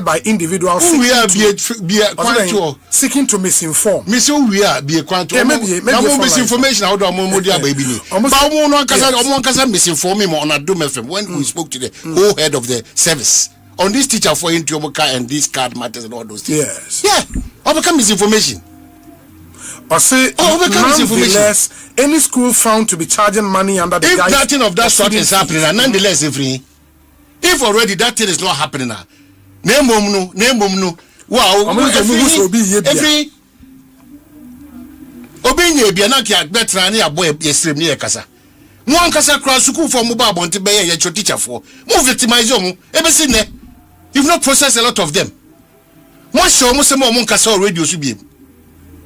by individuals seeking to misinform. We are be a quantum misinformation out of Momodia baby. Misinforming on a doom FM when we spoke to the whole head of the service on this teacher for Intiomoka and this card matters and all those things. Yes. Yeah. Overcome misinformation. Or say, nonetheless, any school found to be charging money under the if nothing of that sort is happening, and nonetheless, if already that thing is not happening now, name wow, every obeying Bianaki better than a boy yesterday near Casa. One Casa cross school for mobile to be a teacher for. Move victimize you, ever seen there? You've not processed a lot of them. One show most more Moncasa radio should be.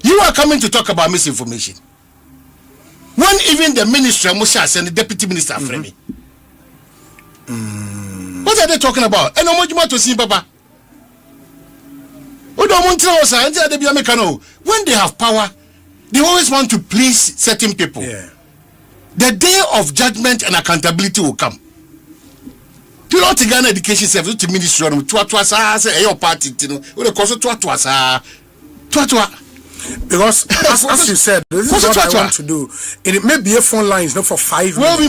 You are coming to talk about misinformation. When even the minister Moshe and the deputy minister are framing. What are they talking about? And how much to see Papa? When they have power, they always want to please certain people. Yeah. The day of judgment and accountability will come. Do you know the Ghana Education Service to ministry on your party? Because as you said, this is what I want to do. It may be a phone lines not for 5 minutes. Well, we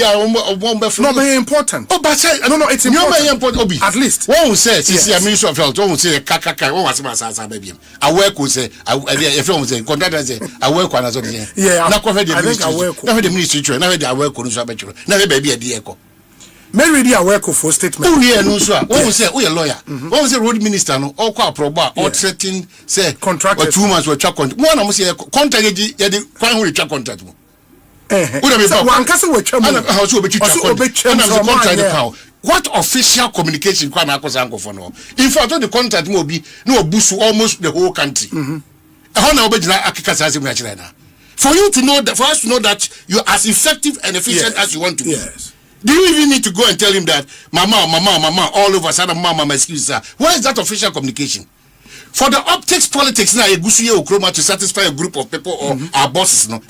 are not very important. Oh, but no, it's important. At least one who says, "Yes, Minister of Health." One who say, "Kaka," one was my baby. I work with say, if you say, contractor say, I work on as well. Yeah, I think I work. Never the ministry, never the work on the never baby a deco. Maybe I work for statement. Oh yeah, no sir. One will say, "Oh, a lawyer." One will say, "Road minister, no, all qua proba, all threatening, say contract. 2 months will check contract. One will say, contract, the crime will check contract. One person will check. What official communication can I for now? In fact, the contract will be no boost almost the whole country. For you to know that, for us to know that you're as effective and efficient as you want to be. Yes. Do you even need to go and tell him that mama, all over sudden mama, my excuse, sir? Where is that official communication? For the optics politics now, to satisfy a group of people or our bosses, no.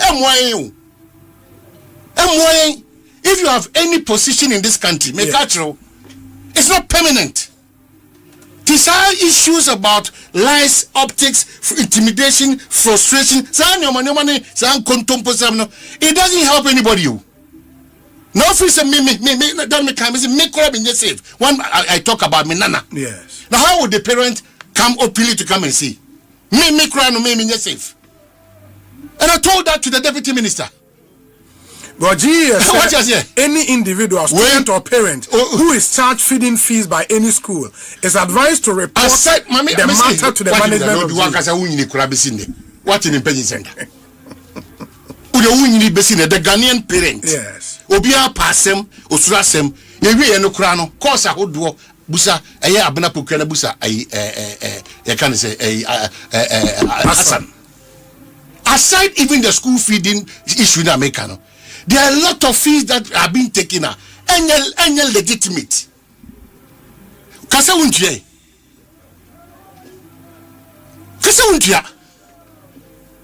If you have any position in this country, make natural. It's not permanent. These are issues about lies, optics, intimidation, frustration. It doesn't help anybody. No officer me don't make crab in safe. One I talk about me nana. Yes. Now how would the parent come openly to come and see? Me cry no me safe. And I told that to the deputy minister. But any individual, student or parent who is charged feeding fees by any school is advised to report the matter to the management of what in the pension center? The Ghanaian parent. Yes. Obia passem, osurasem, ye no kra no, course a hodo busa, abena pokra busa, can say Hassan. Aside even the school feeding issue in America, there are a lot of fees that are being taken now. Any legitimate. Kasa untie.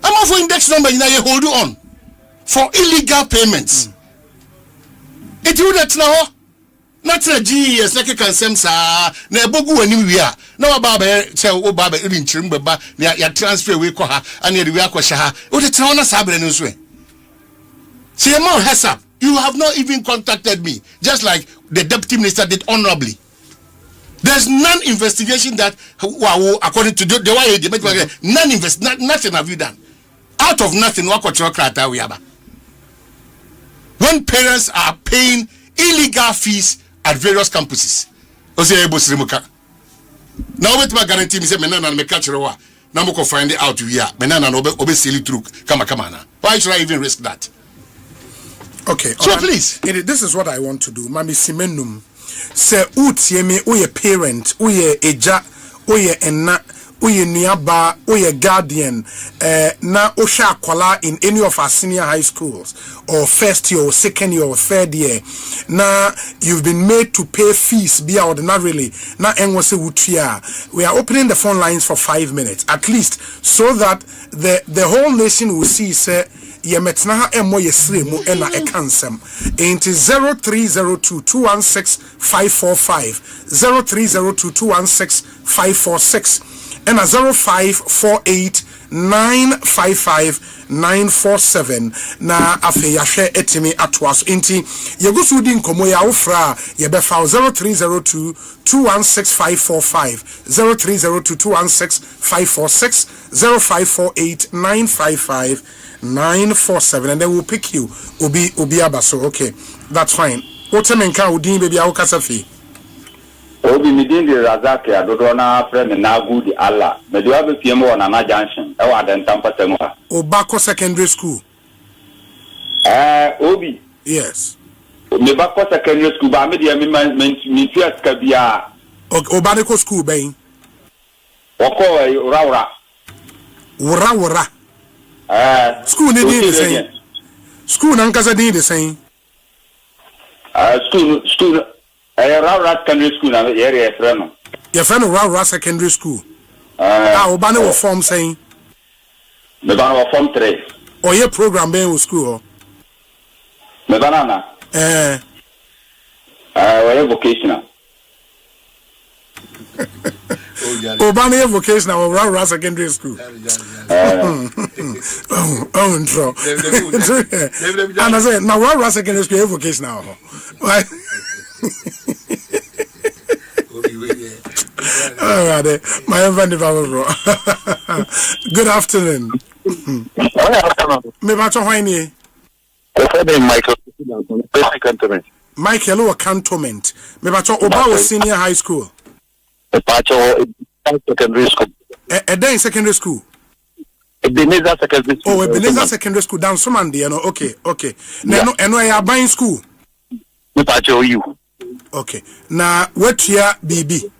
I'm for index number in a hold on for illegal payments. It would now not a GS like a consent, sir. Na bogu when we are. No, Baba, tell Baba in Chimbaba, ya transfer we call her, and you are Shaha. What the town of Sabre in way. See, a more has up. You have not even contacted me, just like the deputy minister did honorably. There's none investigation that, according to the way nothing have you done. Out of nothing, we have. When parents are paying illegal fees at various campuses. Now wait my guarantee me say menana me catch rewa. Now we can find it out we are. Menana no obe silly through. Come na. Why should I even risk that? Okay. So please. This is what I want to do. Mami simenum. Se utie me uye parent, uye eja, uye enna, uye niaba, uye guardian, na osha akwala in any of our senior high schools, or first year, or second year, or third year, na you've been made to pay fees, be ordinarily, na enwase wutia. We are opening the phone lines for 5 minutes, at least, so that the whole nation will see, say, yemetna ha emo yesre mu ena ekansem enti 0302216545 0302216546 ena 0548955947 na afi yahwe etimi atoaso enti yegusu di nkomo ya ofra yebefa 0302216545 0302216546 0548955947 and then we'll pick you Obi Abaso. Okay, that's fine. What's a menka udin baby au kasafi? Obi midin di razaki adodo na friend na good Allah. Me do have PM na junction. E wa den tampa temu. Obako Secondary School. Obi. Yes. Me bako secondary school ba me dia me fias ka bia. Obaneko school ben. Woko ura. School need the same. School nankasa need the same. School Raura secondary school na area friend. Your friend Raura secondary school. Obane will form saying. Me bana will form 3. Or your program being with school. Me banana. Or vocational. Obani vocational or Raura secondary school. Intro. And I said, now Raura secondary school vocational. Right? Alright, my friend, good afternoon. Me bacho hoini. Michael Cantonment. Me bacho Obawo Senior High School. Secondary school. Then secondary school. Ebenezer Secondary School. Oh, Ebenezer Secondary School. Down Somandi, you know. Okay. No, you are buying school. You. Okay. Now, what here BB?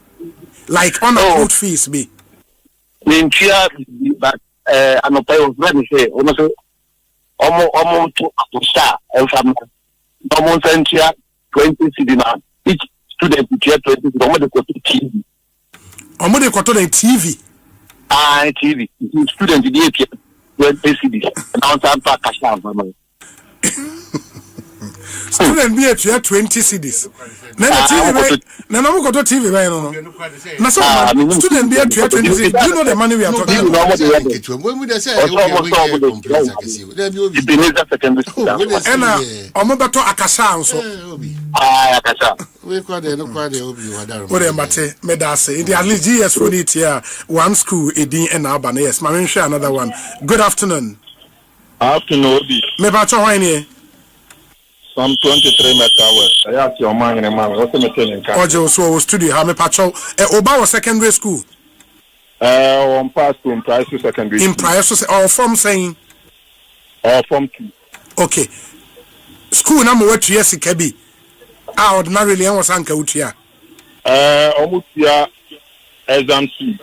Like on a good fees be. Ninja, but I'm a pay of money. Say almost to start. Almost 20 city now. Each student get 20. Almost go to TV. Almost go to the TV. TV. Student get 20 city. Now some pack cash out. Student be at 20 CDs. Na TV, na no go to TV right no. Na so student be at 20 CDs. Do you know the money we are talking about? When we say secondary school. Ena omo beto akasa anso. Akasa. We kwade no kwade obi wadaro. Ore mbate medase. In the at least GS for it here one school edin and Abana. Yes, ma share another one. Good afternoon. Afternoon Obi. Me bacho hoine. Some 23 meters. I asked your man and man. What's the material? Ojo so studio ha me pacho. Oba was secondary school. On past to Price secondary. In Price or from saying. Or from 2. Okay. School na mo wetu yesi kebi. Ordinarily was anka utia. Almost here exam C.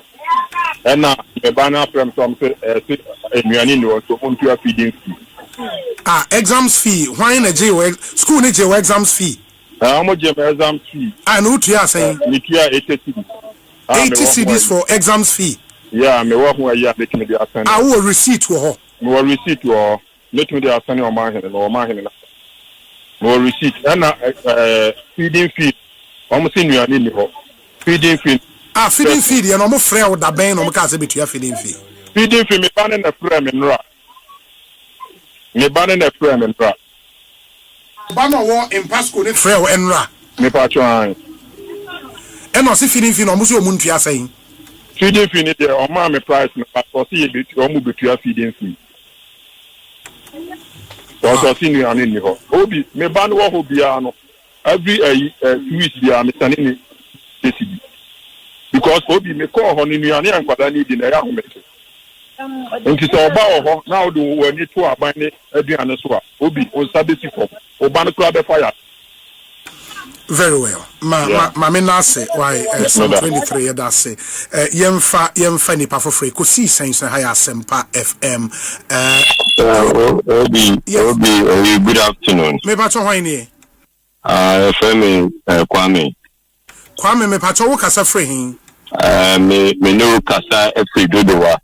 And now the banner from some no so on to feeding fee. Exams fee. Why in a school need your exams fee? How much exam fee? I know to you saying 80 CDs. 80 CDs for exams fee. Yeah, me work where you make me the assign. I will receipt to her. Me will receipt to her. Make me the assign on my hand or my hand. Me will receipt. And feeding fee. Almost in your need feeding fee. Feeding fee. You know, I'm afraid of that band. I'm going to be feeding fee. Feeding fee. Me banning a frame in ra. Me banning a frame in ra. Banner war in Pasco. Ne frame in ra. Me patron. And also feeding fee. No, musu omuntu saying. Feeding fee ni there. Oma me price me passport. See you omu betu feeding fee. Also see you ane ni ho. Obi me ban wo ho bia no. Every 2 weeks bia me sane ni CCD. Because Obi me call ho ni nuane ankwada ni di na ya ho me. Nti so oba ho na do wani to aban ni aduane so a Obi on sabesi for oba no kra be fire. Very well. Ma me na say why some 23 that's say yemfa nipa for free Ekosiisen so high Asempa FM Obi good afternoon. Me pato hwan ni FM Kwame me pato wo kasa free hin me no kasa free dodowa.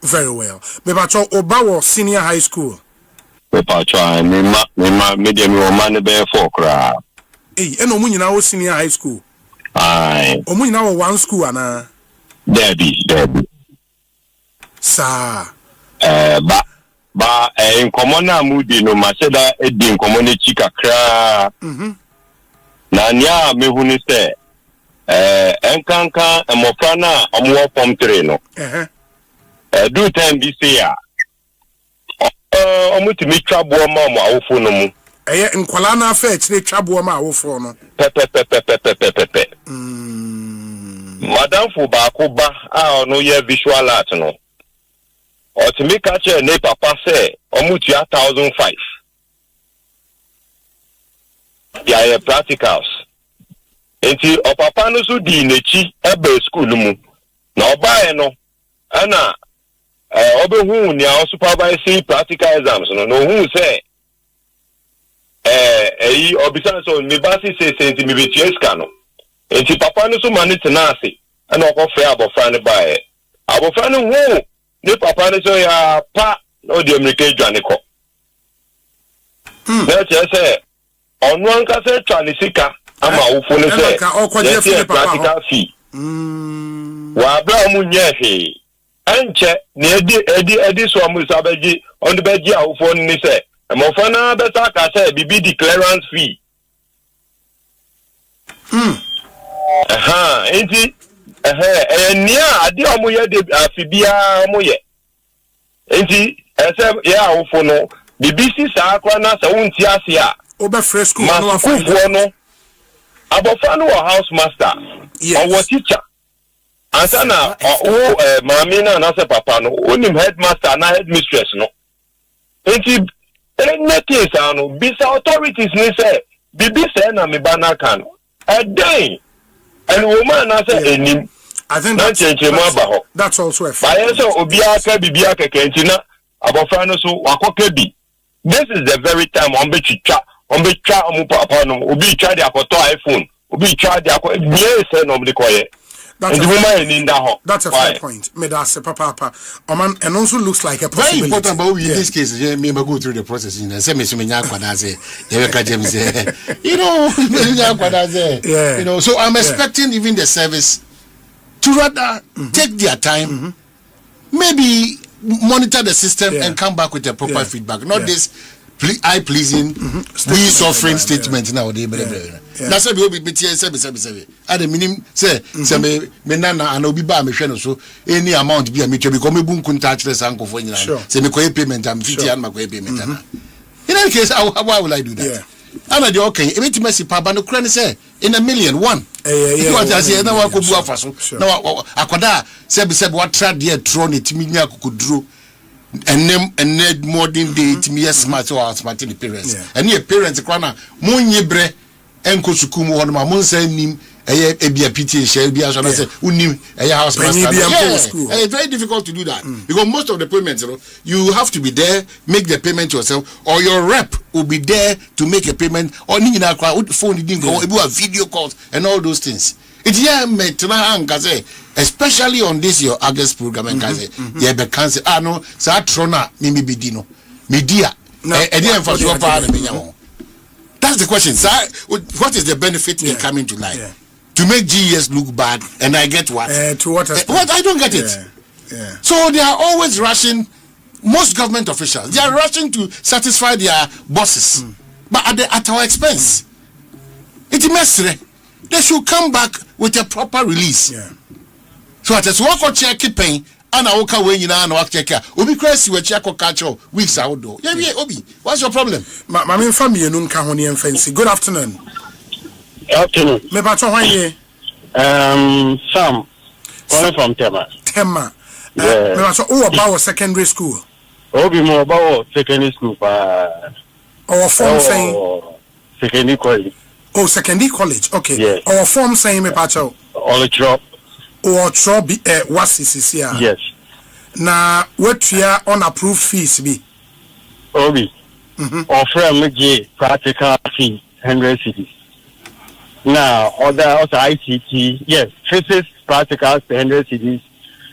Very well. Me pato oba senior high school. Me pato me dem wo man be 4 kra. Eno mu nyina wo senior high school. Aye. Omu nyina wo one school ana. Debbie. Sa. Ba in common amudi no maseda edin common chika kra. Na nya me hunu se enkanka emofra na omwo pom 3 no. Do time bi se ya. Omutimi twabo ma mo awofo no mu. Nkwala na afa chire twabo ma awofo no. Pepe. Madam fu ba ko ba no ye visual art no. Otimi ka che ne papa se omutu 1005. Ya practicals. Enti o papa no so di nechi ebe school mu. Na obae no ana obehu ni a supervise practical exams no hu se obisa so me basi se senti me betieska no. Enti papa no so manite na ase ana okofre abofra ne bae. Abofra no hu ni papa no so ya pa no di America dwane ko. Na che se onu anka se twanisika ama wofo ne se practical fee. Wa bra mu nyehe anche ne edi so amu sabeji on the beji awofo ne se emofana beta ka se bibi declarance fee. Enti nia ade omu ye de afibia omu ye. Enti ese ya awofo no bibi si sa akwa na sa wonti ase a oba fresh school no afọ no abofra no house master or teacher ansana mami na say papa no onim headmaster na headmistress no. Enti case ano bisa authorities ni say bibi say na me bana kan again and woman na say enim. I think that's also a fact. By so obi aka bibi aka kentina abofra no so wakoka bi. This is the very time on be twa omu papa no obi twa de akoto iPhone obi twa de akoto ye say no be koye. That's a fair point. Me that's a papa. Oman and also looks like a possibility. Very important, but in this case, me go through the process. Say me you know, so I'm expecting even the service to rather take their time, maybe monitor the system and come back with a proper feedback. Not this eye pleasing, we suffering statement nowadays. That's why we be say. At the minimum, say me nana and obi ba me hwe so any amount be a me because me bun kun touch less uncle for say me koye payment am 50 and my koye payment. In any case, why will I do that? Yeah. And I okay, e beti mesi pa ba no kra ni say in a million one. Because I say na wa ko bu afa so. Na akoda say what trade there throw ne timi nya kokuduro. And modern day to me smart or smart in the parents. And your parents kwana munye bre enko sukumu hono ma mun say nim e bia PTA share bia so na say unim e house master. It's very difficult to do that because most of the payments you have to be there, make the payment yourself, or your rep will be there to make a payment, or ni na kwa phone didn't go a video calls and all those things. It's especially on this your August program and be cancel no sa trona mimi bidino media that's the question, sir. What is the benefit in coming to life to make GES look bad and I get what to what I don't get it. So they are always rushing. Most government officials, they are rushing to satisfy their bosses, but at our expense. It's messy. They should come back with a proper release. So at a walk or check keeping and I walk away in an walk checker. Obi crazy with check or catch weeks outdoor. Obi, what's your problem? My main family nun kahoni and fancy. Good afternoon. Afternoon. Me bato wanye? Sam. Calling from Tema. Me bato about secondary school. Obi mo about secondary school pa. Or phone saying secondary college. Oh, secondary college. Okay. Yes. Or form saying me pacho. All drop. Or drop what is here. Yes. Na what ya unapproved fees be? Obi. Or from J practical fee 100 cities. Now other ICT, yes, physics practical 100 cities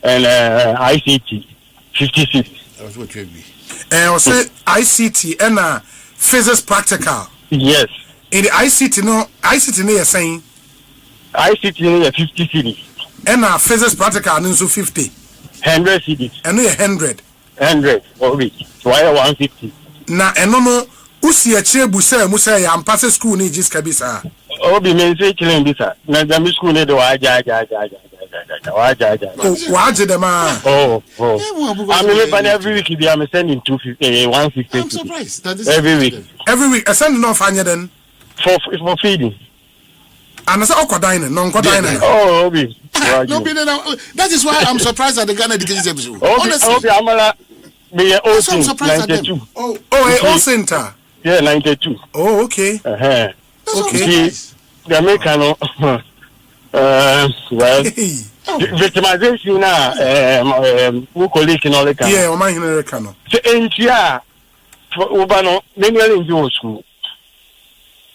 and ICT 50 cities. That's what you be. Say ICT and physics practical. Yes. In the ICT no you're saying ICT is 50 cities. And physics practical and so 50. 100 cities. And 100. 100 Obi. Why 150? Na no usi achire busa mu say ya mpase school ni jiska bisa. Obi me say chilling bisa. Na jam school ne do waja. Waje dem a. Oh. I'm even every week be I'm sending 150. I'm surprised that this every week. Every week I send enough anya then For feeding. and I say okwadine no nkwadine. Oh, Obi. No, that is why I'm surprised at the Ghana education episode. Honestly, Obi Amala me I'm surprised at 92. them. All center. Yeah, 92. Oh, okay. That's Okay. The American well victimization who colleague in all the Yeah, o man America no. so entia for ubano many in school.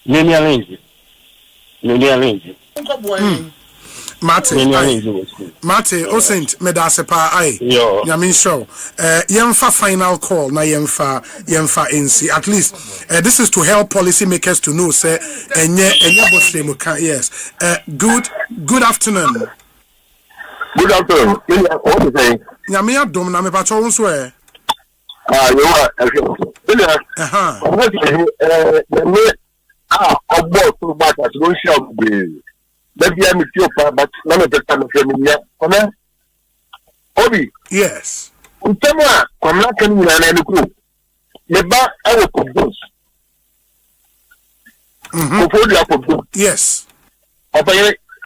Many Mate, o saint me da sepa ai. Nyamin show. Yemfa final call na yemfa NC. At least this is to help policymakers to know say enye boss mu kan. Yes. Good afternoon. Good afternoon. What is saying? Nyame adom na me pa cho nso You are. About so much as don't shout the. Maybe I'm with you, but none of the time of family. Come Obi. Yes. Utemwa kwa mlaka ni na group. Leba awo kubus. Kufodi ya kubus. Yes. Apa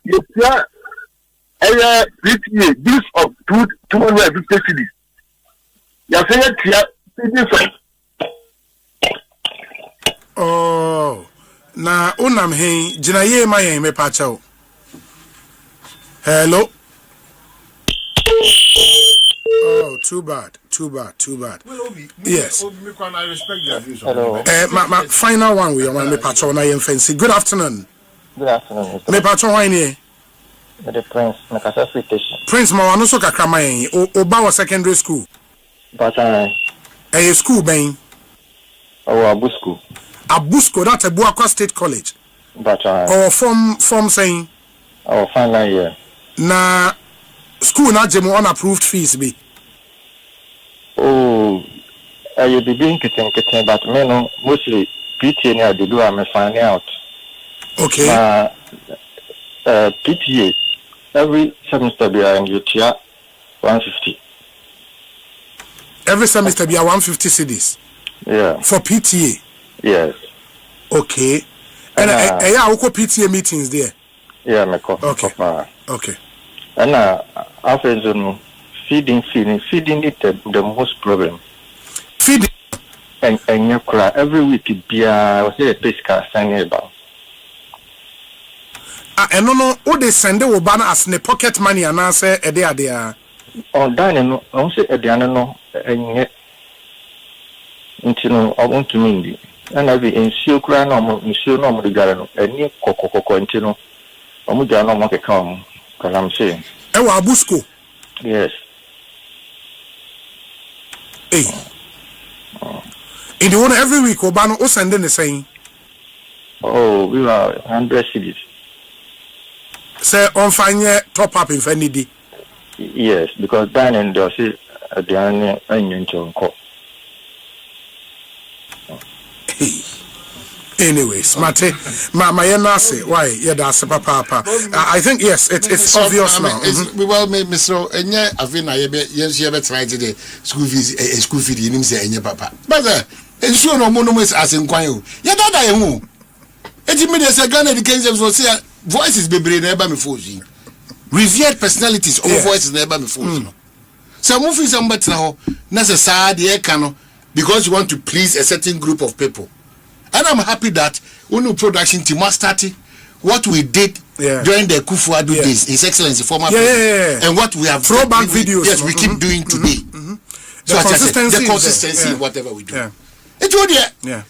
you area PTA this of 250 cities. Ya say tia cities. Oh. Na unam hen gina ye ma yen me pa chao. Hello. Oh, too bad. Well, Obi, yes. Obi, I respect your views. Hello. My final one we want me pa chao na yen fancy. Good afternoon. Good afternoon. Me pa chao why ni? The Prince, my casa station. Prince ma wano so kakra ma yen. Oba wa secondary school. But School ben. Abusco. Abusco, that's a Buakwa State College. But Or from saying our final year. Na school na jemo unapproved fees be. Oh, you be being kitchen, but me no mostly PTA near the do I'm finding out. Okay. PTA every semester be and you tier 150. Every semester be 150 cedis. Yeah. For PTA. Yes. Okay. And yeah, we PTA meetings there. Yeah, me co. Okay. And after the feeding is the most problem. Feeding. And you cry every week it be was a pesca signing about. And no, all they send the banner as ne pocket money and answer a day there. On dining, no, I say at the end no, and yet until I want to mean. And I be in Silkra no, Monsieur no, the garden, and near Coco Intino. Omuja no make come, because I'm saying. Abusco. Yes. Hey. In the one every week, Obano o sending the same. Oh, we are 100 cities. Say on fine top up in Fenidi. Yes, because dining does it at the end and anyways, Mate, my say why? Yeah, that's papa. I think yes, it's obvious now. We well, Mr. Enye Avina, yes, you ever tried today. School fees, you didn't say Enye papa. But ensure no monomous as in Quayo. Yeah, that I know. It's a Ghana education will say voices be never before. Revered personalities over voices never before. So moving somebody now, necessary, because you want to please a certain group of people. And I'm happy that unu production team must start what we did during the Kufuor days, His Excellency former president, and what we have throwback videos. Yes, we keep doing today. The consistency, whatever we do. It would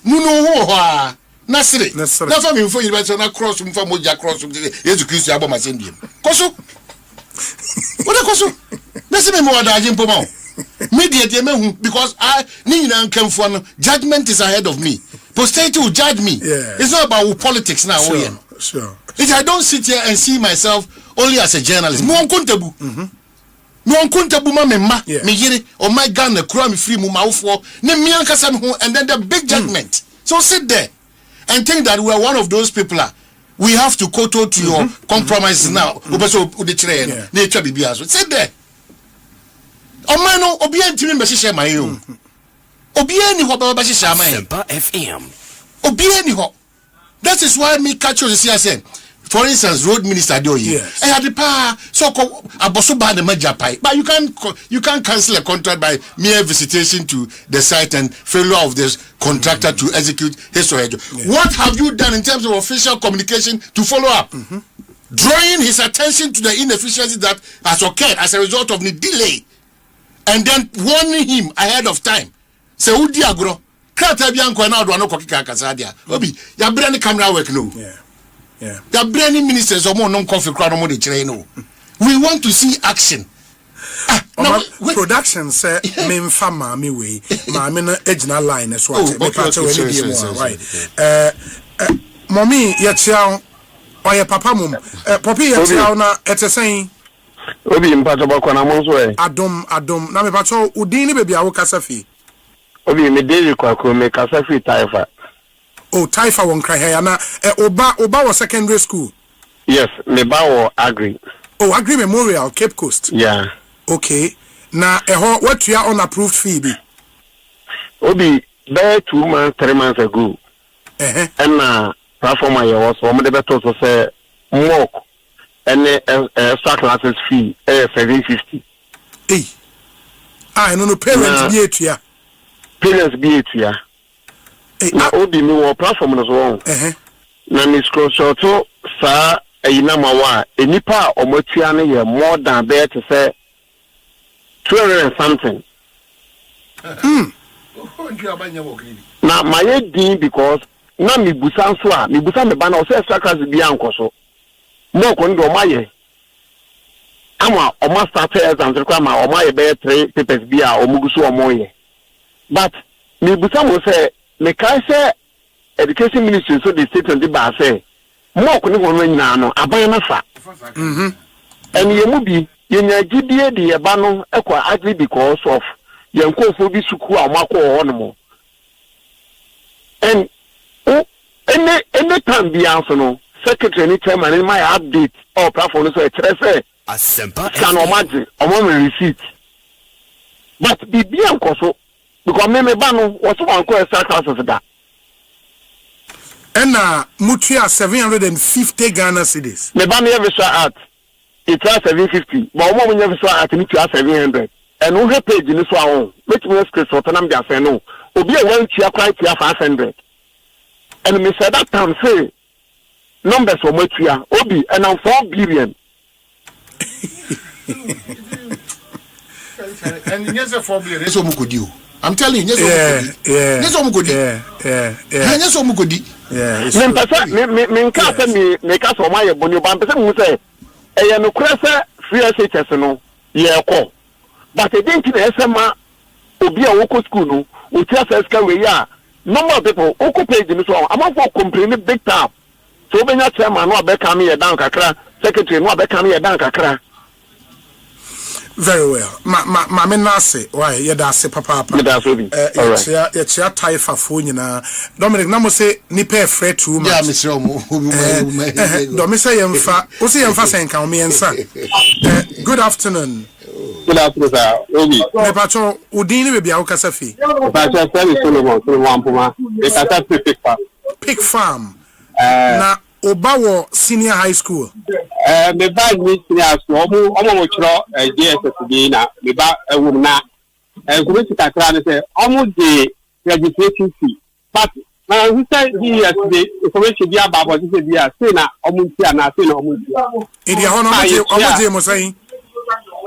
no Nasri. That's why we for you na cross from Moja cross from Jesus Christ Abba Masendium. Koso. What a koso. Let's say more than Jim Pomo. Media because I need come for judgment is ahead of me. Posterity will judge me. It's not about politics now. Sure. If I don't sit here and see myself only as a journalist, no uncountable. No uncountable mamma, me yere, or my gun, the crime free mumau and then the big judgment. So sit there and think that we are one of those people. We have to kowtow to your compromises now. Sit there. Omano Obian Timmy Bashisha my own. Obiani Asempa FM. Obiani. That is why me catch you the for instance, road minister do you? I had the power so called Abosuba the major pipe. But you can't cancel a contract by mere visitation to the site and failure of this contractor to execute his or her job. What have you done in terms of official communication to follow up? Drawing his attention to the inefficiency that has occurred as a result of the delay, and then warning him ahead of time. Say Udi agro. Krata bianco na do no kokika kasadia. Obi, ya brand camera work no. The brand ministers or more non-coffee crowd more the no. We want to see action. Production say me mfama me we ma me na original line as well. Me part we need more right. Mommy ye chiao or your papa mum. Poppy ye chiao na etesen. Obi mpacho bako na monso e. Adom na me pacho udini baby awo kasafi. Obi me dey kwa me kasafi taifa. Oh, Taifa won cry here na Oba was secondary school. Yes, me ba wo Agri. Oh, Agri Memorial, Cape Coast. Yeah. Okay. Na what you are unapproved fee be? Obi be 2 months 3 months ago. And na platform I was for me better to say work and extra classes fee 750. Hey. No parents be it ya. Parents be it ya. Na obi mi wo platform no so na mi screenshot sa ayina mawa enipa omotua ne ye more than bet to say 200 and something. Na my din because na mi busan so a mi busan me ba na o say extra class bi ankoso mo ko ndo maye ama o ma start exam so ma o maye be 3 papers bi a o muguso o moye but mi busan mo say me can say education ministry so the state and the bar say more kuni won nyina no aban na fa and ye mu bi ye nya gidie de ye ba no ekwa agri because of ye nkofo bi suku a makọ ho no mo and any time bi anso no secretary ni chairman in my update or platform so e kire say Asempa can imagine omo receipt but bi ankoso because me ba no was one ko extra classes da ena mutua 750 Ghana cedis me ba me visual art it was 750 but omo me visual art ni tua 700 and we page ni so awon make me script so tanam dia say no obi e wan tua quite 500 and me said that time say numbers for matua obi and am 4 billion and yes 4 billion so mu kodi o I'm telling you, yes, number of people who pay the so I'm for complaining big time. So when you chairman no be come here down kakra, secretary no be come here down kakra. Very well. Ma me na se why ye da se papa. Ye chia Taifa fo nyina. Dominic na mo se ni pe frɛ too much. Yeah, Mr. Omo. Do me say yemfa, o se yemfa senka o me yensa. Good afternoon. Good afternoon, sir. Obi. Me pacho udin ni be bia wo kasa fi. Pacho service Solomon Puma. E kasa Pig farm. Na Obawo Senior High School. Me ba ni senior school. Omo mo chro JSS bi na me ba ewu na. Ko ti kakra ne say omo de registration fee. But who said he has the information be about what he said, yeah, say now, Omuntia, nothing, Omuntia. In the honor of James saying,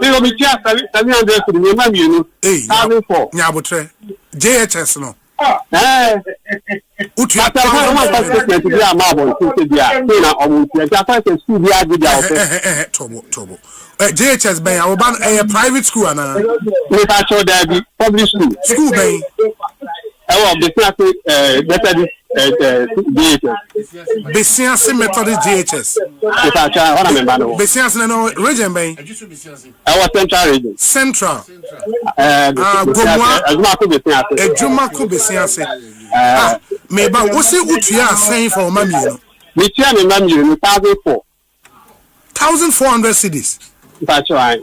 we will be just 700 to the name, you know, 1,004. Yabutre, JHS no. Utia, to be a marble, to be a Omuntia, just as school, Tobo. JHS Bay, our ban a private school, and I saw that public school. School Bay. Besiance Methodist DHS. Besiance no region bay. Our central region. Central. Ejumako Besiance. Maybe what's it what you are saying for Mammy? We tell me Mammy 1,400. 1,400 cities. That's right.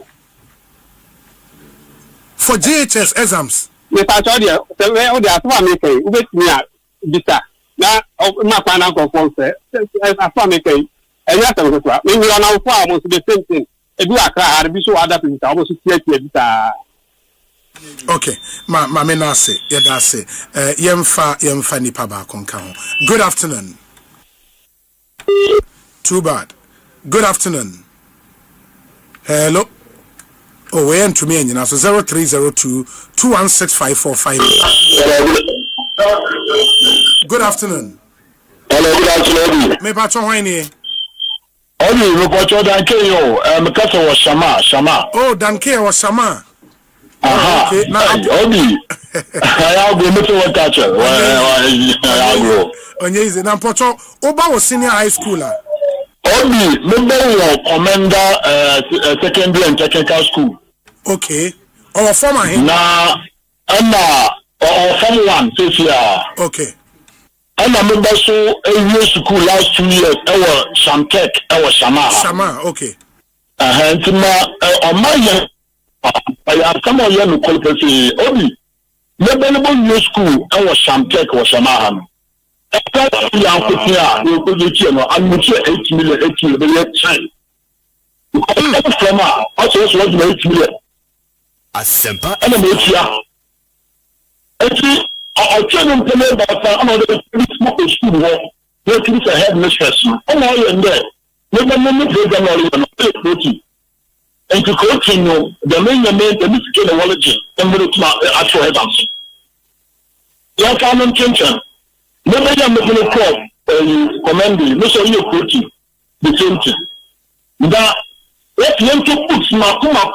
For JHS exams. If I told you, the way all the Afro-American, wait me out, Bista. Now, my financial concept, Afro-American, and that's what we will now farm almost the same thing. If you are crying, I'll be so other things, almost 50 years. Okay, my menase, yadase, yemfa nipa ba konka ho. Good afternoon. Too bad. Good afternoon. Hello. Oh, we to me now. So 0302-216-5458. Good afternoon. Hello, good afternoon. Me patron why Obi, we got your Danke yo. Because was Shama. Oh, Danke was Shama. Aha. Okay, now Obi. I go meet you catch. I go. Onye is na patron Oba was senior high schooler. Obi, member of Commander secondary and technical school. Okay. Our former him. Na form 1 this year. Okay. And I remember so a year school last 2 years. Our Shamtek, our Shama. Okay. Hence on my year, I have come on here to call it. Obi, member new school. Our Shamtek or Shama. I'm not 8 million. From also 8 million. Asempa and Amotia. Actually, I'll tell them to know about another smoke school walk. What is a head mistress? I'm all in there. Never program or even and to continue the main the mystical knowledge and actual heavens. Your common tension. Never am going to call commanding, no, so you're coaching the same thing. That if you to put Makuma,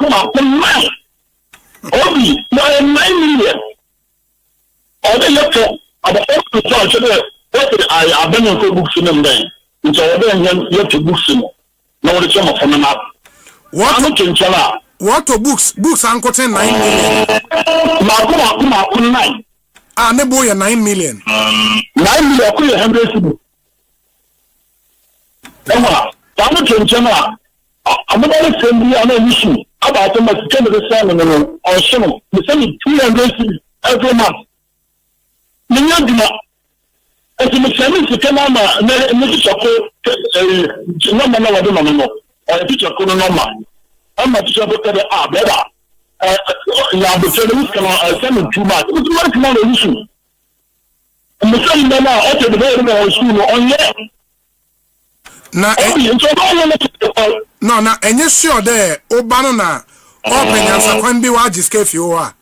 Obi, 9 million. Or the lecture about the church, what I have been in books in them day. It's already yet to books in. No, the sum of a map. What books? Books are 9 million. Makuma 9. Ah, ne boy 9 million. 9 million, 100. Emma, I'm not in China. I'm not going to send you an issue about the Mexican salmon or some. We send 200 every month. Niyadima, as a Mexican, you can have a number or a teacher could number. I'm not sure that they are better. You have the same send too much. It's not an issue. And the same number, okay, the very school on here. Na no na enye sure there obano na open answer kwan bi wa jiske fi o a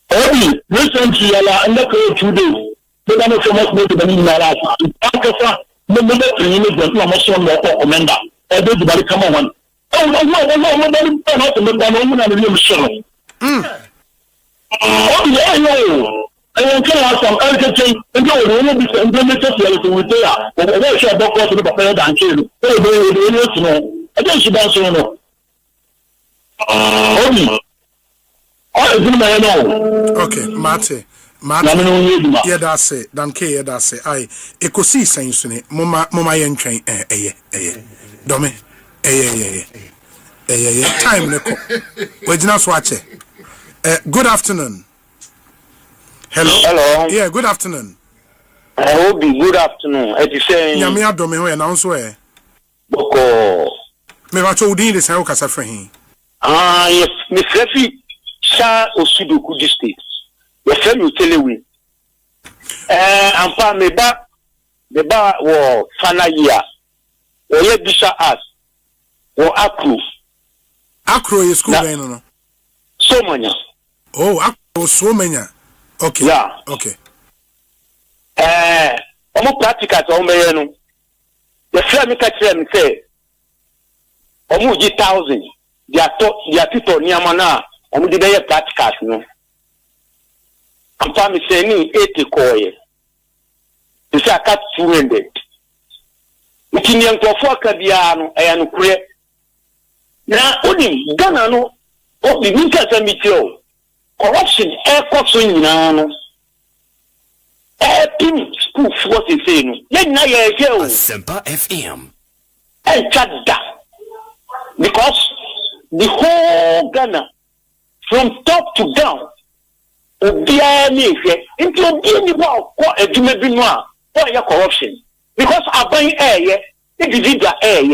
Obi recently and the 2 days they don't so much more than in my life after the number 3 is the most one more commander or they do come on oh no not the number sure oh yeah I am telling you some everything and you will be implemented with there. But what should I go to the prepared and kill? I guess you don't know. Okay, Mate. Yeah, that's it. Danke, that's it. I Ekosiisen sune. Mama yentwen Dome. Time neko. We did not watch it. Good afternoon. Hello. Yeah, good afternoon. I hope good afternoon. It is saying Yami adome ho na nso e. Boko. Me ba cho udin de san o kasa frɛ Yes, me frefi Sha Osudoku district. We frɛ me Telewi. ampa me ba wo fana year wo ye bisha as wo akro is school no so manya akro so manya okay yeah okay omo practical to me no the friend me catch them say omo ji 1000 dia people niama na omo di be practicals no ampa me say ni 80 koye it's a cat 200 ukini nkofo akabia no eya no kure na oni Ghana no o bi nka samitio corruption cost nyina no pin school for the say no ye na ye je o Asempa FM chada because the whole Ghana from top to down obia ni hwe into obia ni wa ko adwuma bi no a or your corruption because aban individual and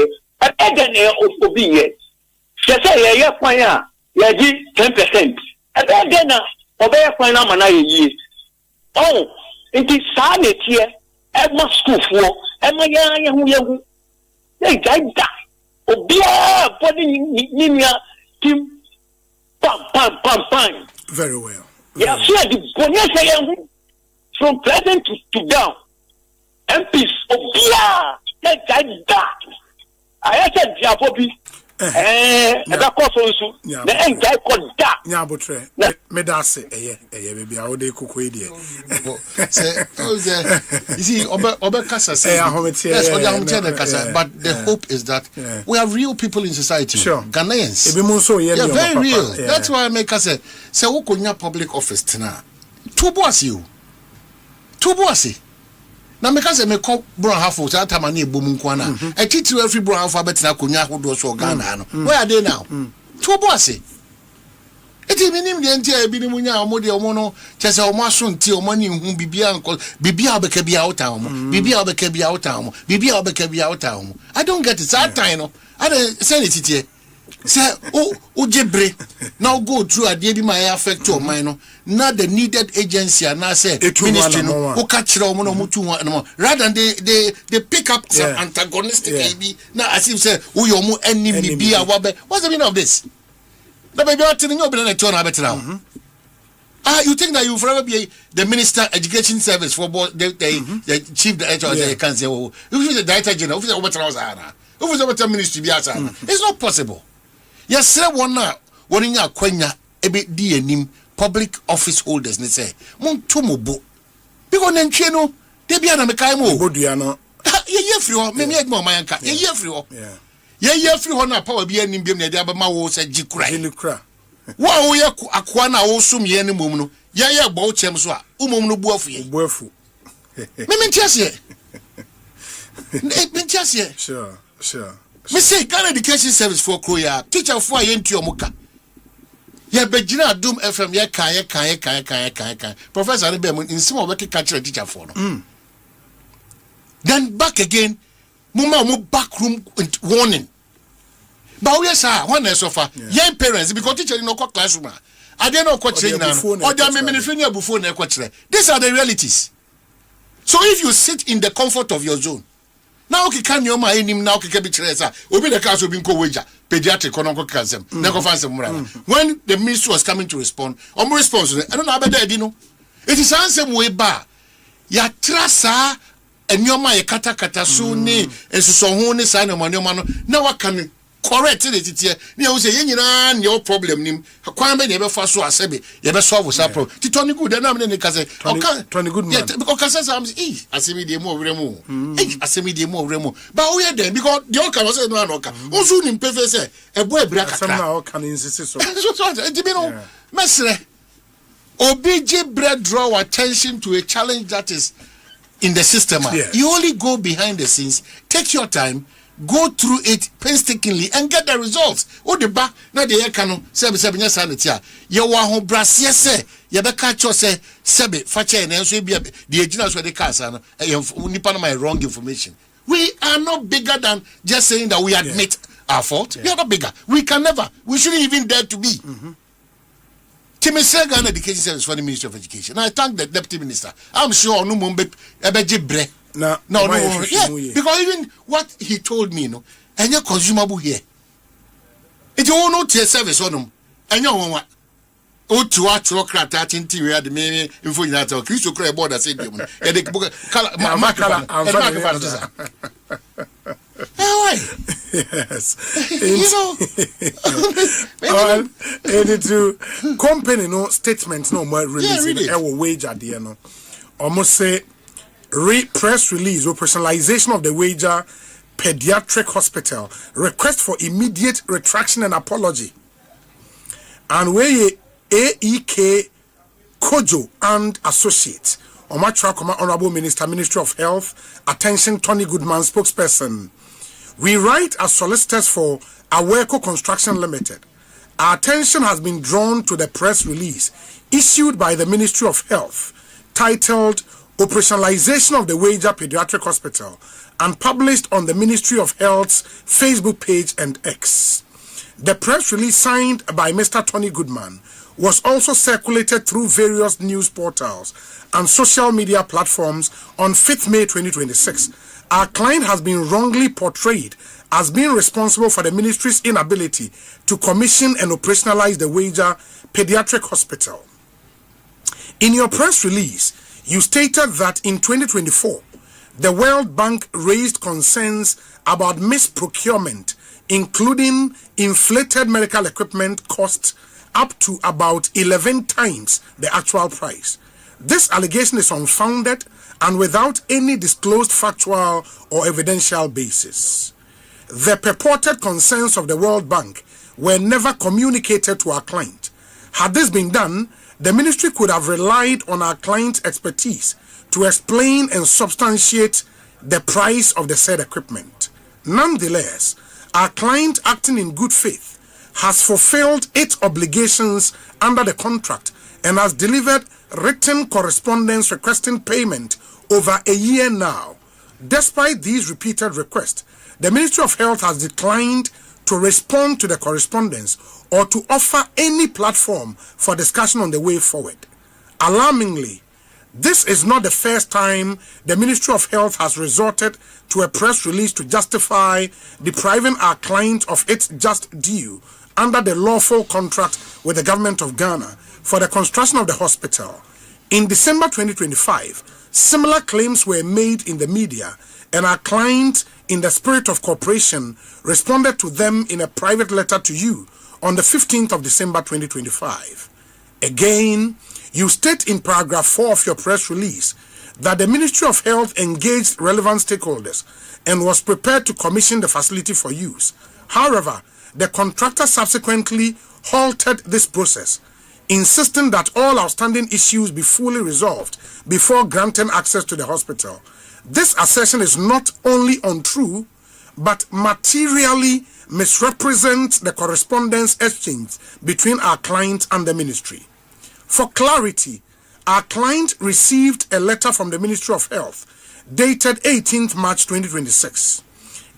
again obi say ye kwan a ye di 10% and again obey kwan na mana ye inti sa na tie ma school for ma ye hu ye gaida obi a body ni team pam very well yeah so the bonus say from present to down MPs obia gaida I said Jabobi that course also the end guy called that nyabotre me da se baby a wode kokoi de say you see obe kasa say yes obe kasa but the hope is that we have real people in society Ghanaians very real that's why I make us say we konya public office tena tubo asi na meka se me ko bro hafo sa tama na ebom nko na atitiri every bro hafo abetina konya hodo so Ghana no where are they now tubo ase eti minim de ntia ebi ni munya omo de omo no chese omo aso nti omo ni hu bibia nko bibia obeka bia ota omo bibia obeka bia ota omo bibia obeka bia ota omo I don't get it that time no I say it titie say o jebre now go through ade bi my affect your mind no na the needed agency and na say ministry no o ka kire omo no mutu no rather than they pick up some antagonistic bi na as if say wo your omo enemy bi a wabe what's the meaning of this the baby what you obi na turn abet now you think that you forever be the minister education service for the chief the council you the director general you the ministry bi asa it's not possible. Yes, sir, one in your quenya a bit dear public office holders, they say, Montumobo. Because then, Cheno, they be an American Bodiano. Ye free, maybe more my uncle, ye free. Ye free on power be an Indian, the Abama said Jikra. Wow, we are Aquana also me any mumno. Ya bow chemswa, umumno buafu. Maybe just ye. Sure. Me say Ghana Education Service for Korea teacher for yenti omuka ye begina dum FM ye kan professor be in sim of catch teacher for no then back again muma back room warning but we say one is suffer young parents because teacher no classroom I don't know what training or there me ministry near before na kwachire. These are the realities. So if you sit in the comfort of your zone now okay can you ma enim now okay be tresa obi the case obi nko wager pediatric kononko kansem na ko fansem mura when the minister was coming to respond response I don't know about that no it is ansem we ba ya trasa enyoma ye kata so ni ensuso ho ni sa na manoma no na waka ni correct the titie na you say yenyina na your problem nim kwan be na be fa so asebe ye be solve that problem ti Tony Good na me ne ka say Tony Good man because say am asemi dey mo wremu asemi dey mo wremu but we dey because the oka was no anoka ozu ni mpefe say ebo ebra kakra asem na oka ni insist so it be no mesre obj bread draw attention to a challenge that is in the system. You only go behind the scenes, take your time, go through it painstakingly and get the results. O de ba na de yekano sebe nya sanitia ye wa ho brase se ye be ka cho se sebe fa che na enso bia de agina so de kasa no nipa na my wrong information. We are not bigger than just saying that we admit our fault. We are not bigger. We shouldn't even dare to be. Timisega and Education Service for the Ministry of Education. And I thank the Deputy Minister. I'm sure no mumbe ebejibre. No, yeah, because even what he told me, and you're consumable here. It won't not your service on them. And you know what? Oh, to watch your craft at interior, the main info in that, Christo Cray border said, and the book, yes. Company statements no more releasing our wage at the end. Almost say press release operationalization of the wager pediatric hospital request for immediate retraction and apology. And where AEK Kojo and Associates Honorable Minister, Ministry of Health, attention Tony Goodman, spokesperson. We write as solicitors for Aweco Construction Limited. Our attention has been drawn to the press release issued by the Ministry of Health titled Operationalization of the Wager Pediatric Hospital and published on the Ministry of Health's Facebook page and X. The press release signed by Mr. Tony Goodman was also circulated through various news portals and social media platforms on 5th May 2026. Our client has been wrongly portrayed as being responsible for the ministry's inability to commission and operationalize the Wager Pediatric Hospital. In your press release, you stated that in 2024, the World Bank raised concerns about misprocurement, including inflated medical equipment costs up to about 11 times the actual price. This allegation is unfounded and without any disclosed factual or evidential basis. The purported concerns of the World Bank were never communicated to our client. Had this been done, the ministry could have relied on our client's expertise to explain and substantiate the price of the said equipment. Nonetheless, our client, acting in good faith, has fulfilled its obligations under the contract and has delivered written correspondence requesting payment over a year now. Despite these repeated requests, the Ministry of Health has declined to respond to the correspondence or to offer any platform for discussion on the way forward. Alarmingly, this is not the first time the Ministry of Health has resorted to a press release to justify depriving our client of its just due under the lawful contract with the government of Ghana for the construction of the hospital. In December 2025, similar claims were made in the media, and our client, in the spirit of cooperation, responded to them in a private letter to you on the 15th of December 2025. Again, you state in paragraph 4 of your press release that the Ministry of Health engaged relevant stakeholders and was prepared to commission the facility for use. However, the contractor subsequently halted this process, insisting that all outstanding issues be fully resolved before granting access to the hospital. This assertion is not only untrue, but materially misrepresents the correspondence exchange between our client and the ministry. For clarity, our client received a letter from the Ministry of Health dated 18th March 2026.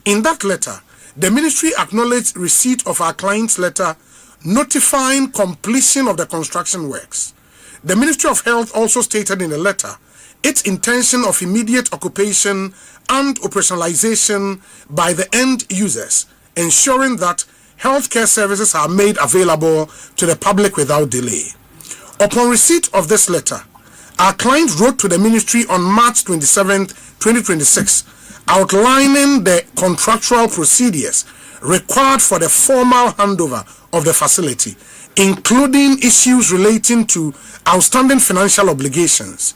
In that letter, the ministry acknowledged receipt of our client's letter notifying completion of the construction works. The Ministry of Health also stated in the letter its intention of immediate occupation and operationalization by the end users, ensuring that healthcare services are made available to the public without delay. Upon receipt of this letter, our client wrote to the ministry on March 27, 2026, outlining the contractual procedures required for the formal handover of the facility, including issues relating to outstanding financial obligations.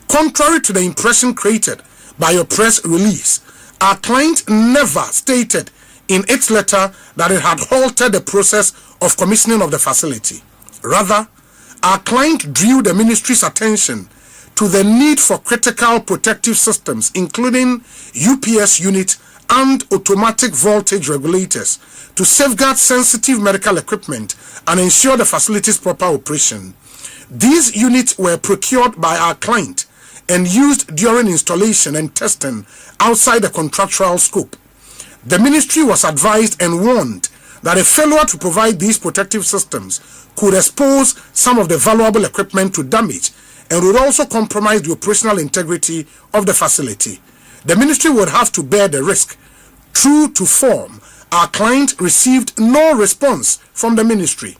Contrary to the impression created by your press release, our client never stated in its letter that it had halted the process of commissioning of the facility. Rather, our client drew the ministry's attention to the need for critical protective systems, including UPS unit and automatic voltage regulators, to safeguard sensitive medical equipment and ensure the facility's proper operation. These units were procured by our client and used during installation and testing outside the contractual scope. The ministry was advised and warned that a failure to provide these protective systems could expose some of the valuable equipment to damage and would also compromise the operational integrity of the facility. The ministry would have to bear the risk. True to form, our client received no response from the ministry.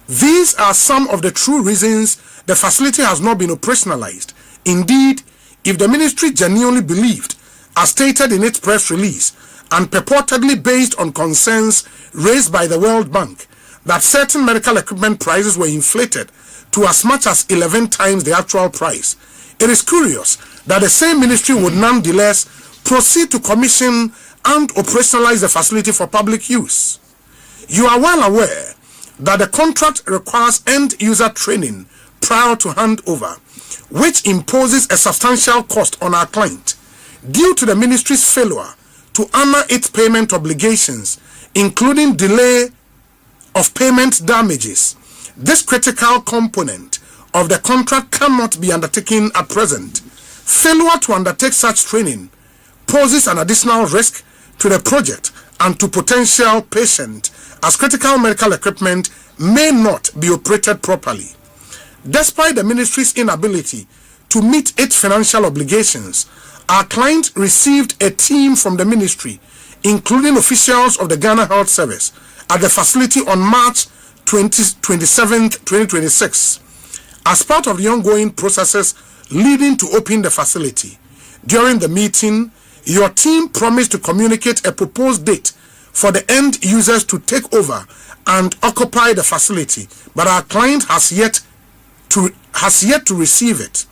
These are some of the true reasons the facility has not been operationalized. Indeed, if the ministry genuinely believed, as stated in its press release, and purportedly based on concerns raised by the World Bank, that certain medical equipment prices were inflated to as much as 11 times the actual price, it is curious that the same ministry would nonetheless proceed to commission and operationalize the facility for public use. You are well aware that the contract requires end-user training prior to handover, which imposes a substantial cost on our client. Due to the ministry's failure to honor its payment obligations, including delay of payment damages, this critical component of the contract cannot be undertaken at present. Failure to undertake such training poses an additional risk to the project and to potential patients, as critical medical equipment may not be operated properly. Despite the ministry's inability to meet its financial obligations, our client received a team from the ministry, including officials of the Ghana Health Service, at the facility on March 27, 2026. As part of the ongoing processes leading to open the facility, during the meeting, your team promised to communicate a proposed date for the end users to take over and occupy the facility, but our client has yet to receive it.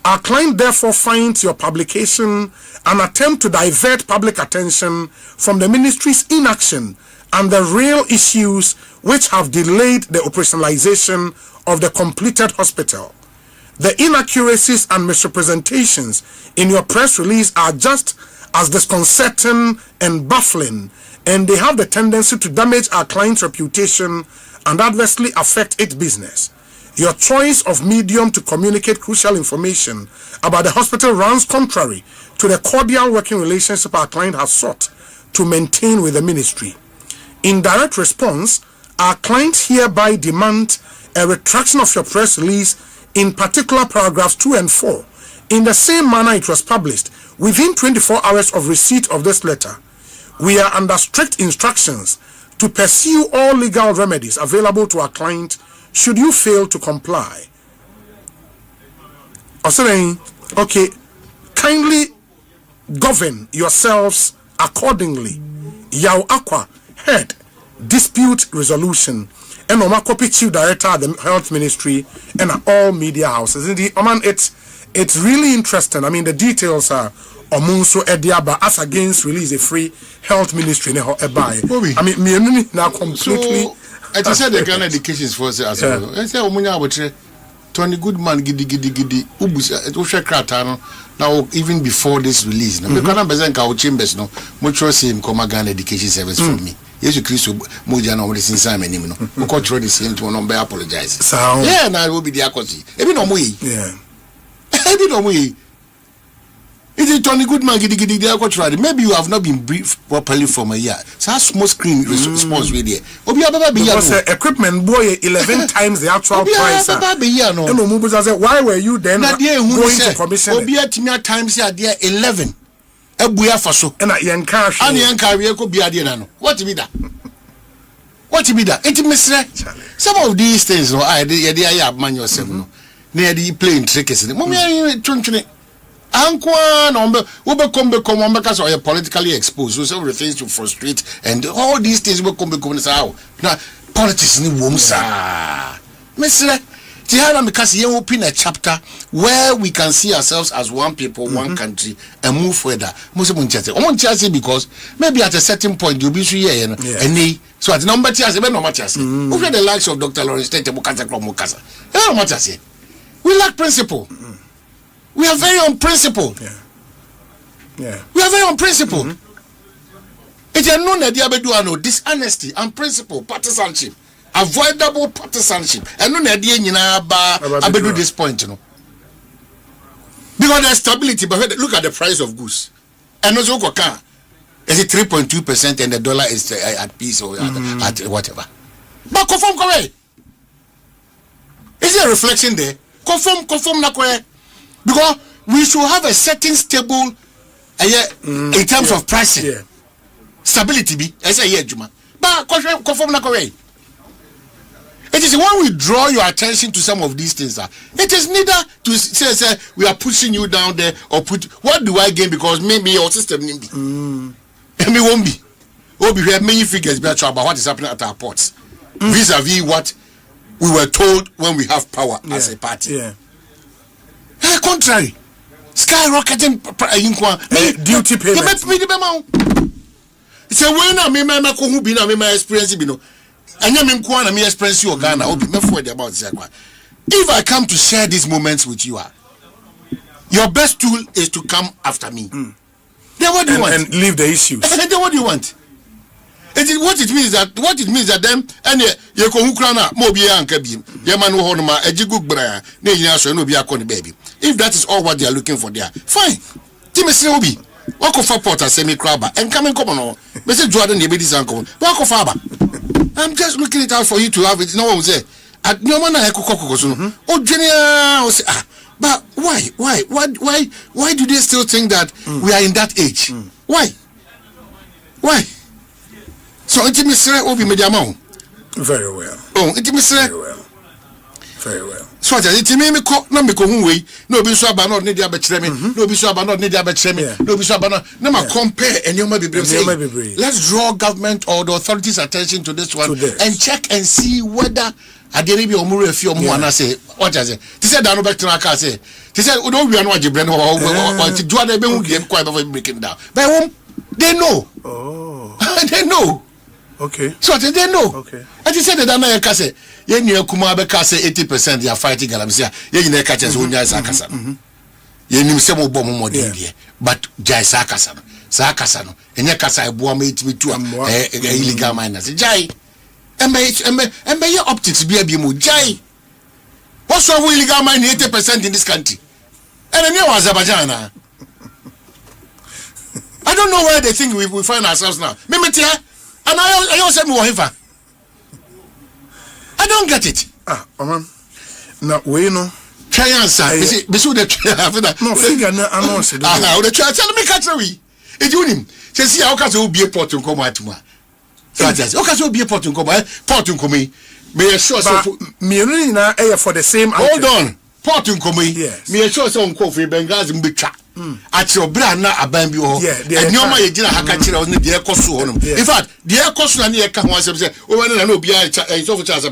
Our client therefore finds your publication an attempt to divert public attention from the ministry's inaction and the real issues which have delayed the operationalization of the completed hospital. The inaccuracies and misrepresentations in your press release are just as disconcerting and baffling, and they have the tendency to damage our client's reputation and adversely affect its business. Your choice of medium to communicate crucial information about the hospital runs contrary to the cordial working relationship our client has sought to maintain with the ministry. In direct response, our client hereby demand a retraction of your press release, in particular paragraphs 2 and 4, in the same manner it was published within 24 hours of receipt of this letter. We are under strict instructions to pursue all legal remedies available to our client should you fail to comply. Okay, kindly govern yourselves accordingly. Yao Aqua, head, dispute resolution, and Omakopi chief director at the health ministry, and all media houses. Indeed, it's really interesting. I mean, the details are Omunso Ediaba as against release a free health ministry. I mean, me now completely. So, I just said the Ghana education force as well. I said, Omunya would Tony Goodman gidi Ubus Kratano. Now, even before this release, no, because I'm Bezanka Chambers, no, much same come Ghana education service for me. Yes, you Chris Mujano with this inside many, no, we control the same to no apologize. Yeah, and I will be the Akosi. Every no way. Yeah. Every no way. Is it Tony Goodman gidi maybe you have not been briefed properly from a year. So how small screen response really there. Because equipment boy 11 times the actual price. Why were you then going to commission it? Times there 11. Ebuya faso. And yankash. And yankash ko be ade na no. What be that? What be that? It misre. Some of these things no I dey man yourself no. Na dey playing tricks. Mo me twentwene. Ankwa no be come because you are politically exposed, so some things to frustrate and all these things will come say how now politics ni wom sa mesre Tihana because you open a chapter where we can see ourselves as one people, one country, and move further. Because maybe at a certain point you'll be here and so at number over the likes of Dr. Lawrence Tate Mukasa. We lack principle. We are very unprincipled. Yeah. We are very unprincipled. It's a known idea dishonesty, unprincipled, partisanship, avoidable partisanship. And no idea abedu this point, you know. Because there's stability, but look at the price of goods. And also car. Is it 3.2% and the dollar is at peace or at whatever? But confirm correct. Is there a reflection there? Confirm na correct. Because we should have a certain stable in terms of pricing. Yeah. Stability be as a year juma. But confirm na correct. It is when we draw your attention to some of these things. It is neither to say we are pushing you down there or put what do I gain because maybe your system be. Me won't be. We have many figures about what is happening at our ports vis-a-vis what we were told when we have power as a party. Yeah. Contrary, skyrocketing duty payment. It's a way now. Me who be now me experience be no. And you mean Kwana me experience you Ghana. About if I come to share these moments with you, your best tool is to come after me. Then what do you want? And leave the issues. And then what do you want? What it means that them and you go Ukraina mobia and kabim. Yaman honoma ejigu bra na nyina so no bi akọ baby. If that is all what they are looking for there, fine. Timothy Obi, wako for porter semi crabber and come on. Message Jordan the baby's uncle. Wako faba. I'm just looking it out for you to have it. No one will say at no man oh genius say but why do they still think that we are in that age? Why so intimacy will be mediamount very well. Oh intimacy very well. So it me na me ko hu we no bi so aba no ne dia be kire me no bi so aba no ne dia be kire me no bi so aba no na ma compare anyoma bebre. Let's draw government or the authorities attention to this one and check and see whether adere bi omuru afi omu ana say what I say they said no back to na car say they said we don't we are no agibre no what do they be hu game quite before breaking down but they know they know. Okay. So they know. Okay. And you said that na yeka say ye nua kuma be ka say 80% they are fighting galamsia ye nyina ka che say onya sa kasa ye nim se mo bom mo den die but jai sa kasa no enye kasa ebo ma itimi tu illegal miners jai embe ye optics bi mo jai what's wrong with illegal mining 80% in this country and then you Azerbaijan I don't know where they think we find ourselves now memetia and I also me wohifa I don't get it. Now we know. Try answer. Be so the no figure na announce it. The try tell me catch we. E do nim. Say see how can so be a port nkomo atuma. So just how can so be a port nkomo me sure so me na for the same hold on. Port nkomo yes. Me sure so nko for Benghazi mbetwa. Ati obra na aban bi ho. Enyoma ye gina haka kire on the ekoso honum. In fact, the ekoso na ye ka ho asem say o we na obi a so for chance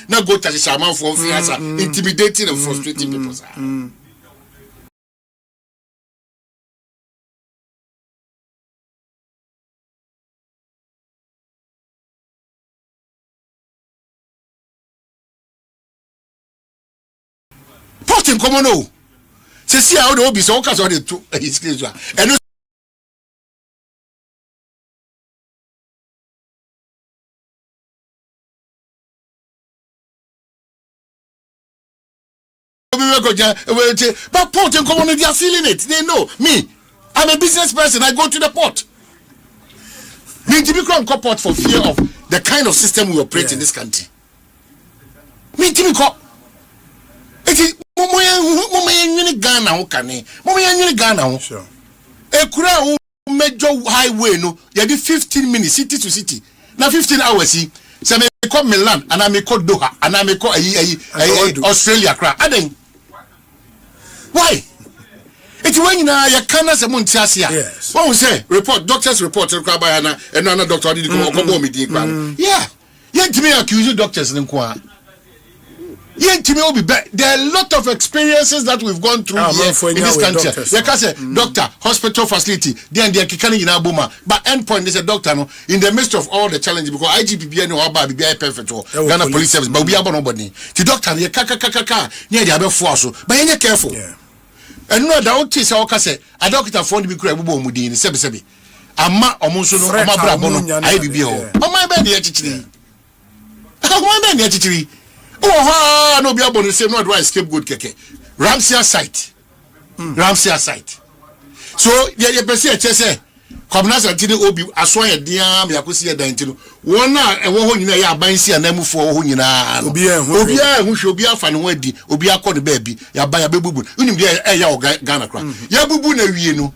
na go to the shaman for fiasa intimidating and frustrating people Porting come no say see how the obi so ka so the two his case and but port and common they are feeling it. They know me. I'm a business person. I go to the port. Me to become port for fear of the kind of system we operate in this country. Me to become. It is Momo Ghana okane. Momo Ghana. Sure. Ekura major highway no. You do 15 minutes city to city. Now 15 hours see. So me call Milan and I me call Doha and I me call Australia cra. Aden. Why? It's when you know you can't say Montiasia. Yes. What we say? Report, doctors report, and another doctor did come. Yeah. You me accuse doctors in Kwa. There are a lot of experiences that we've gone through here in this country. You can say doctor, hospital facility, then they can in Abuma. But endpoint is a doctor no in the midst of all the challenges because IGPB no about be perfect Ghana Police Service, but we have nobody. The doctor, you near the other force, but you're careful. Yeah. And no, the old teacher say a doctor phone be crab mudin, sebi. Ama omuso no ama brabono IBB. Oh my bad the chichiri. Oh my bad the chichiri. Oh, no, be able to say no, do I scapegoat keke. Ramsey site. Ramsey site. So, yeah, person say, come now, Santini Obi, I saw a dear, me, I could see a dentino. One night, and one in a bansi and name for Hunina, Obia, who should be a fan wedding, Obia called the baby, ya buy a baby, you be a yaw Ghana crack. Ya bubu, you know.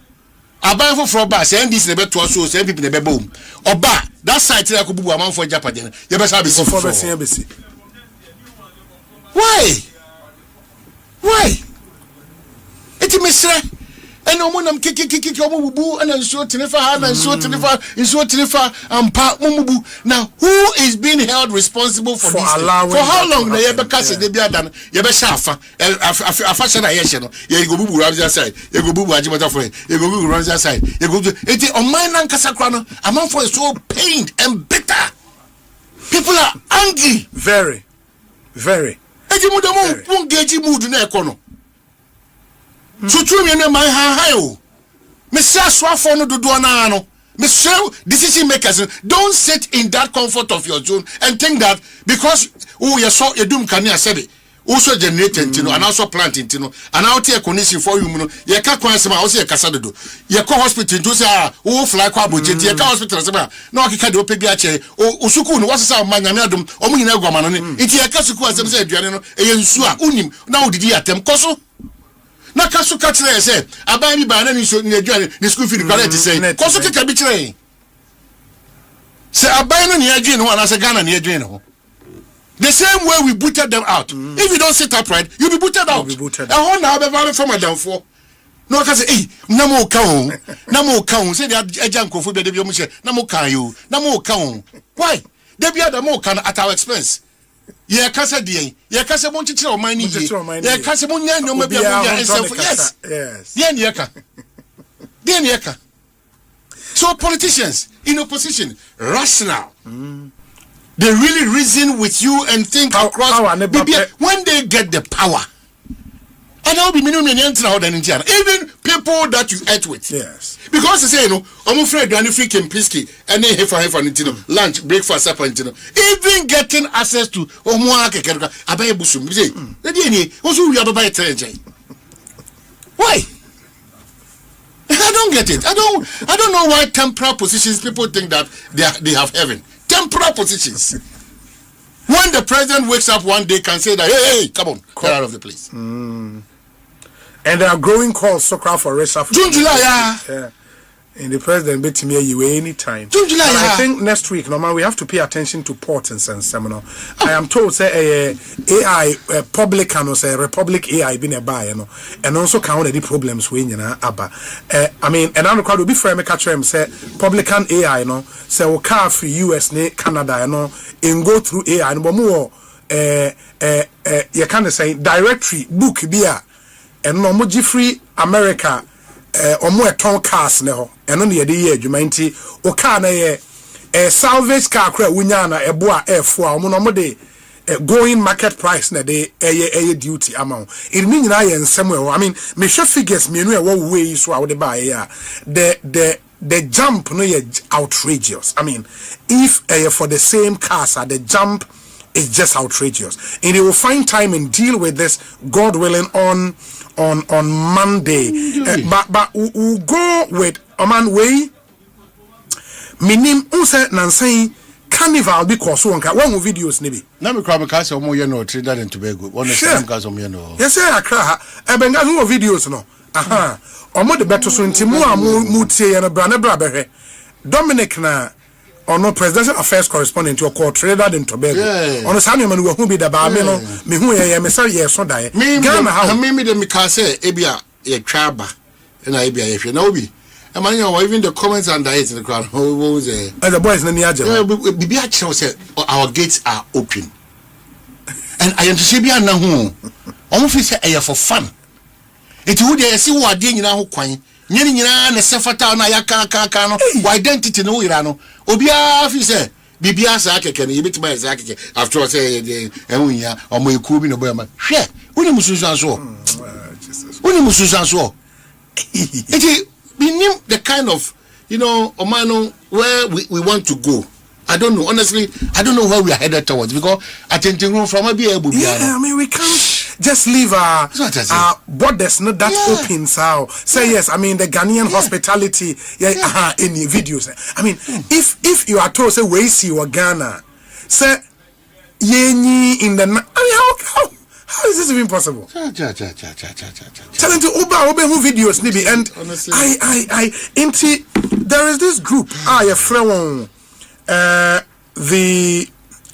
I buy for Froba, send this never to us, so send people in the boom. Or ba, that site I could be a man for Japan. You best have it for embassy. Why? It may say, and no one am kicking boo and so Tinifa and so Tinifa and Pa Mumubu. Now, who is being held responsible for this? For how long the Yabakasi they be done? Yabashafa, a fashion ayation, Yagobu Ramsey side, Yagobu Ajimata friend, Yagobu Ramsey side, Yagobu. It on my Nankasakrano, a man for so pained and bitter. People are angry. Very. Ejimudamu won't get you mood in the econo. So true, me my high. Miss Swafon do Duanano. Miss decision makers don't sit in that comfort of your zone and think that because you saw a doom can said it. Also generated and also planting and out here condition for you. You can't question my house, Casado. You call hospital to say, oh, fly quabo, you can't hospital. No, I can't do Pigache or Usukun. What's our manadum or Minagoman? It's a Kasuku as said, Sua Unim. Now did he attempt Koso? Na kasu katre say aban bi ba na ni so ni adwane ni school fee collect say koso keka bi kire say aban no ni adwane no na say Ghana ni adwane no the same way we booted them out. If you don't sit upright you be booted out and how na be ba from madam for no ka say eh na mo ka on say the agent kofo be de bi o mo say na mo kan you na mo ka on why they be ada mo kan at our expense. Ye kasa die ye kasa mo nchichira o man ni ye kasa mo nya nyoma bia mo ya enself yes den ye ka so politicians in opposition rational they really reason with you and think across when they get the power and I'll be minimum even people that you ate with. Yes. Because they say, you know, I'm afraid you free Kempiski and then lunch, breakfast, supper, even getting access to why? I don't get it. I don't know why temporal positions people think that they have heaven. Temporal positions. When the president wakes up one day can say that, hey, come on, get out of the place. And there are growing calls so crowd for reshuffle. June, July, yeah. And the president bet me you anytime. June, July, and I think next week, no man, we have to pay attention to ports and seminar. I am told say AI public and say Republic AI been a buy, you know, and also count the problems when you know abba. I mean, and I'm crowd will be fair. Me catch him say publican AI, you know, say we car for US, Canada, you know, and go through AI and more. You can say directory book beer. And no more free America or more ton cars now and only a year you might see or can a salvage car crowd winyana a boa F4 monomode going market price na day a duty amount it means I and somewhere I mean me sure figures me know what way so I would buy the jump no outrageous I mean if for the same cars the jump is just outrageous and they will find time and deal with this God willing on Monday. But we'll go with Oman way. Minim unse nansay carnival because one videos nibi. Na me kwa because omo ye no Trinidad and Tobago. One time because omo ye no. Yes sir Accra. Ebenga no videos no. Aha. Omo de beto so ntimu amu tie ye no bra na bra behwe. Dominic na no presidential affairs correspondent to call Trinidad and Tobago. On Sunday man who be the ba me no me hu ye say ye so die. Ghana how me de me ka say ebia ye twaba na ebia ye hwe na obi. E man you even the comments under it in the crowd. Who was there? The boys na ni aje. Bibi a che say our gates are open. And I am to say bia na hu. Omo fi say e for fun. It would dey see wo ade nyina ho kwan. Nyeni nyina na sefata na yaka no identity no ira no obia fi say bibia sa keke no yebetima sa keke after all say ehunya omo eku bi no boy ma hwe woni mususan so it we name the kind of omano where we want to go I don't know. Honestly, I don't know where we are headed towards because attention from a be able to. Yeah, I mean, we can't just leave our borders not that open. So say yes. I mean, the Ghanaian hospitality. Any videos. I mean, if you are told say we see your Ghana, say yenyi in the. I mean, how is this even possible? Telling to Uber who videos nibi and honestly, there is this group. Your friend. The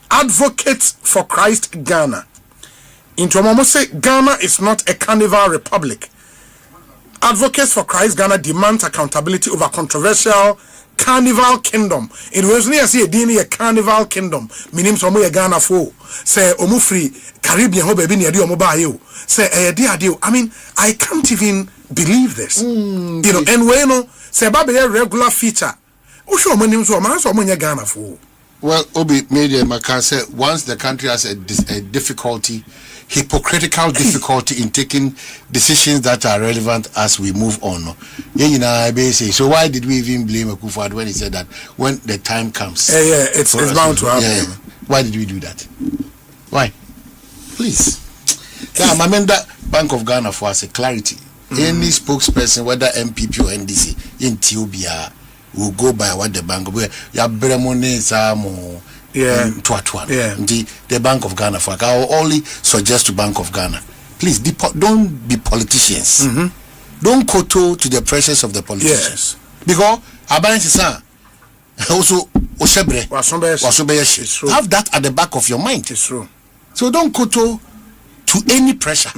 Advocates for Christ Ghana. Into Momo say Ghana is not a carnival republic. Advocates for Christ Ghana demand accountability over controversial carnival kingdom. It was near see a carnival kingdom. Minim so mo Ghana fo say omu free Caribbean ho baby near omo ba you. Say dear. I mean, I can't even believe this. You know, and we know say baby a regular feature. Well, Obi made a Macan said once the country has a difficulty, hypocritical difficulty in taking decisions that are relevant as we move on. So why did we even blame Akufo-Addo when he said that when the time comes? It's bound to happen. Yeah. Why did we do that? Why? Please. Yeah, Mamenda Bank of Ghana for us a clarity. Any spokesperson, whether MPP or NDC, in Ethiopia, will go by what the bank where ya bremone samo the Bank of Ghana for I will only suggest to Bank of Ghana, please don't be politicians. Don't kowtow to the pressures of the politicians. Because abansi also oshebre have that at the back of your mind. It's true. So don't kowtow to any pressure.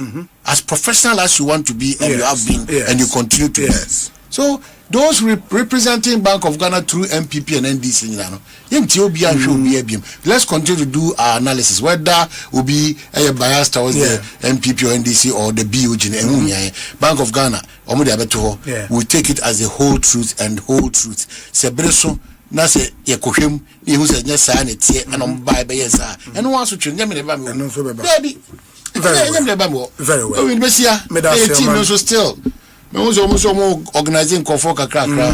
As professional as you want to be and you have been and you continue to be. So those representing Bank of Ghana through MPP and NDC, let's continue to do our analysis. Whether will be a bias towards the MPP or NDC or the BUG, Bank of Ghana, will take it as a whole truth and whole truth. Sebreso, Nase Yakuhim, who said yes, and on by yes, and once to change them in the very well. In Messia, Medal still. Me was almost organizing Kofoka Krakra.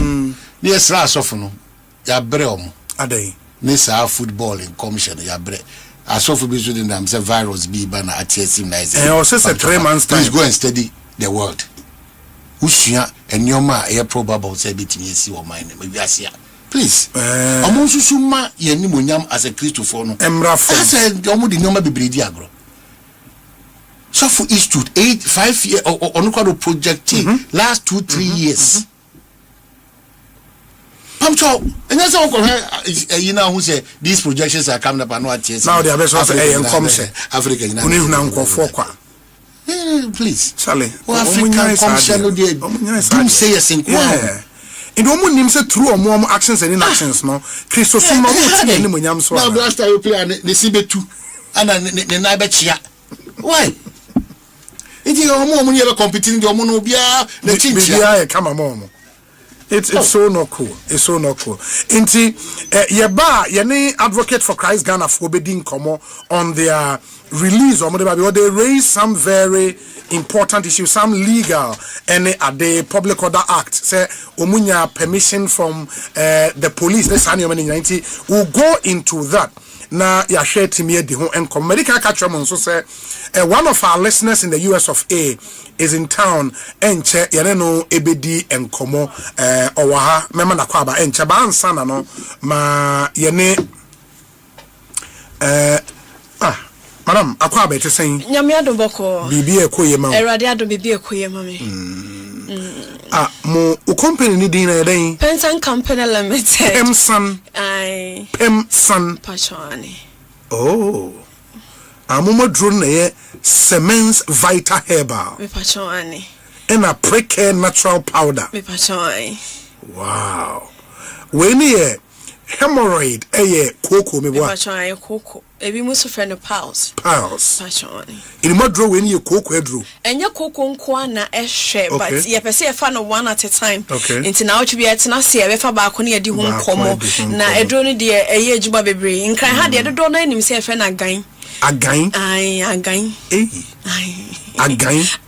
Yes, last of no. Ya breom. Ade. Nisa football in commission. Ya bre. I saw for building them say virus be banner at TSM nice. And also say 3 months time. Please go and study the world. Ushia and Yoma air probable say between see or mine. Maybe I see. Please. Amonsu suma ye ni munyam as a Christopher no. Emra for. I said omo di nyoma bebredi agro. So for Institute 5 years or on project last 2-3 years. Pamcho, and that's all. You know who say these projections are coming up and what yes. Now they are best Africa. Please, Sally. African commission don't say yes in yeah. In the moment, say true or more actions and inactions. No, Christopher. Now last time you play and the CB2 and the Nibechia. Why? It's competing it's so not cool. It's so not cool. Inti yeba Advocate for Christ Ghana for bedin komo on their release or they raise some very important issues, some legal and the Public Order Act say omunya permission from the police. This annual 90 will go into that. Na ya share timie di ho enkom medical catchment so say one of our listeners in the US of A is in town enche yene no ebedi enkomo owaha mema na kwa ba enche ba ansa na no ma yene madam akwa ba te sen nyame adoboko bibi ekoye ma erade ado bibi ekoye ma me mo o company ni din na yeden Pensan Company Limited Pemsan Pachani. Oh, amumo drone na ye Semens Vita Herbal me Pachani and a Precare natural powder me Pachani. Wow, when ye hemorrhoid cocoa me wa cocoa ebi muso friend pals Pachani in modro when ye cocoa edru enye cocoa nko na ehwe but ye pese ye fa no one at a time into now to be at na se ye fa ba ko na ye di ho nkomo na edro no de eye adwuma bebre nkran ha de do na nim se ye fa na agan agan ai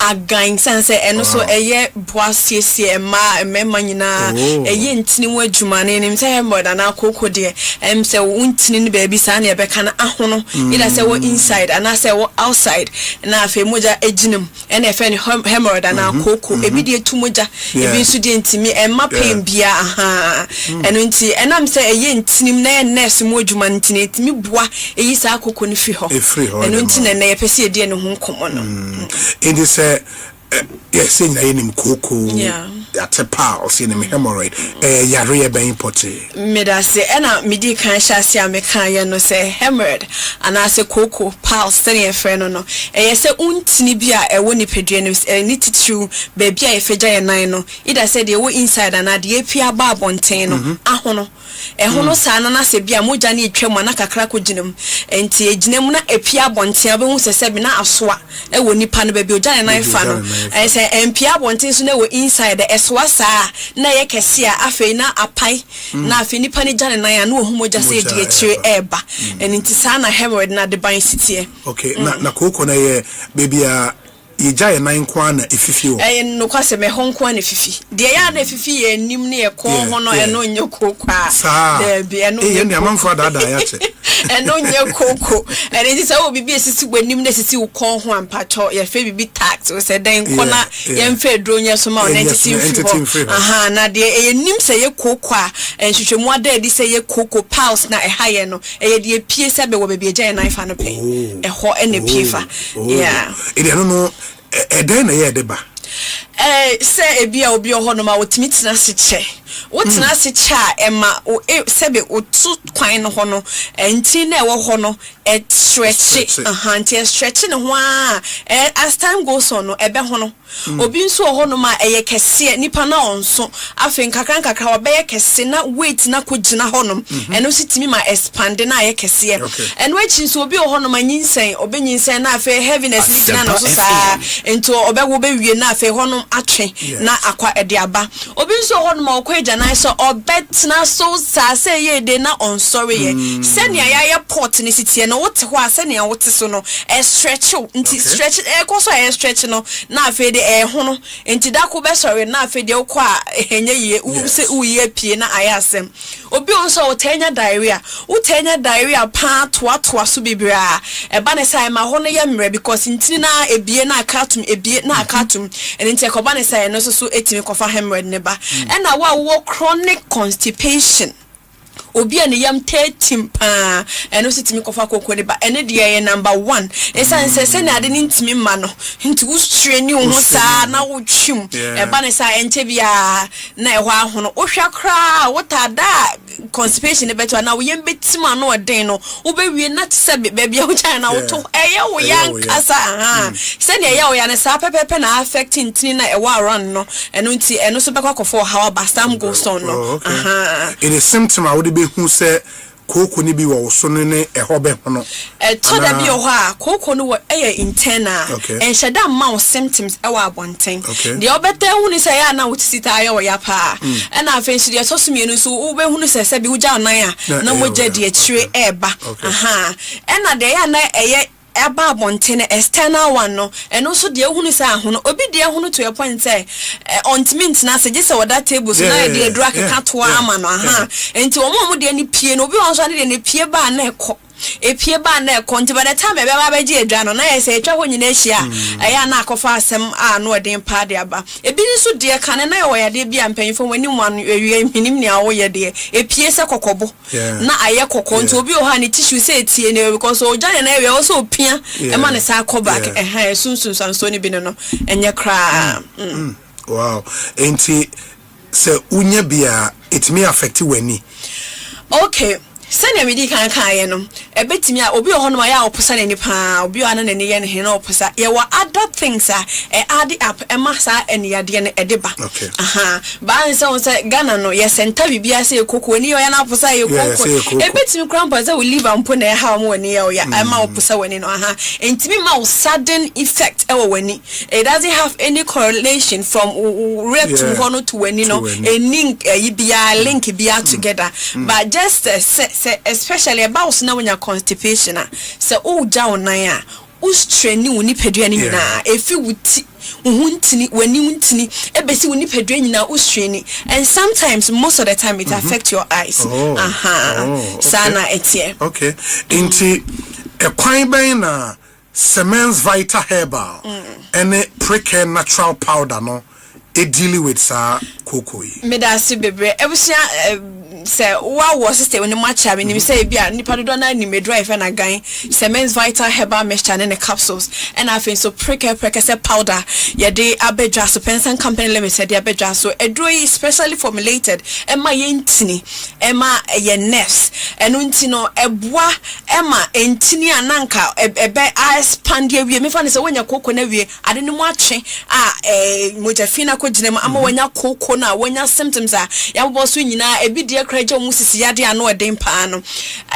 again sense eno so eye boasiesie ma nyina eye ntini mu adwuma ne nim say more than akoko de say untini ne baby sa na ebeka na ahono ida say wo inside and I say wo outside na afi moja eginum ena efe ne hemorrhoid na akoko ebi de tumoja ebi nso de ntimi emma pain bia aha eno nti enam say eye ntinim na nurse mu adwuma ntini ntimi boa eyi sa akoko ne fi ho eno nti na na yepese edi ne ho nkomo no it is yes in any koko at a power of cinema hemorrhoid yare be important me da say na midi kan hyase ameka ye no say hemorrhoid ana say koko pulse tell your friend no say untini bia ewo ni pedue no ni titru ba bia ye feja ye nan no ida say de wo inside ana de apia ba abonten no ahono ehono sa na say bia moja na etwam ana kakra ko ginam enti eginam na apia abonten abehu se bi na asoa ewo nipa no ba bi oja na fa no say empia abonten so na wo inside eswa sa na ye kese a afei na apai na afei nipa ne jane nan na ohun moja say de etire eba enti sa na hemorrhoid na de ban sitie okay na koko na ye baby a Ija nine kwana ififi o. No kwase me honkwa na fifi. De ya na fifi ye nim ne ye kon ho no eno nye kokwa. De bi eno. Ye ne amanfo dada ya che. Eno nye koko. Ene ti sa obibi esisi gwanim na sisi wo kon ho ampacho ye fe bibi tax o se den kona ye mfe dro nye so ma o entity mfi. Aha na de ye nim se ye kokwa enhwehwemu ada di se ye koko pulse na ehaye no ye de pie se be wo bebi eja na ifa no pe. Eho ene pie fa. Yeah. Ide no eden na ye de ba say ebia obi ho no ma wotimi tena se che wotena se cha ema o sebe otu kwan no ho no enti na ewo ho no stretch anti stretch no ho as time goes on no ebe ho no obi nso ho no ma eye kese nipa na onso afen kakra wa be kese na weight na kogina ho no eno sitimi ma expand na eye kese eno achi nso obi ho no ma nyinsen obenyinsen na afen heaviness ni gina no so sa ento obego be wie na afen ho no atwe na akwa ede aba obi nso ho no ma okwaja na so obetna so sa say ye de na on sorry ye senia ya port ni sitie no wote ho asenia wote so no stretch nti stretch koso stretch no na afen de ho no enti da ko be sorry na afen de ko a enye ye u se u ye pie na ayasem obi onso wotenya diarrhea pa toa so bibira eba ne sai ma ho no ye mre because ntini na ebie na akatum enti ekoba ne sai no so etimi kofa hemorrhoid ne ba na wo chronic constipation obi ane yam 13 pa eno sitimi kofa kokko ne ba ene de ye number 1 esan se na ade ni ntimi ma no nti wo streni wo sa na wo twim e ba ne sa enche bia na ehwa ahono wo hwa kra wo tada constipation ne beto na wo yem betima no odin no wo be wie na tse be bia wo chan na wo to eye wo yan kasa aha se ne ye wo ya ne sa pepepe na affecting ntini na ewa run no eno nti eno so be kwakofo how basam go son no aha it is symptom I would be who say koko ni bi wo so ne ehobe hono to da bi ho a koko no internal and shada ma symptoms e wa abonten de obeta hu ni say ya na wotisita ya wo ya pa e na afen shi de so sumienu so wo be hu ni say bi wuja nan a na moja de atire eba aha e na de ya na eye eba abonten external one no eno so de ehunu say ahono obi de ehunu to your point say ontiment na say just for that table so na de drug ka to ama no aha enti omo de ni pie no obi won so de ni pie ba na ekọ epie ba na konti by the time e be ba beji edwa no na ye se etwa ho nyina ehia eya na akofa asem a no odin pa de aba ebi nso de kan na ye wo yade bia mpanfo wani mu anu ewie minim ne awo ye de epie se kokobo na aye kokon obi o ha ni tissue se etie ne because o jane na ye o so opia e ma ne sa back sunsun sanso ni bi no enye kra wow enti se unya bia it may affect wani okay sanya midi kan ye no ebetimi a obi ho no ma ya oposa na nipa obi ana na ne ye ne na oposa ye wa other things add up e masa eniyade ne edeba aha ba nse won say Ghana no ye center bibia say koko ni ye na oposa ye koko ebetimi krampa say we live ampo na ha mo wani ye ya ma oposa wani no aha entimi ma sudden effect e wani it doesn't have any correlation from rep to one to wani no a link bia link bia together but just especially about now when your constipation so oh down na ustreni uni pedua ni nyina efi wuti uhuntini wani untini ebesi uni pedua nyina ustreni and sometimes most of the time it affect your eyes sana etie okay inti ekwan ben na Semen's Vita Herbal and Precare Natural Powder no e deal with sa cocoa medasi bebre ebusia say wa was sister when match am ni say bia nipa do na ni me drive na gan Semen's Vita Herbal mixture and the capsules and I think so Precare say powder ye de abedwa so Penson Company Limited de abedwa so edroi specially formulated ema ye ntini ema ye nerves eno ntino eboa ema entini ananka ebe expand ye me fa ne say wonya cocoa na wie ade ne mu atwe mojafina ko ginema ama wonya cocoa na wonya symptoms a ya bo so nyina ebi de kraje mu sisi yade ano eden pa no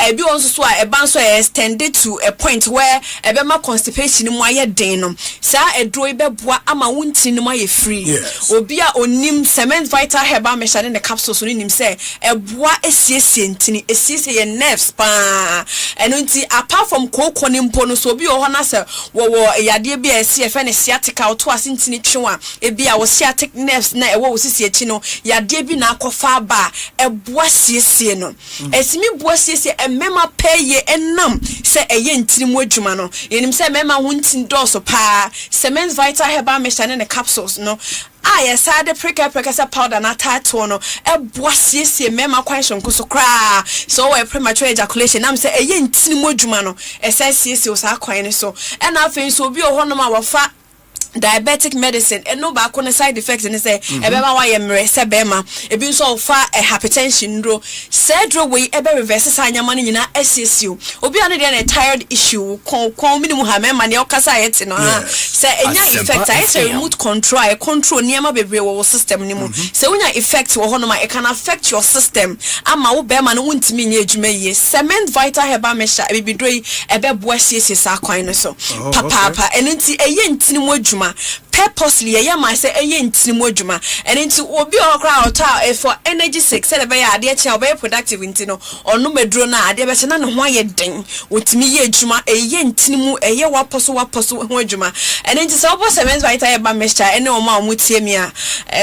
ebi onso so a eba so extended to a point where ebe ma constipation mu aye den no sa edro ibeboa ama wunti no aye free obi a onim Semen's Vita Herbal mixture ne capsules no nim say eboa esiesie ntini esiesie ye nerves pa eno nti apart from cocoa ni mpo no so obi o ho na say wo yade bi esie fe ne sciatica to asintini twa ebi a wo sciatic nerves na ewo wo sisi echi no yade bi na akofa ba eboa siesie no esimi boa siesie emema peye enam se eye ntiri mu adwuma no yenim se emema ho ntin dose pa Semen's Vita Herbal mixture ne capsules no yes I the Precare powder na tattoo no eboa siesie emema kwan sonko so kra so we premature ejaculation am se eye ntiri mu adwuma no ese siesie o sa kwan ne so and afin so obi o ho no ma wafa diabetic medicine and no back on side effects and say ebema wa yemre se bema ebi nso ofa hypertension ro sedro we ebe reverse anyama ni nyina SSU obi ane dey na tired issue kon minimum ha mema ne okasa yet no se enya effect I say remote control niema bebre wo system ni mu se unya effect wo hono ma it can affect your system ama wo bema no wuntimi nya adwuma yie Semen's Vita Herbal mixture ebi droi ebe boa siesie sa kwan no so papa enenti eye ntini mu adwuma purposely ye ma say eye ntini mu adwuma and into obi okra ota for energy 6 say be ya ade chia obe productive ntino onu medro na ade be se na ne ho aye den otimi ye adwuma eye ntini mu eye waposo ho adwuma and into so obo Semen's Vita Herbal mixture ene o ma omutie mi a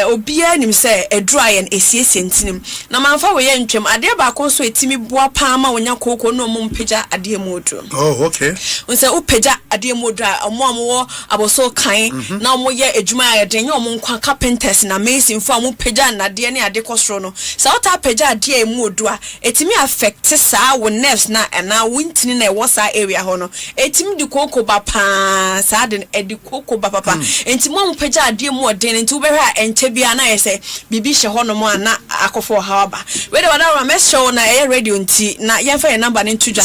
obi anim say edura ye esiesie ntini na manfa we ye ntwem ade ba ko so etimi boa pa ma wonya kokoko no mo mpagya ade mu odu okay unse upagya ade mu odu omo aboso kan na omo ye adwuma ya den omo nkwa carpenters na mason fo omo pagya na de ne ade kosoro no sa ota pagya ade mu odu a etimi affect sa wo nerves na wuntini na ewo sa area ho no etimi di kokoko ba pa sa de edi kokoko ba papa entimi omo pagya ade mu oden enti wo be hwa enche bia na ye say bibi hye ho no mo ana akofo ha ba we de wada ma show na e radio nti na yemfa ye number ne ntudwa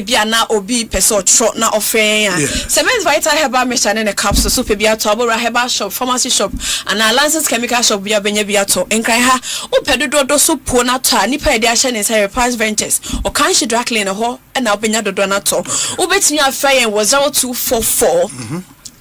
bia na obi peso tro na ofren a Semen's Vita Herbal mixture ne capsule so pe bia to abora herbal shop pharmacy shop and Lance's chemical shop bia benya bia to enkran ha o pedodo so po na to nipa e de ahye ne say Price Ventures o kan shi Draclin ho na obenya dodo na to o betimi afa yen was 0244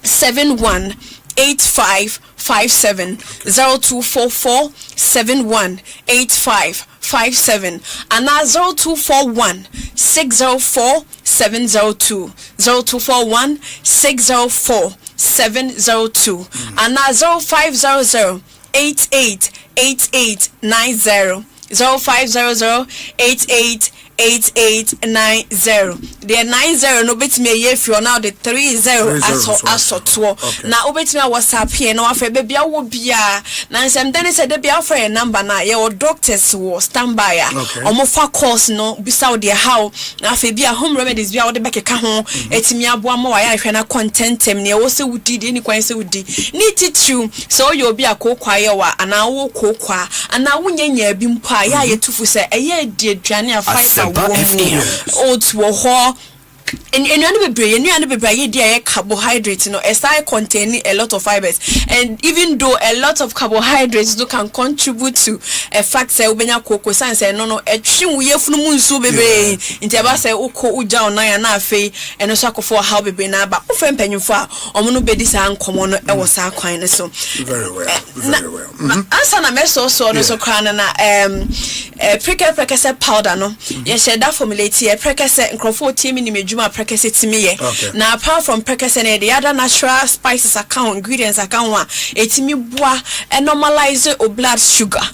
71 8557 0244 71 8557 and 0241 604 702 0241 604 702 and 0500 888890 0500 888890 the 90 no bet me ye fi now the 30 aso to na obetimi WhatsApp here na afa be bia wo bia na nsem den se de bia for number na ye doctors wo standby a omo fa course no bisa wo de how na afa bia home remedies bia wo de bekeka ho etimi aboa ma wa ya hwe na contentem ne wo se wudi de ni kwan se wudi ni titu so yo bia kokwa ye wa ana wo kokwa ana wo nyanya bi mpo a ya ye tufu se eye de aduane a fiber oats wo ho and you know the carbohydrates, you know, as I contain a lot of fibers, and even though a lot of carbohydrates can contribute to a fact say ubenya cocoa science and no a chin we have no so baby in the say uko uja na ya na fe and so for how baby na ba ufem penyufa omo be this an common e was a kwan so very well answer na meso so no so kran na prekese powder no ye share that formulate ye prekese nkrofo timi ni medwuma prekese timi ye na apart from prekese na the other natural spices account ingredients account etimi boa normalize o blood sugar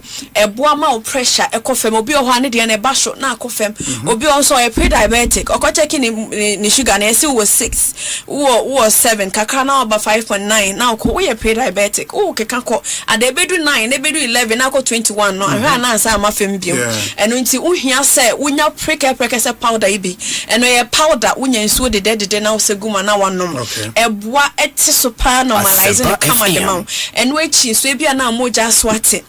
boa ma o pressure ekofem obi o ho ane de na basho na akofem obi also a pre-diabetic o ko check ni sugar na ese was 6 wo 7 kakra na over 5.9 na ko we pre-diabetic o keka ko ade bedu 9 na bedu 11 na ko 21 no ahwa na ansa amafem bio eno nti uhia se unya prekese powder ibi eno ye powder unya nsuo de na oseguma na wanom eboa eti so pa normalize no kama de ma eno echi so ebia na moja swate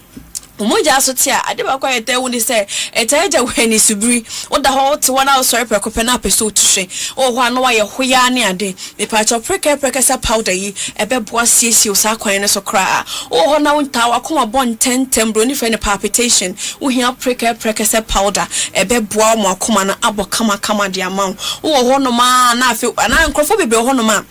umoja asotia adeba kwa yete woni se eteja weni subiri oda ho te wana sorry prekope na peso tuhwe o ho ano ye hoya ne ade me pa cho prekese powder yi ebeboa siesie osa kwan ne so kra o ho na wonta wakoma bon tembro ni fe ne palpitation wo hia prekese powder ebeboa mo akoma na abo kama de amount o ho no ma na afi na nkrofo bebe ho no ma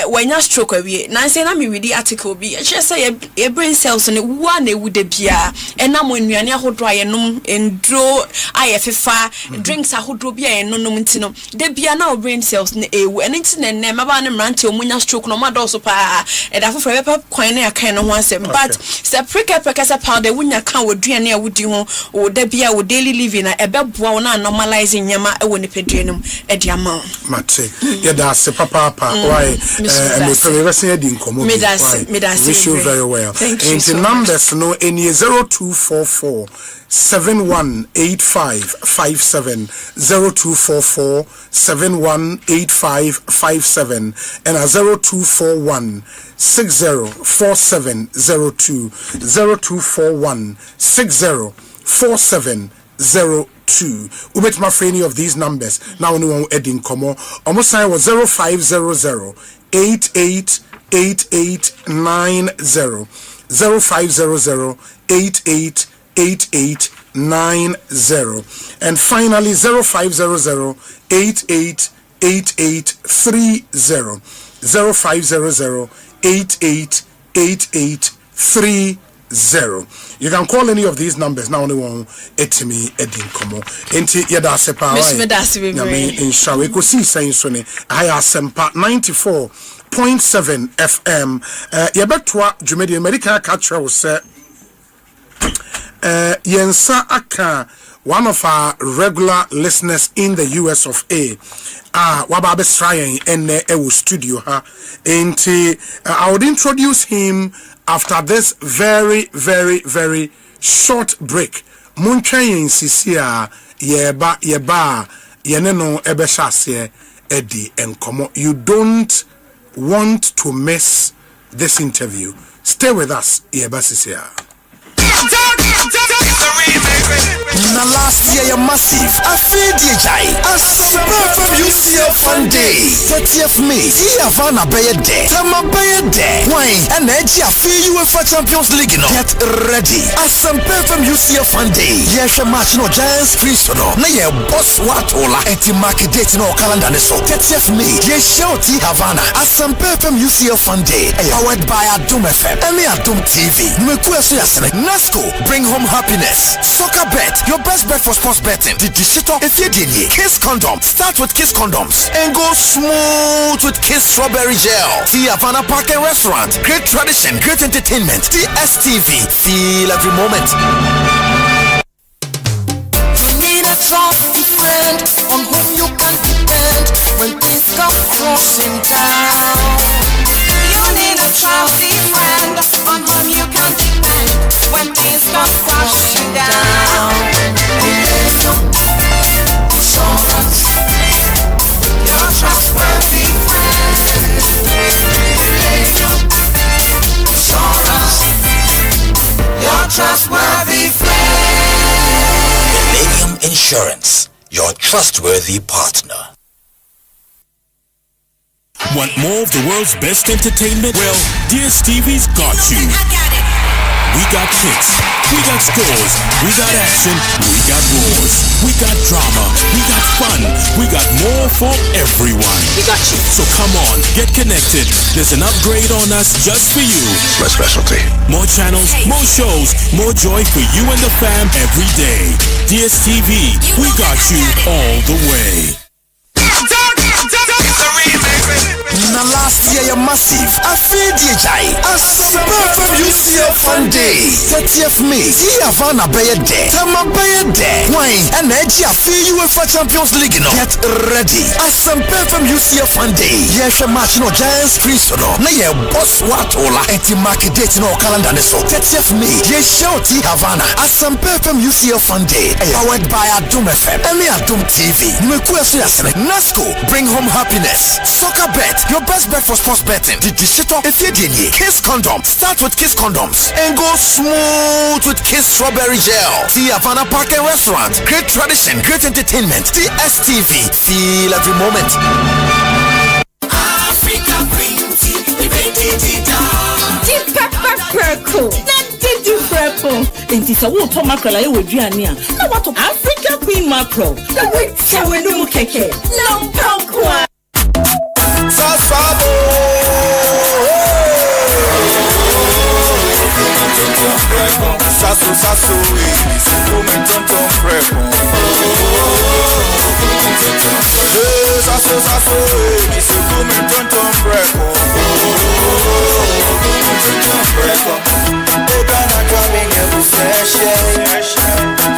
wanya stroke awie na say na me read article bi e say your brain cells ne wa na ewu de bia enamo nnuane ahodro ayenom endro ayefefa drinks ahodro bia enonom ntino de bia na brain cells ne ewu enti ne maba ne mrante omunya stroke no mado so pa da fofo bepa kwan na akan no ho asem but se prekese powder wunya kan woduane a wudi ho o da bia wo daily living na ebeboa wo na normalize nyama e wo ne peduanum e dia ma mate ye da se papa why me preverse ye di nkomo me da wish you very well and the numbers no any 0244 718557 0244 718557 and 0241 604702 0241 604702 ubet my friend of these numbers now only one heading komo almost sign was 0500 888890 0500 888890 and finally 0500 888830 0500 888830. You can call any of these numbers now. Only one etimi edin komo enti yada sepa why inshallah Ekosiisen so ne Asempa 94.7 FM yebetwa dwumedi medical catcher will say yensa aka one of our regular listeners in the US of A waba besrayen ene ewo studio ha enti I would introduce him after this very short break. Muntwen sisia yeba yene no ebeshase edi enkomo. You don't want to miss this interview. Stay with us, yeba sisia. Na last year you're massive. I feel DJI. Asempa from UCF Sunday. 30th May. Havana Bayede. Tama Bayede. Wine. And edge I feel UEFA Champions League. Get ready. Asempa from UCF Sunday. Yes, a match no Giants free sono. Na ye boss watola. Eti market date no calendar neso. 30th May. Yes, shouty Havana. Asempa from UCF Sunday. Powered by Adum FM. And Adum TV. Mekuesu yasene. Nasco. Bring home happiness. Soccer bet. Your best bet for sports betting. The digital if you did Kiss condom. Start with Kiss condoms and go smooth with Kiss strawberry gel. See Havana Park and Restaurant. Great tradition, great entertainment. DSTV. Feel every moment. You need a trusty friend on whom you can depend when things come crashing down. You need a trusty friend on whom you can depend when things come crashing down. Insurance, your trustworthy friend. Insurance, your trustworthy friend. Millennium Insurance, your trustworthy partner. Want more of the world's best entertainment? Well, DSTV's got you. We got kicks, we got scores, we got action, we got roars, we got drama, we got fun, we got more for everyone. We got you. So come on, get connected. There's an upgrade on us just for you. My specialty. More channels, more shows, more joy for you and the fam every day. DSTV, we got you all the way. Na last year you're massive. I feel DJI. Asempa from UCF Fun Day. 30th May. Havana Bay Day. Tama Bay Day. Wine and edgy. I feel UEFA Champions League. No. Get ready. Asempa from UCF Fun Day. Yes, a match no Giants free so no. Na ye boss watola. Eti market date no calendar ne so. 30th May. Yes, show T Havana. Asempa from UCF Fun Day. Powered by Adum FM. Emi Adum TV. Nimekuwa so yasene. Nasco. Bring home happiness. Soccer bet. Your best bet for sports betting. Did you shit up? If you did, Kiss Condom. Start with Kiss Condoms and go smooth with Kiss Strawberry Gel. The Havana Park and Restaurant. Great tradition, great entertainment. The STV. Feel every moment. Africa Green Tea. Deep pepper purple. Did you purple? And this a water mackerel I would Giannia. I want to Africa Queen mackerel. The wit so we no keke. Long punk. Sasabo. Sasso, come tonton prepo. Sasso, come tonton prepo. Ogana coming every session.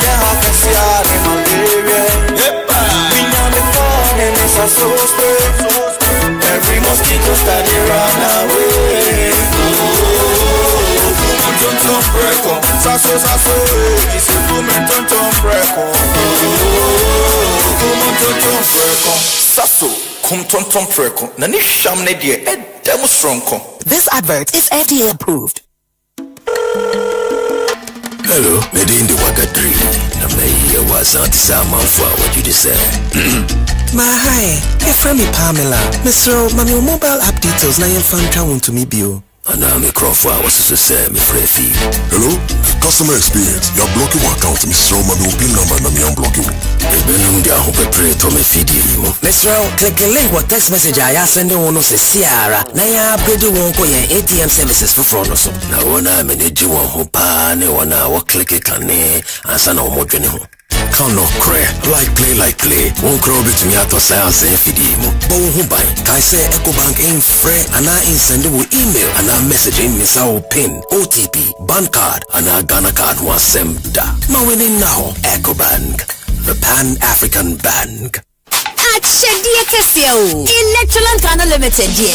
Yeah, I can see how they malaria. We know the phone and it's a so spray. Every mosquito study run away. Tonton preko, sasso, it's a woman tonton preko. Tonton preko, sasso, tonton preko. Nani shamne die, demo stronko. This advert is FDA approved. Hello, Medin the Wagadri. I was not some for what you just said. My hi, a friend Pamela. Mr. Mami mobile app details na fan travel to me bio. And I'm a crowd I was to say me free fee. Hello? Customer experience. You're blocking my account, Mr. Mami PIN number and I'm blocking. Mr. Click a link or text message I send one of the Sierra. Naya upgrade one for your ATM services for front also. Now when I'm in a Jew who pan, one hour click it can and send no more journey. Count no cray, like play. Won't crow between me at the science and FDM. But who buy? I say EcoBank ain't free and I ain't sending with email and I'm messaging Miss our PIN, OTP, bank card, and I Ghana card was sent. My winning now, EcoBank, the Pan-African Bank. Achedie Kesie Electroland Ghana Limited ye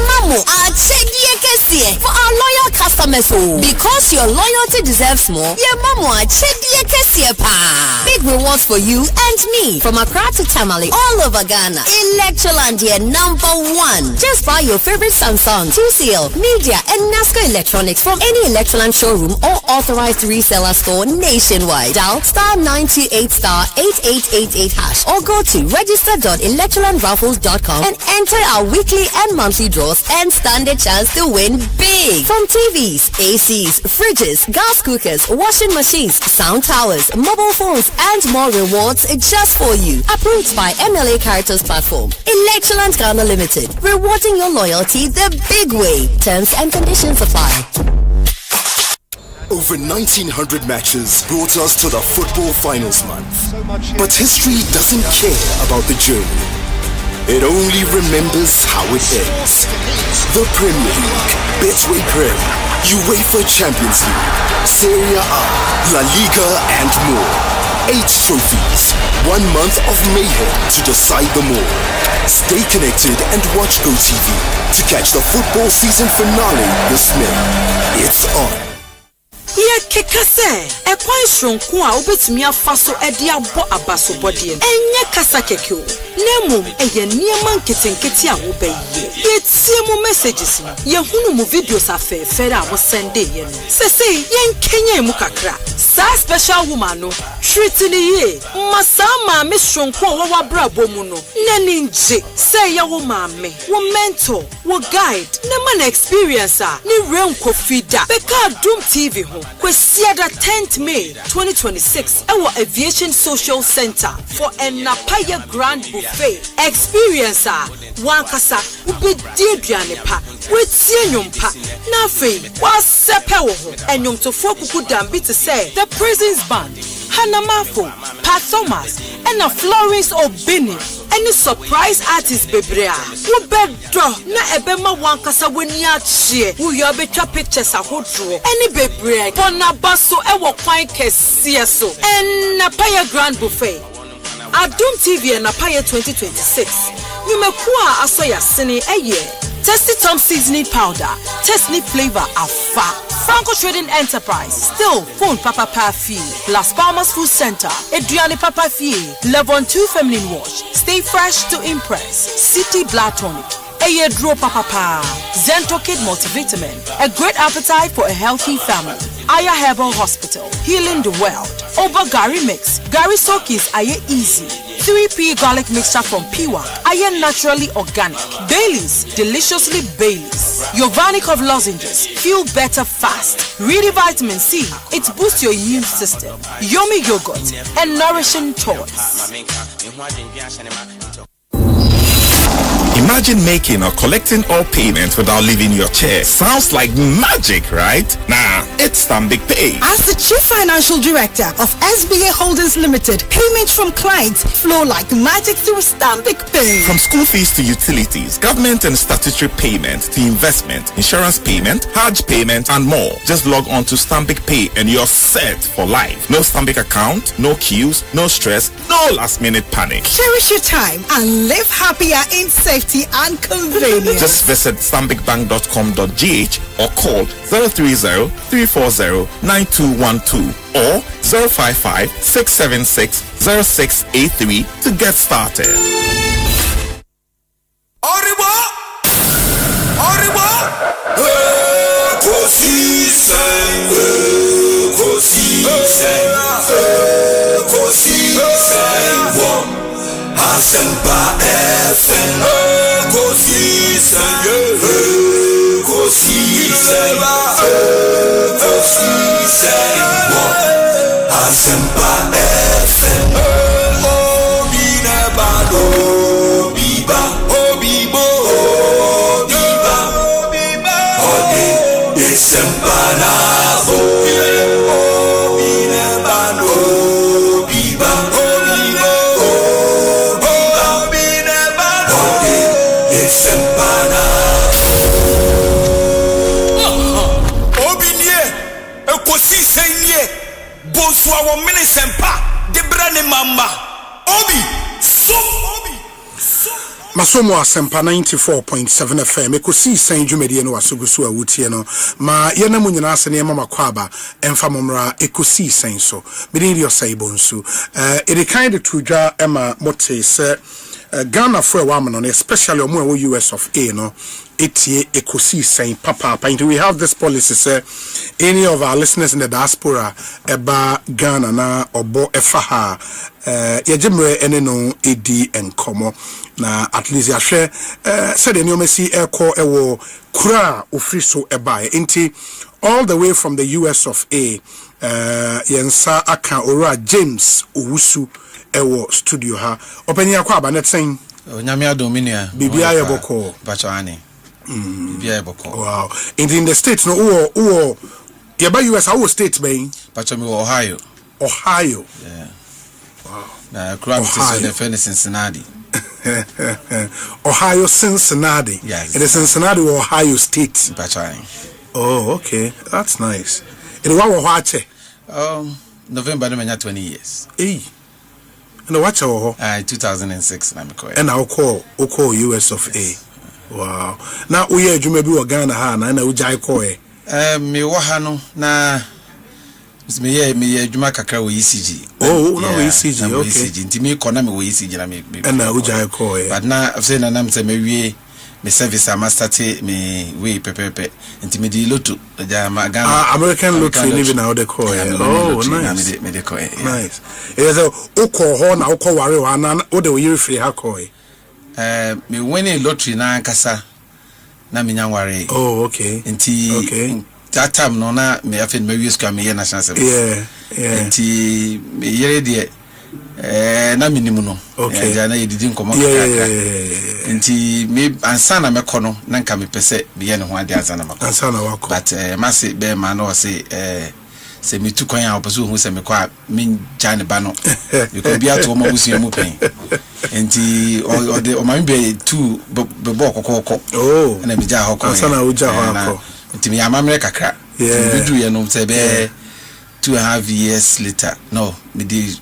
mamu Achedie Kesie for our loyal customers because your loyalty deserves more ye mamu Achedie Kesie pa big rewards for you and me from Accra to Tamale all over Ghana. Electroland ye #1. Just buy your favorite Samsung, TCL, Media and Nasco Electronics from any Electroland showroom or authorized reseller store nationwide. Dial *98*8888# or go to register.electrolandraffles.com and enter our weekly and monthly draws and stand a chance to win big. From TVs, ACs, fridges, gas cookers, washing machines, sound towers, mobile phones, and more rewards just for you. Approved by MLA Caritas Platform. Electroland Ghana Limited. Rewarding your loyalty the big way. Terms and conditions apply. Over 1900 matches brought us to the football finals month. But history doesn't care about the journey. It only remembers how it ends. The Premier League, Betway Prem, UEFA Champions League, Serie A, La Liga and more. 8 trophies, 1 month of mayhem to decide them all. Stay connected and watch GoTV to catch the football season finale this May. It's on. Ye kekase e kwan shronko a obetumi afaso e de abo abaso bode enye kasa keke o nemu eye niema nketenkete a wo bayi ye tie mu messages no ye hunu mu videos afefere a wo send ye no sese ye nkenya mu kakra sa special woman no Shritini Masama Mishonko wa brabo muno. Neninje say ya wo mame, wo mentor, wo guide, ne man experiencer, ni realm kofida. Beka Doom TV ho. Kwesiada 10th May 2026 our Aviation Social Center for Enapaya Grand Buffet. Experiencer wankasa ubedi aduane pa wetie nyompa na afei wasepe wo ho enyom tofo kuku dambi to say the Prisons Band Hanamafo Pat Thomas and a Florence Obini any surprise artist bebrea wo bedo na ebema wankasa weni achie wo yo betwa pictures ahodro any bebrea bonabaso ewo kwan kese so Enapaya Grand Buffet Adum TV and Napaya 2026. You may pour asoya sini eye. Testy Tom seasoning powder. Testy flavor afa. Franco Trading Enterprise. Still phone Papa Pafi. Las Palmas Food Center. Adriani Papa Fie. Level 2 Feminine Wash. Stay fresh to impress. City Blood Tonic. Eye Dro Papa. Zento Kid Multivitamin. A great appetite for a healthy family. Aya Herbal Hospital. Healing the world. Oba Gary Mix. Gary Sokis Aye Easy. 3P garlic mixture from Piwa. Aye naturally organic. Baileys. Deliciously Baileys. Yovanic of lozenges. Feel better fast. Really vitamin C. It boosts your immune system. Yummy yogurt. And nourishing toys. Imagine making or collecting all payments without leaving your chair. Sounds like magic, right? Nah, it's Stanbic Pay. As the Chief Financial Director of SBA Holdings Limited, payments from clients flow like magic through Stanbic Pay. From school fees to utilities, government and statutory payments to investment, insurance payment, Hajj payment, and more. Just log on to Stanbic Pay and you're set for life. No Stanbic account, no queues, no stress, no last-minute panic. Cherish your time and live happier in safety and convenience. Just visit stambicbank.com.gh or call 030-340-9212 or 055-676-0683 to get started. Asempa FM Ekosiisen Asempa FM Obine bado biba obibo obiba ode Desemba na bo obine bado biba Ekosiisen Bonsoir wa mini sempa de brane mama obi so Masomo Asempa 94.7 FM Ekosiisen dwumedi no wasogusu awutie no ma yena mu nyina ase ne mama kwaba emfa momra Ekosiisen so bidiri osaibo it kind of tudwa ema mote se Ghana for a woman, especially on US of A, no, etie Ekosiisen papa. We have this policy, sir. Any of our listeners in the diaspora, eba Ghana na obo efaha, yajimre ene no edi enkomo na at least ya share. Said the nyomesi eko ewo kura ufriso eba. Inti all the way from the US of A, yensa aka ora James Owusu. Ewo studio ha openi akwa aba net sen onyame adominia bibia yeboko bachani bibia yeboko wow in the states no wo yeba US how state be bachami Ohio yeah wow na crime is the fence Cincinnati Ohio Cincinnati yes it is Cincinnati or Ohio state bachani oh okay that's nice it wa wo hache November 20 years no watch 2006 na meko and I'll call US of A wow now we are jume bi wo Ghana ha na ujai call me wo ha no na me adwuma kakra wo ECG oh no ECG okay ECG ntimi kona me wo ECG na me and ujai call but na say na nam say me wie me service I must start me we pepe nti me di loto ja ma American lottery live now the call. Oh nice. Me de call. Nice. Is a oko ho na oko ware wa na wo de year free ha call. Me win a lottery na nkasa na me nyanware. Oh okay. Nti that time no na me afen me use ka me ye national service. Yeah. Nti me yere de na minimum no. Okay. Ja na yedidi nkomo kakra. Nti me ansa na mekọ no na nka me pese be ye ne ho ade ansa na makọ. Ansa na wakọ. But mase be ma no say se me tu kwan a oboso hu se me kwa me jane ba no. Because bia to mo busu mu pen. Nti o ma be tu be bo kokoko. Oh. Na me ja hokọ. Ansa na uja hokọ. Nti me amamre kakra. Yeah. Me du ye no se be 2.5 years later. No, me di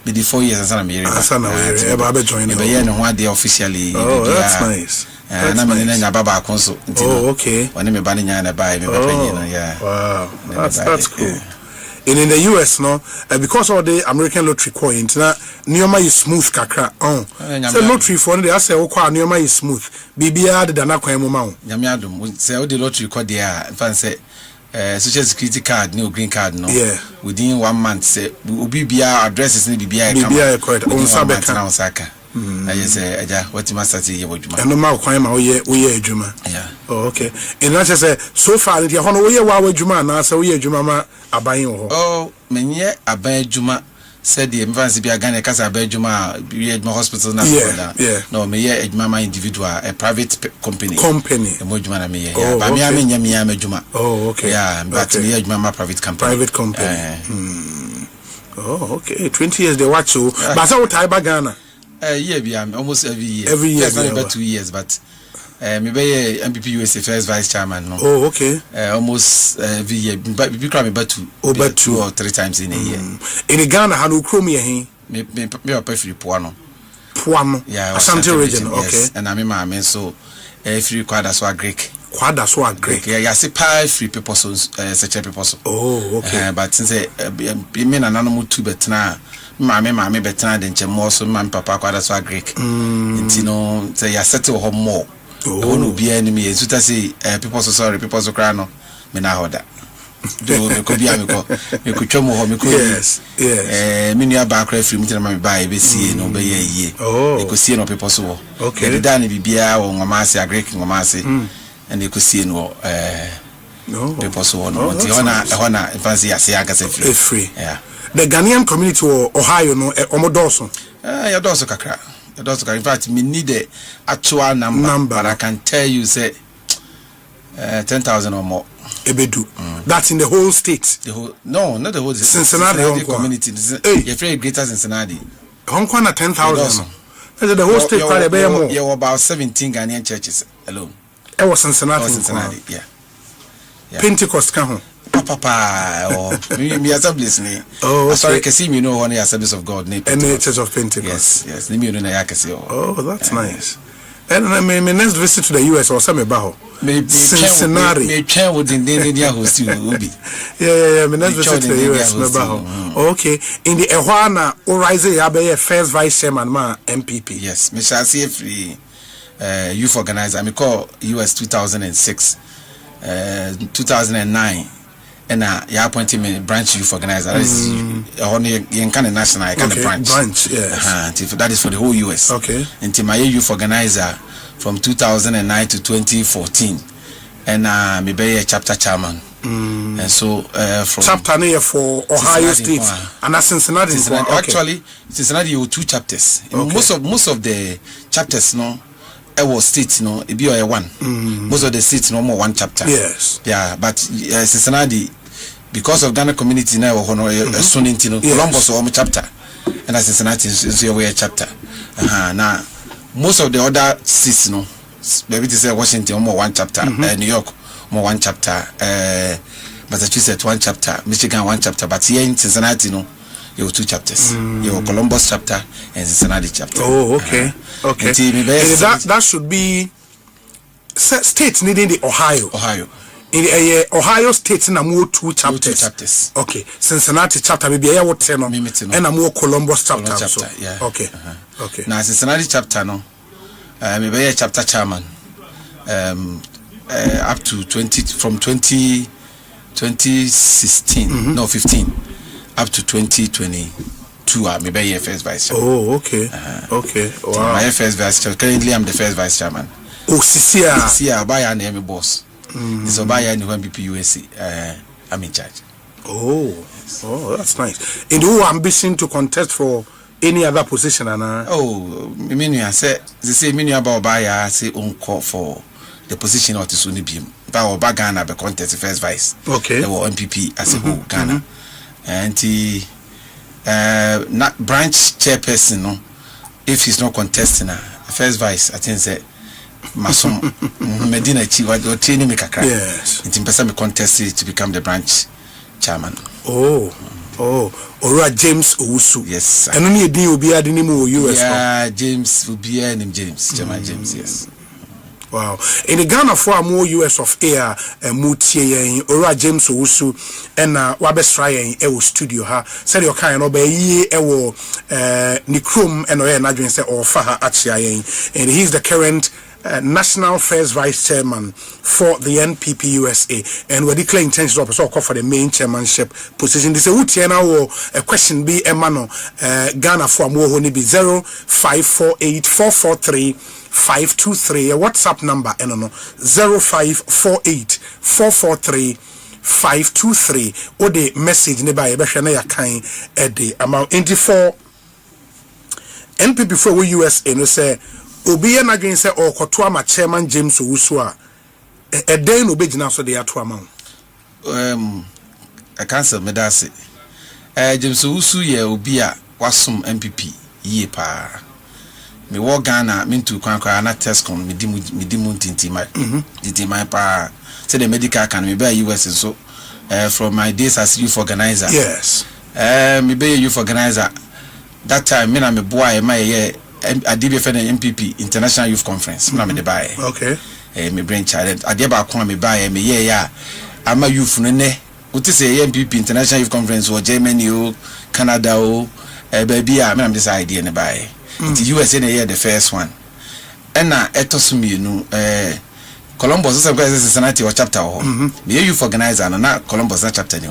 4 years asana me yere eba be join me be ye no ho ade officially. Oh, that's nice. Na me na baba akonso. Oh, okay. Woni me ba nya na ba me be penye no, yeah. Wow. That's cool. And in the US no, because of the American lottery coin, na nioma is smooth kakra. So lottery for they say o kwa nioma is smooth. Bibia de na kwan mu ma wo. Nyame adom. Say o the lottery code there, fan say social security card, no green card no. Yeah. Within 1 month say obi bia addresses ni bibia e come. Bibia e correct. On sabeka na osaka. I say aja what you must say ye wodjuma. Eno ma kwan ma wo ye adwuma. Yeah. Oh, okay. And I say so far the hono wo ye wa adwuma na say wo ye adwuma ma aban wo. Oh, menye aban adwuma said the advance bia Ghana kasa aban adwuma ye adwuma hospital na no me ye adwuma ma individual a private company. E mo adwuma na me ye. Ba me amenya me adwuma. Oh, okay. Yeah, but me adwuma ma private company. Oh, okay. 20 years they watch you. But so tie ba Ghana. Yeah, almost every year. Every year. First about 2 years, but me be MPP USA first vice chairman. No. Oh, okay. Almost every year. But we cry about 2 or 3 times in a year. In Ghana, how do you call me? Me pay free Puano. Yeah, Ashanti region. Okay. Yes. And I'm my so free quad as well Greek. Quad as well Greek. Yeah, I say pay free people so such a people so. Oh, okay. But since be me na nanu tu betna. Mama better than Chemo, so my papa quite as Greek. You know, say I settle home more. The one will be enemy. As you say, people so sorry, people so cry no. Me na hoda. Do me could be amico. Me could chomo home. Yes. Me near back free me tell my buy be see no be ye. Oh. You could see no people so. Okay. The Danny be beer or Mamasi, a Greek Mamasi, and you could see no. No. People so no. Honor, fancy I say I can say free. Yeah. The Ghanaian community or Ohio no omodoso. Ya doso kakra. In fact, me need the actual number. But I can tell you say 10,000 or more. Ebedu. That's in the whole state. No, not the whole Cincinnati community. You're very greater Cincinnati. Hong Kong at 10,000. The whole state probably be more. You about 17 Ghanaian churches alone. It was Cincinnati. Yeah. Pentecost come home. Papa or me assemblies ni. Oh, okay. Sorry, kasi me know one Assemblies of God. Any Church of Pentecost. Yes. Ni me know na yakasi. Oh, that's nice. And my next visit to the US or some baho. Cincinnati. Me train with the host you be. Yeah. My next visit to the US me baho. Okay. In the Ehwana Orize Yabe first vice chairman ma MPP. Yes. Me shall see free youth organizer. I call US 2006. 2009 and ya appointed me branch youth organizer. That is on kind of national kind of branch. Yes. That is for the whole US. Okay. And my youth organizer from 2009 to 2014 and me be a chapter chairman. And so from chapter near for Ohio State and Cincinnati. Actually Cincinnati you 2 chapters. Okay. Most of the chapters was state it be a one. Most of the states no more 1 chapter. Yes. Yeah, but Cincinnati because of Ghana community now Columbus or chapter and Cincinnati is a chapter. Now most of the other states maybe to say Washington more 1 chapter, New York more 1 chapter, Massachusetts 1 chapter, Michigan 1 chapter, but here in Cincinnati you have 2 chapters. You have Columbus chapter and Cincinnati chapter. Oh, okay. Okay. That should be states needing the Ohio. In the Ohio state na more 2 chapters. Okay. Cincinnati chapter maybe I would say no. And a more Columbus chapter. Yeah. Okay. Okay. Now Cincinnati chapter Maybe a chapter chairman. Up to 2016, no 15, up to 2022. Maybe a first vice chairman. Oh, okay. Okay. Wow. My first vice chairman. Currently, I'm the first vice chairman. Oh, Sisia, buyer name boss. It's a buyer in MPP USA. I'm in charge. Oh, yes. Oh, that's nice. And who ambition to contest for any other position? Oh, I say they say about buyer say on call for the position of the Sunni beam. But Ghana be contest first vice. Okay. They were MPP as a whole Ghana. And the not branch chairperson, no, if he's not contesting first vice, I think that Mason Medina Chief or training me kakra. Yes. It's person me contested to become the branch chairman. Oh. Ora James Owusu. Yes. And only a will be adding him US. Yeah, James will be name James. Chairman James, yes. Wow. In the Ghana for more US of air and Mutie Ora James Owusu and Wabestra in studio ha said your kind of ye ewo Nikrum and Nadrin say or Faha Achia and he's the current National First Vice Chairman for the NPP USA, and we declare intentions of also call for the main chairmanship position. This is a question be Emano Ghana for more honey be 0548 443 523 a WhatsApp number and no 0548 443 523 or the message nearby a better na kind at the amount 84 NPP for USA no say obi na dwen say okoto ama chairman James Owusu a den no begina so dey ato ama I cancel me that say James Owusu ye obi a wasum MPP ye pa me wo Ghana me to kwankwa na Tescom me dimu tintima tintima pa say the medical can me be US so from my days as youth organizer. Yes. Me be youth organizer that time me na me boy my ye I did for the MPP International Youth Conference. Me buy. Okay. Me brain child. I did back me buy me yeah. I'm a youth ne. What is a MPP International Youth Conference or Germany, Canada, baby. I'm this idea ne buy. The USA ne the first one. And now etos me no Columbus is a Cincinnati or chapter or me youth organizer and not Columbus chapter ni.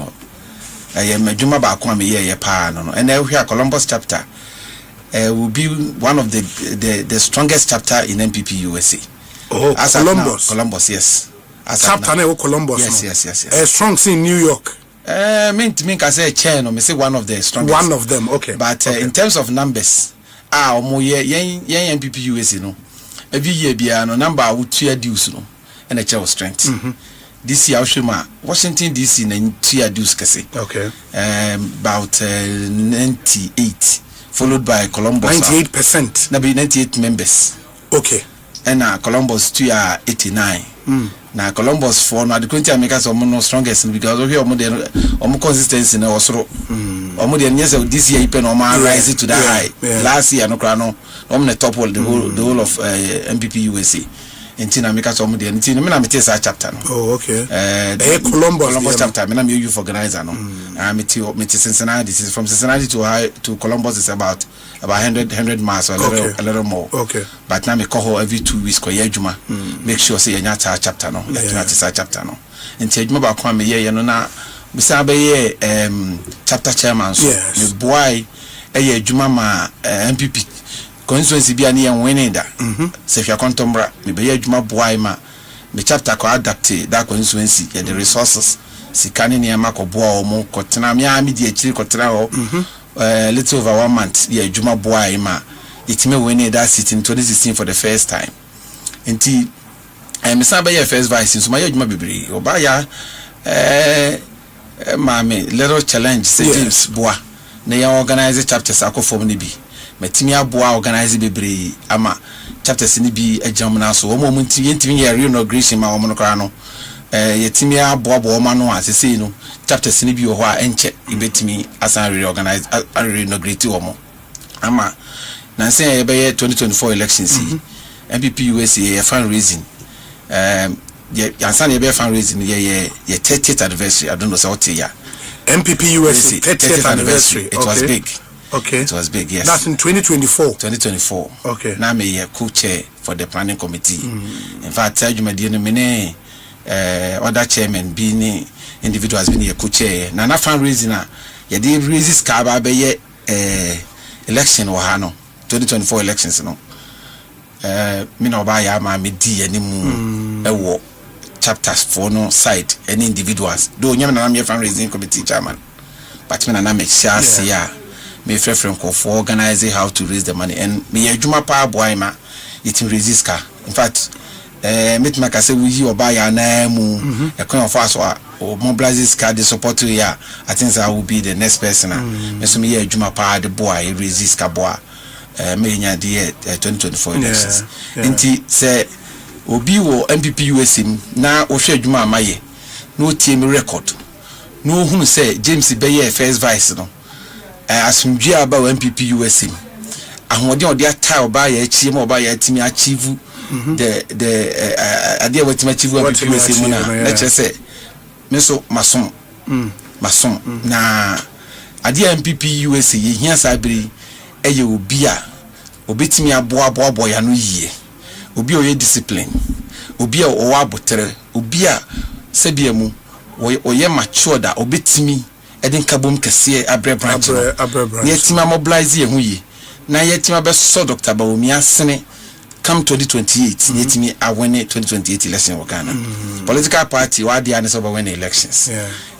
I am a Juma back me yeah pa no. And now we are Columbus chapter. Will be one of the strongest chapter in MPP USA. Oh, as Columbus. Columbus, yes. As chapter na Columbus. Yes. Strong in New York. Mean I say chain or me say one of the strongest. One of them, okay. But okay. In terms of numbers, yen MPP USA no. Every year be no number would tier dues no. And a chair of strength. This year Washington DC na tier dues kase. Okay. About 98. Followed by Columbus 98%. Now be 98 members. Okay. And Columbus 2 are 89. Now Columbus 4 now the country makers are no strongest because of here more consistency na osoro. Omo de nyese this year ipen o ma rise to the high. Last year no kra no the top of the whole of MPP USA. Intina makers omo de intina me na me tesa chapter no. Oh okay. Columbus chapter me na me youth organizer no. Me Cincinnati. This is from Cincinnati to Columbus is about 100 miles or a little more. Okay. But now me call every 2 weeks ko yejuma. Make sure say you nyata chapter no. Chapter no. Nti ejuma ba kwa me ye no na me say be chapter chairman so me boy eye ejuma ma MPP constituency bia ne yen winning da. Se hwa kontombra me be ejuma boy ma me chapter ko adapt that constituency the resources sikani ni amako boa omo kotena me a me di akiri kotena ho little over 1 month yeah juma boa ma itime winning that seat in 2016 for the first time enti me say be first vice so my juma bebre oba ya mame little challenge say James boa na ya organize chapters akofom ni bi metimi aboa organize bebre ama chapters ni bi agam na so omo ntimi ya inauguration ma omo no kra no yetimi aboabo ma no asese no chapters ni bi ho a enche ibetimi asan reorganize reinaugurate omo ama na say e be 2024 elections MPP USA fundraising asan e be fundraising ye 30th anniversary I don't know what ya MPP USA 30th anniversary it was big okay it was big yes that's in 2024 okay now me co-chair for the planning committee. In fact, adwumadi no mene other chairman being individuals being a co-chair. Na fundraising na ye dey raises ka ba be election wa ha no 2024 elections no. Me no ba ya ma me di animu ewo chapters for no side any individuals. Do nyame na me fundraising committee chairman. But me na make sure say me friend for organizing how to raise the money and me adwuma pa boy ma it resist ka. In fact meet my say we yi oba ya na mu e kon of us or mobilize card the support to ya. I think I will be the next person. Me so me adwuma pa the boy resist ka boy me nya the 2024 elections. Inti say obi wo MPP USM na o hwe adwuma amaye no tie me record no hunu say James Beye first vice no asumdwe aba wo MPP USM ahode ode atai oba ya achie ma oba ya atimi achieve the idea what my chief MPP USM na let's say me so masom na idea MPP USM ye hia sabiri eye obi a obetimi aboa ya no yie obi o ye discipline obi a o wa botere obi a sebia mu o ye mature da obetimi edin kabom kese abre branch ye tima mobilize ye hu yi na ye tima be so Dr. Baomi asene come 2028 ye timi awene 2028 election wo Ghana political party wa dia ne so ba win elections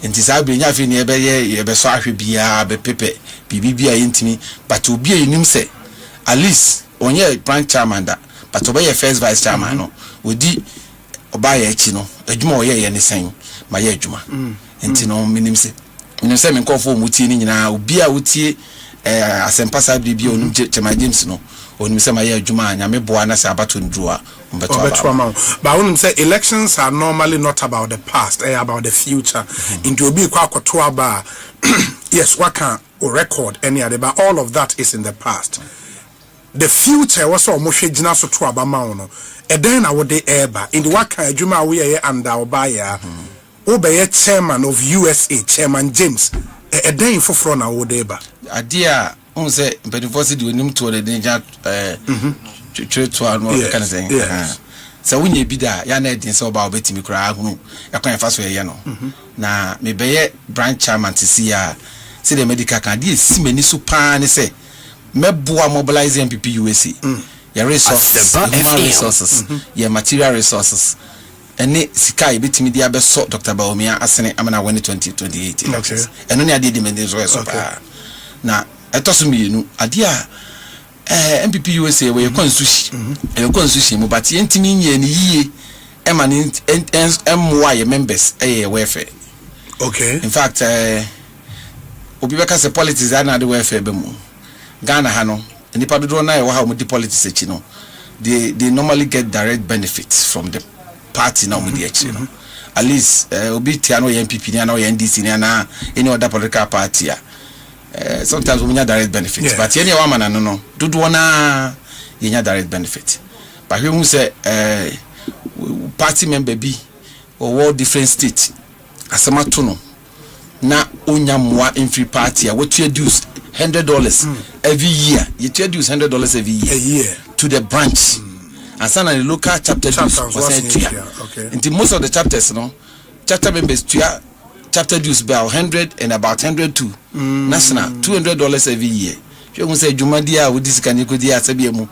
enti sa be nya fi ne ye be so ahwe bia be pepe bibia ye ntimi but obi a nim se at least onye branch chairman da but oba ye first vice chairman no odi oba ye echi no adwuma o ye ne sen ma ye adwuma enti no minim se me nkofo mutie ni nyina obi a wotie asempa sa bibia onum chema James no onum se ma ye adwuma anya me boa na se abato ndruwa mbeto but onum say elections are normally not about the past, about the future. Into obi kwa kwato aba yes waka o record any other, but all of that is in the past. The future was so much jina so to aba ma no e den na wo de eba in the waka adwuma we ye anda obaya obeye chairman of USA chairman James e den foforo na wo de eba adia on say bedforce de onim to the danger to anu kind of thing so when you be there ya na edin say oba obetimi kura ahunu e kwan fa so ye no na me beye branch chairman to see ya see the medical can dey si mani so pa ne say meboa mobilize MPP USA your resources human resources your material resources ene sika ebetimi dia be so Dr. Baomi asene amana 2028 elections eno ne ade de mende so pa na etoso mienu ade a MPP USA we constitution mu but yentimi nye ne yie ema ne emwa ye members welfare okay in fact obi beka se politics ana de welfare be mu Ghana hano nipa dodo na e wa ha mu di politics echi no they normally get direct benefits from the party na mu di echi no at least obi tia no MPP ni na NDC ni na any other political party sometimes we nya direct benefits but any wa mana no dodo na ye nya direct benefit but we who say party member bi or different states asema to no na onya moa in free party a what you dues $100 every year. You dues $100 every year to the branch. And some of the local chapter dues was okay. And most of the chapters, chapter members chapter dues about 100 and about 102. National $200 every year. You can say Jumadia with this can you could dia sabiemu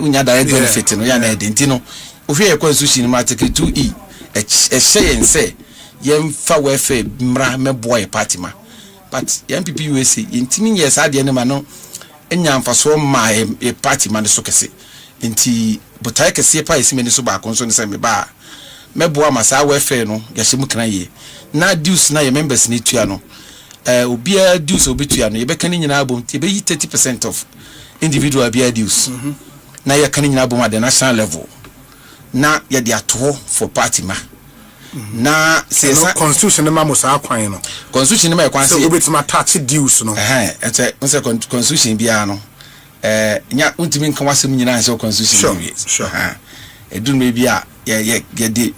unya direct benefit no ya na edentino. Ofi e constitution ma take 2E. E share and say yem fa welfare mra meboa party ma. But MPP USA intimi yes ade ne ma no enya mfaso ma e party ma ne so kese nti botai kese pa esi me ne so ba konso ne se me ba meboa ma sa welfare no ya hye mu kran ye na dues na ye members ne tua no obia dues obetua no ye be kan nyina abom ti be yi 30% of individual bia dues na ye kan nyina abom at the national level na ye de ato for party ma na say constitution na mamosa akwan no constitution na akwan say obetima attach dues no ete say constitution bia no nya untimi nkan wasem nyina say constitution bi edun me bia ye de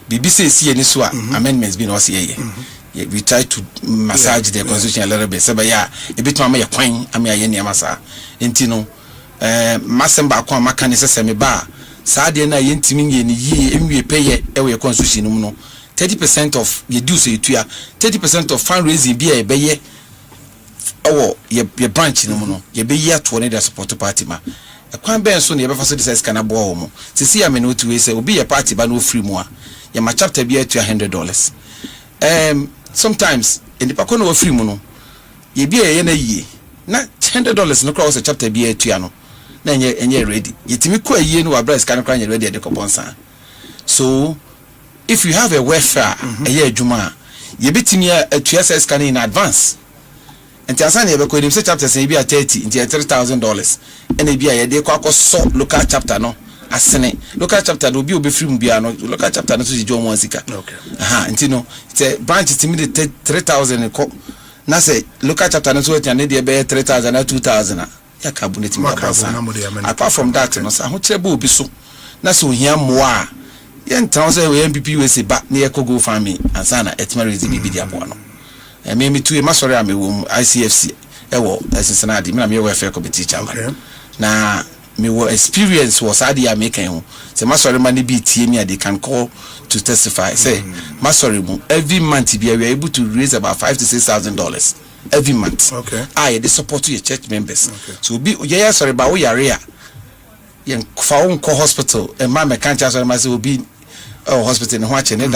bibi say see ni so amendments bi no say ye we try to massage the constitution a little bit say ba ya ebitima ma ye kwan am ya ye niam asa enti no masemba kwa makane sese me ba saa de na yentimi nye ni yi enwie peye ewe constitution no no 30% of ye dues etua 30% of fundraising bia e beye owo ye branch no no ye be yi ato ne the support party ma ekwan ben so ne ye be fa so decide kana bo wo mo sisi ya me no tu we say obi ye party ba no free mu a ye ma chapter bia atua $100 sometimes in the pakona wo free mu no ye bia ye na yi na $100 no cross chapter bia atua no na enye ready yetimi ko ayi no wa bra scan kra ready e de ko bonsa. So if you have a welfare eye adwuma ye betimi atua scan in advance enti asana ye be ko nim say chapter say bia 30 enti $3,000 ene bia ye de ko akoso local chapter no asene local chapter no bi obe free mu bia no local chapter no so ji jomo sika enti no it's branch timi de 3,000 ko na say local chapter no so tia ne de be 3,000 na 2,000 ya cabinet apart from that no sa ho kire ba obi so na so hia moa ye ntan so we MPP we se ba na ye ko go family ansana etmare zi bibi dia bo no me tu e masori am wo ICFC e wo Cincinnati me na me we fair committee chairman na me wo experience was ade ya make ho se masori man bi tie me they can call to testify say masori mu every month we are able to raise about $5,000 to $6,000 every month. They support your church members. So be sorry ba wo yare a yen fa won ko hospital e ma me kan cha sorry ma se obi hospital no ache ne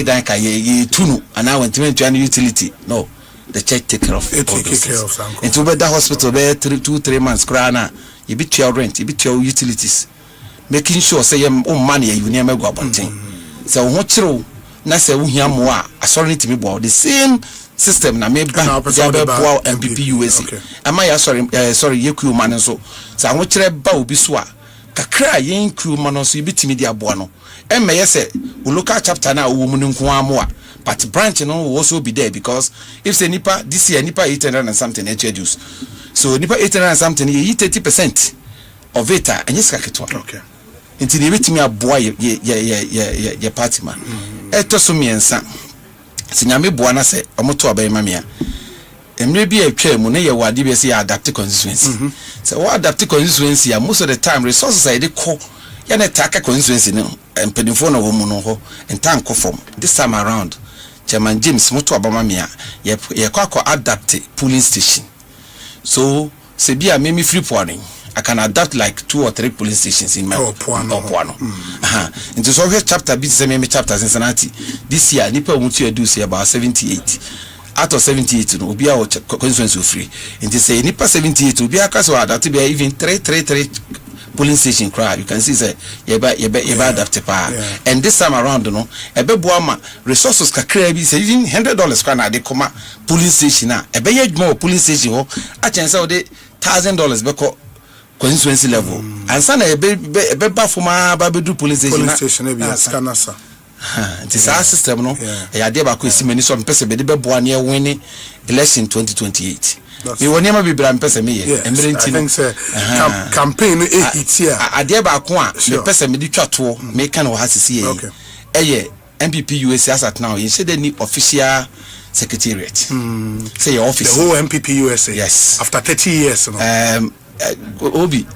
dan ka ye tunu ana wantime to utility. No, the church take care of it. Into be that hospital be 2-3 months krana you be your rent, you be your utilities, making sure say money you never go abonten. So ho chiro na se wo hia mo a asori timi bo the same system na me ba wow MPP USA am I sorry ye crew man so sa ho kire ba obi so a kakra ye crew man so ibitimi dia bo no em me yese local chapter na wo mu nko amo a but branch no will also be there because if say nipa this year nipa 800 and something introduce so nipa 800 and something ye 30% of it and yes kaketwa until they bitimi aboa ye party man eto so miensa sinyame boa na se omoto abai mamia emre bi atwa mu ne ye wade bi se adapt constituency so what adapt constituency most of the time resources are dey call ya na taka constituency no empedinfo na wo mu no ho entan ko form this time around Chairman James moto abamamia ye kwa adapt polling station so se bia me free pouring I can adapt like 2 or 3 police stations in my Poano. Into so here chapter bit me chapters in Cincinnati. This year nipa mutu do say about 78. Out of 78 no be our constituency free. Into say nipa 78 be akaso adapt be even 3 polling station cry. You can see say ye ba adapt pa. And this time around no ebe boama resources kakra bi say even $100 kwa na de koma polling station na ebe ye dwuma polling station ho a chance say de $1,000 be ko constituency level and sana ebe ba fuma ba be do police station e bia scanasa it is our system no e de ba ko esimani so mpese be de be boa na win election 2028 me woni ma bibra mpese me ye emre ntino campaign e hit here ade ba ko a me pese me di twato me kan o hasisi ye eye MPP USA as now you say they need official secretariat say your office the whole MPP USA yes after 30 years no Obi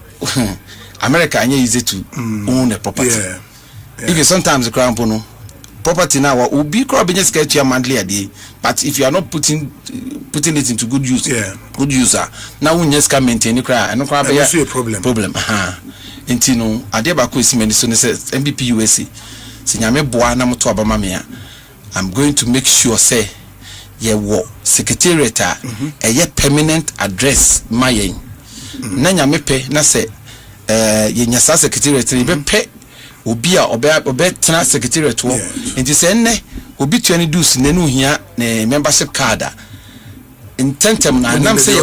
America anya easy to own a property. If sometimes the crown no property now will be crop just get your monthly a day, but if you are not putting it into good use, good user now we just can maintain the cry and no crap a problem intino adeba ko isi meni so ne says MPP USA sinyame boa na moto abama me I'm going to make sure say ye wo secretariat a permanent address mayen na nyame pe na se ye nyasa secretariat ni be pe obi a obe tena secretariat wo nti se nne obi tuani dus na nu hia na membership card intentem na nam se ye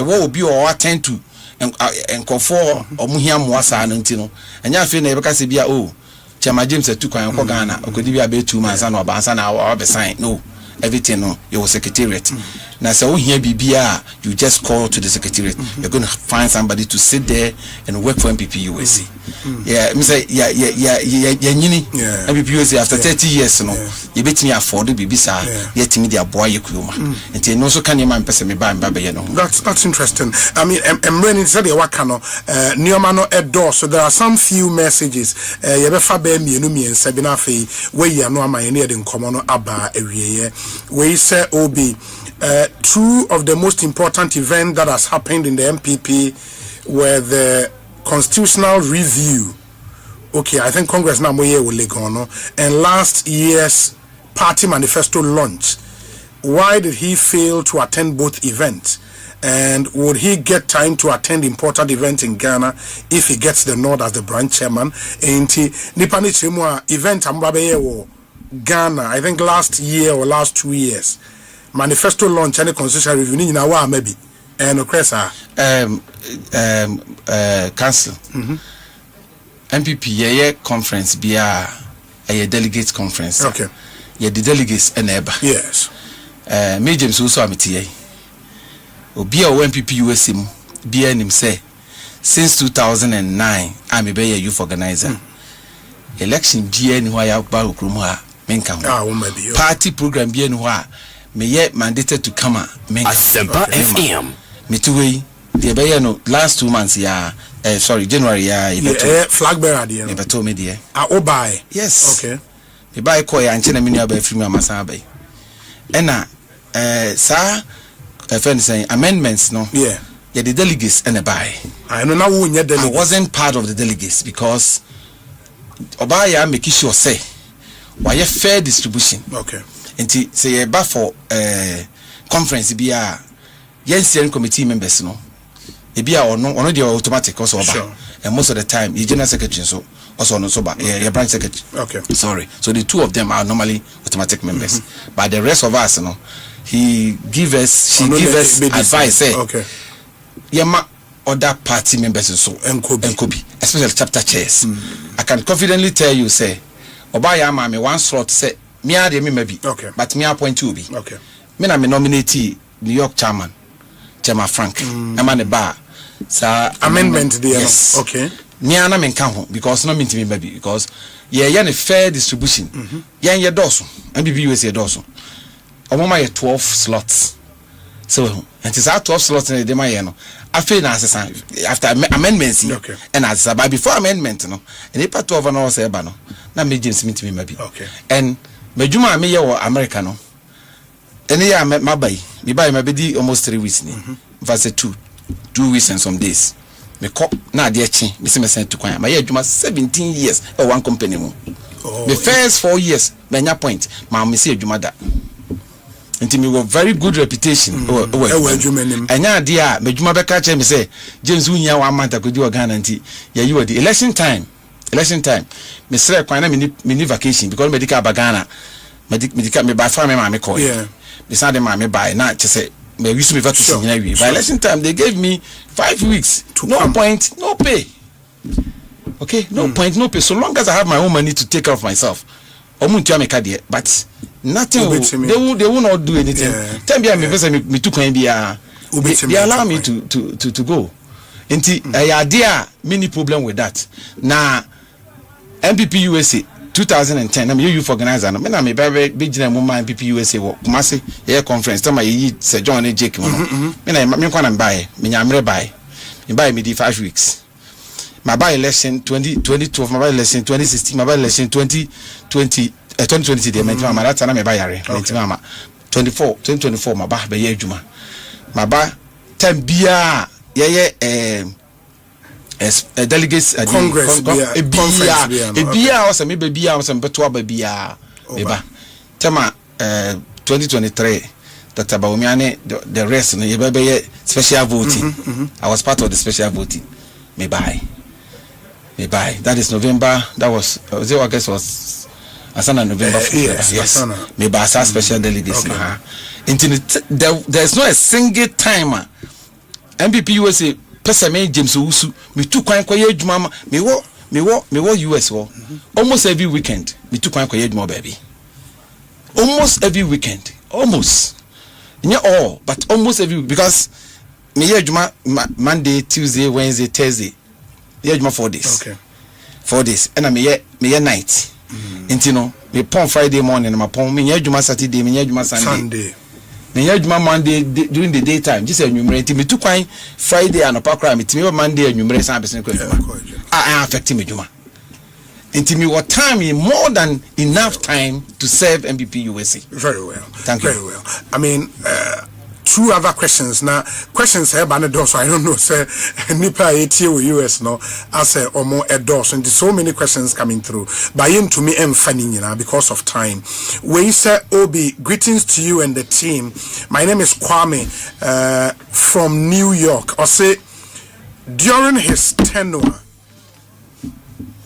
wo obi o attend to enkofo omuhia moasa no ntino anya afi na yebeka se bia Chairman James etu kwan ko Ghana okodi bia be 2 months na obansa na obesan no everything no your secretariat. Now so here BBR you just call to the secretariat. You're going to find somebody to sit there and work for MPP USA. Yeah, me say MPP USA after 30 years no you bet me afford BB sir yet me their boy yekuma. And no so can you man person me buy no. That's interesting. I mean I'm running said the wakano Niomano Edo, so there are some few messages yebefa be mienu miensa bi na afei we ya no ama ye in common aba ewiye we say obi two of the most important events that has happened in the MPP were the constitutional review. Okay, I think Congress now will go on, and last year's party manifesto launch. Why did he fail to attend both events? And would he get time to attend important events in Ghana if he gets the nod as the branch chairman? Enti Nipani Chimwa event Ambabe Ghana, I think last year or last 2 years. Manifesto launch and a constitutional review in our maybe. And Okresa council. MPP conference be a delegates conference. Okay. The delegates enable. Yes. Me James also amitiye. Obi a MPP USA be him say since 2009 I'm a youth organizer. Election be anywhere ya ba okromu a menka ho. Party program be anywhere me yet mandated to come Asempa FM. Me too way the be no last 2 months January flag bearer there. Never told me there. Obai. Yes. Okay. Me buy call ya nche na me nua ba free me amasa bai. Ena sa friend saying amendments no. Yeah. Yeah, the delegates and a buy. I know now we need delegates. I wasn't part of the delegates because Obaya make sure say why fair distribution. Okay. And say ba for conference be a steering committee members no. E be a ono the automatic also sure. And most of the time the general secretary so also no so ba your branch secretary. Okay. Sorry. So the two of them are normally automatic members. But the rest of us no she give us advice say okay. Yema other party members so Nkobi especially chapter chairs. I can confidently tell you say Obaya ma me one slot say me a dey me maybe okay. But me appoint you be okay. Me na me nominate New York chairman Frank am ne ba sa amendment there. Yes. Okay. Me ana me nka ho because no me ntimi maybe because ye ne fair distribution ye doso MPP USA doso omoma ye 12 slots so and it's 12 slots in the my no after na asesa after amendments okay. And as but before amendment no and if 12 no say ba no na me James ntimi maybe okay. And medjuma me ye wo America no and ya my buy me buy my bedi almost 3 weeks ni verse 2 weeks and some days me call na de echi me se me send to kwan my adwuma 17 years or one company mo the first 4 years menya point ma me se adwuma da until me have very good reputation enya de a medwuma be ka che me say James wunya 1 month akodi Ghana nti ya you the election time me sere kwan na me vacation because medical bagana medical me by farm me call yeah me say de ma me buy na che say me use me vacation by election time they gave me 5 weeks no point no pay okay no point no pay so long as I have my own money to take care of myself omuntu me card but nothing they will not do anything tell me me took me they allow me to go nti idea many problem with that na MPP USA 2010 I'm youth organizer no me na me be gina mo man MPP USA wo Kumasi here conference time yi Sir John and Jake mo me na me kwa na buy me nyamre buy me di 5 weeks my by election 2012 my by election 2016 my by election 2020 2020 dey mention my that na me buy yare mention ma 2024 my ba be adwuma my ba time bia ye delegates congress bia also me bia also beto ba bia eba tema 2023 Dr. Bawumiane the rest no ye be special voting I was part of the special voting me buy that is November that was August was Asana November yes me buy special delegates there's no a single timer MPP USA person me James Owusu me tu kwan kwa ye adwuma me wo US wo almost every weekend me tu kwan kwa ye adwuma baby almost every weekend. Almost. Not all, but almost every week. Because me juma Monday, Tuesday, Wednesday, Thursday. Juma 4 days. Okay. 4 days. And I me night. You know, me pon Friday morning, my pon me juma Saturday, me juma Sunday. Me juma Monday during the daytime. Just a numerate me too quite Friday and a park me to me Monday and numerate some person. I affect me juma. Into me what time is more than enough time to serve MBP USA. Very well. Thank you. Very well. I mean, two other questions now. Questions here, but I don't know. Say, nipa ATO US no. I say or more endorse, and so many questions coming through. But into me and funny, you know, because of time. We say, Obi, greetings to you and the team. My name is Kwame from New York. I say, during his tenure,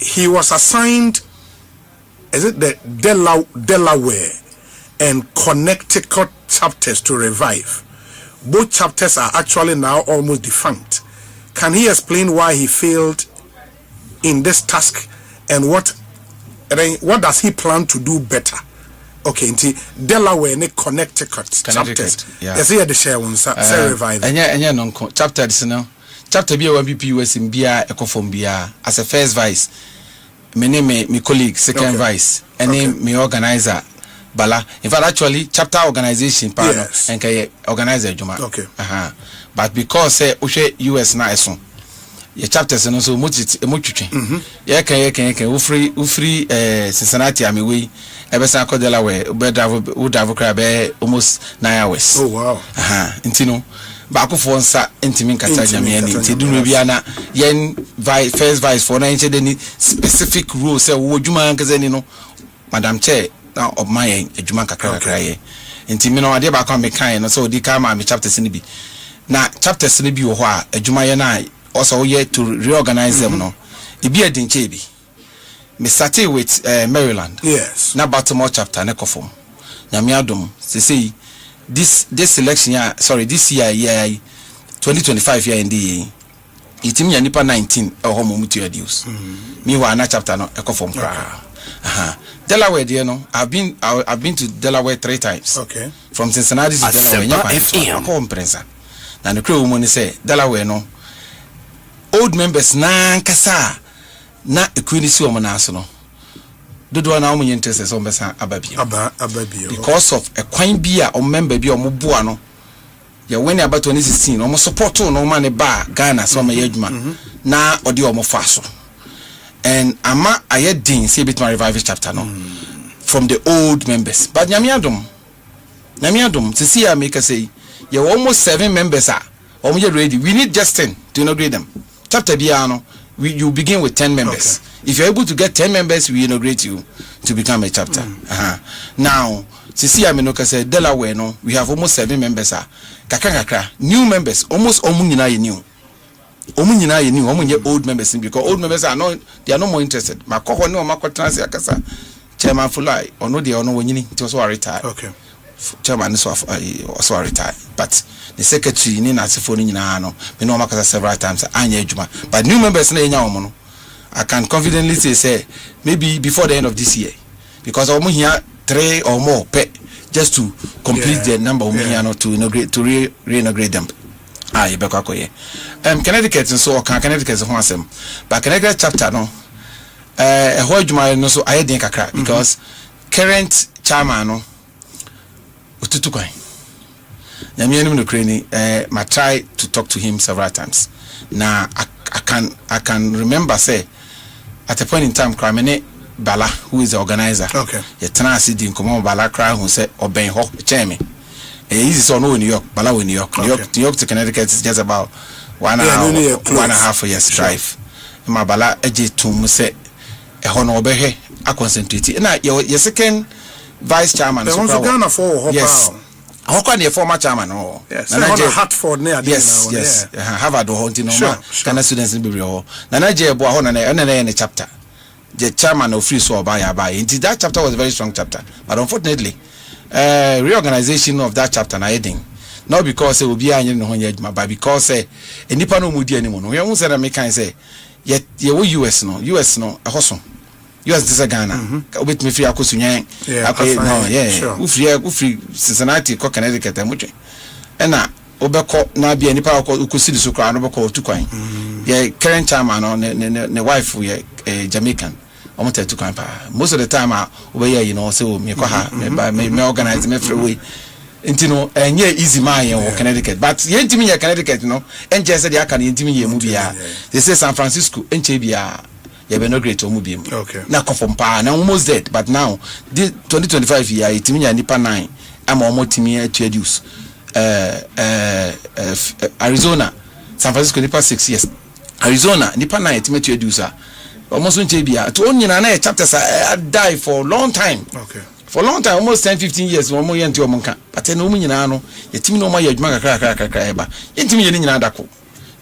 he was assigned, is it the Delaware and Connecticut chapters to revive. Both chapters are actually now almost defunct. Can he explain why he failed in this task and what does he plan to do better? Okay, into Delaware and Connecticut chapters. Yes, he had the share one revive. And non chapter this now. Chapter B MBP US in BIA Ecofom BIA as a first vice. My name my colleague, second vice, and name my organizer Bala. In fact, actually, chapter organization partner and organizer Juma. Okay. But because US na eson. Your chapters and also much yeah can free Cincinnati am away. Ebesa ko Delaware, would have crab almost 9 hours. Oh wow. Intino. Baako for nsa ntimi nkata nyame ni nti dunu bia na yen first vice for na nche de specific rule say wo dwuma nkaza ni no madam chair na obma yen adwuma kakra ye nti me no ade baako me kan no so di ka ma me chapters ni bi na chapters ni bi wo ho a adwuma ye na also ye to reorganize them no e bi adin che bi me started with Maryland. Yes. Na Baltimore chapter na kofom nyame adom say this election year, this year 2025 year indeed it me nipa 19 or mutu deals me wa na chapter no Ekofom kra Delaware there no I've been to Delaware 3 times. Okay. From Cincinnati to Delaware ko prensa na no crew money say Delaware no old members na nkasa na equinisi o na so no dodo na omo interest so mbesa ababio because of a kwan bia o member bia o mo boa no ya when about 2016 o mo support no man ba Ghana so ma yadwuma na odi o mo fa so and ama ayedin say bit my revival chapter no from the old members but nyamiadom see I make say you almost 7 members are o mo ready we need just 10 to inaugurate them chapter bia no you begin with 10 members. Okay. If you're able to get 10 members, we inaugurate you to become a chapter. Now, Sisi Aminoka said, Delaware, no, we have almost 7 members. Kakakakra, new members, almost omunina new. Omunina new, omunye old members, because old members are they are no more interested. Makoko no makotransi akasa. Chairman Fulai, or no, they are no winning, it was retired. Okay. Chairman is also retired. But the secretary, Nina Sifoni, no, we know Makasa several times, but new members, I can confidently say maybe before the end of this year, because I'm here 3 or more just to complete the number of to inaugurate to re-inaugurate them. Connecticut and so Connecticut is one but Connecticut chapter no whole Juma no so I didn't crack because current chairman no ututukwai. I try to talk to him several times. Now I can remember say at a point in time Kramene Bala, who is the organizer. Okay. Yetana Sidi in Komo Bala Kra who said Oben Ho chairman. He's so no New York, Bala in New York. New York to Connecticut is just about 1 hour, 1.5 years drive. My Bala Eji to say a honor behe I concentrate. Now your second vice chairman. Yes. How can the former chairman? Oh, yes. Hartford near. Yes. Harvard or hunting no man. Can students in Bureau? Nanaje Bohon and a chapter. The chairman of Free Soul by. That chapter was a very strong chapter, but unfortunately, reorganization of that chapter na heading. Not because it will be but because a nipa no mudi anymore. We almost said American say, yet US no a hustle. US this Ghana. Obit me free akosunyan. Ufree Cincinnati ko Connecticut amuche. Ena obeko na bia nipa ukosi so kra no beko tukwan. Ye current chairman no ne wife ye Jamaican. Omote tukwan pa. Most of the time obey you know say me ko ha me organize me free way. Intino enye easy man in Connecticut, but ye ntimi ye Connecticut no enje say dia kan ntimi ye mu bia. They say San Francisco enche bia ye be no great omu bia. Okay. Na confirm pa na almost dead, but now this 2025 year ntimi ya nipa 9 am omo timi to reduce Arizona, San Francisco nipa 6 years. Arizona nipa 9 ntimi to reduce almost enche bia. To only na chapters die for a long time. Okay. For a long time, almost 10-15 years, one more year into a monka. But no meaning, your team no more, your cracker, intimate in Adako.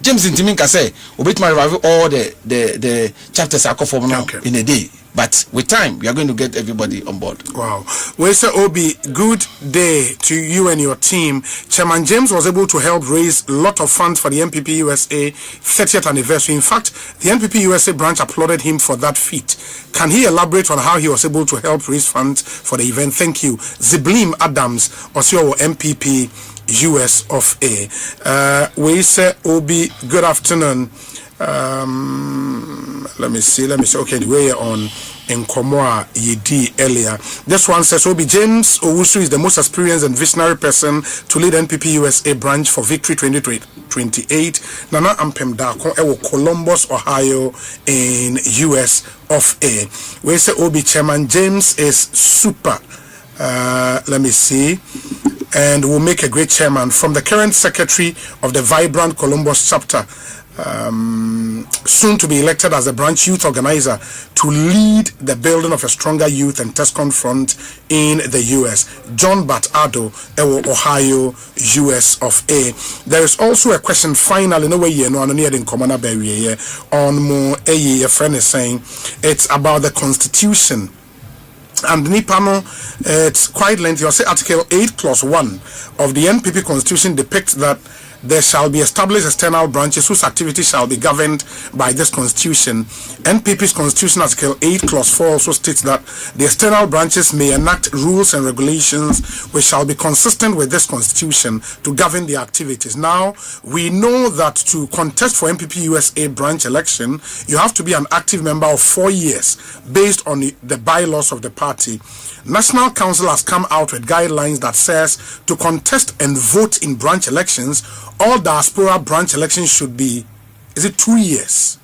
James Intiminka say, obit my rival all the chapters are conform now in a day. But with time, we are going to get everybody on board. Wow. Well, sir, Obi, good day to you and your team. Chairman James was able to help raise a lot of funds for the NPP USA 30th anniversary. In fact, the NPP USA branch applauded him for that feat. Can he elaborate on how he was able to help raise funds for the event? Thank you. Ziblim Adams, Osio NPP US of A. We say, Obi, good afternoon. Let me see. Okay, the way on in Komoa Yedi earlier. This one says Obi James Owusu is the most experienced and visionary person to lead NPP USA branch for Victory 2028. Nana Ampem Dako Ewo Columbus, Ohio in US of A. We say Obi Chairman James is super. Let me see. And will make a great chairman from the current secretary of the vibrant Columbus chapter. Soon to be elected as the branch youth organizer to lead the building of a stronger youth and TESCON front in the US. John Batado, Ohio, US of A. There is also a question finally, no way you know, in Commander Berry on more a friend is saying it's about the Constitution. And Nipano, it's quite lengthy. You'll say Article 8+1 of the NPP Constitution depicts that there shall be established external branches whose activities shall be governed by this constitution. NPP's constitution Article 8+4 also states that the external branches may enact rules and regulations which shall be consistent with this constitution to govern their activities. Now, we know that to contest for NPP USA branch election, you have to be an active member of 4 years based on the bylaws of the party. National Council has come out with guidelines that says to contest and vote in branch elections, all diaspora branch elections should be, 2 years?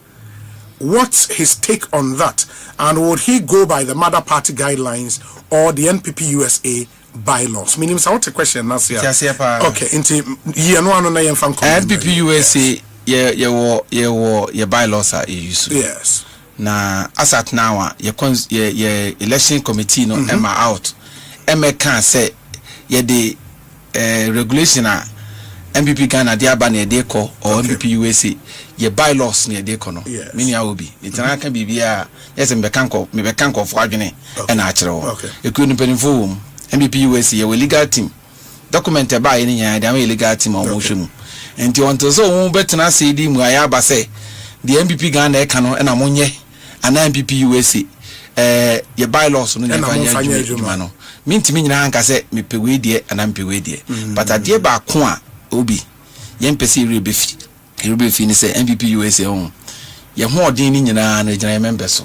What's his take on that? And would he go by the mother party guidelines or the NPP USA bylaws? Meaning, so what's the question? Okay, into NPP USA, your bylaws are used. Yes. Na as at now your election committee no Emma out Emma can say the regulation MPP Ghana de aba na de ko or MPP USA your bylaws na de ko no mini awobi itana kan bibia yes me bekanko fo adwene e na akere wo e ku ni penifo wo MPP USA your legal team document e ba ye ni nya de am legal team o mo hwemu enti onto so wo betena CD mu aya ba say the MPP Ghana e ka no na monye ana MPP USA your bylaws no na fanya adwuma no mintimi nyina anka se mepewe die ana mepewe die but adie ba ko a obi yempese rebefi ni se MPP USA on ye ho odin ni nyina na gyina members so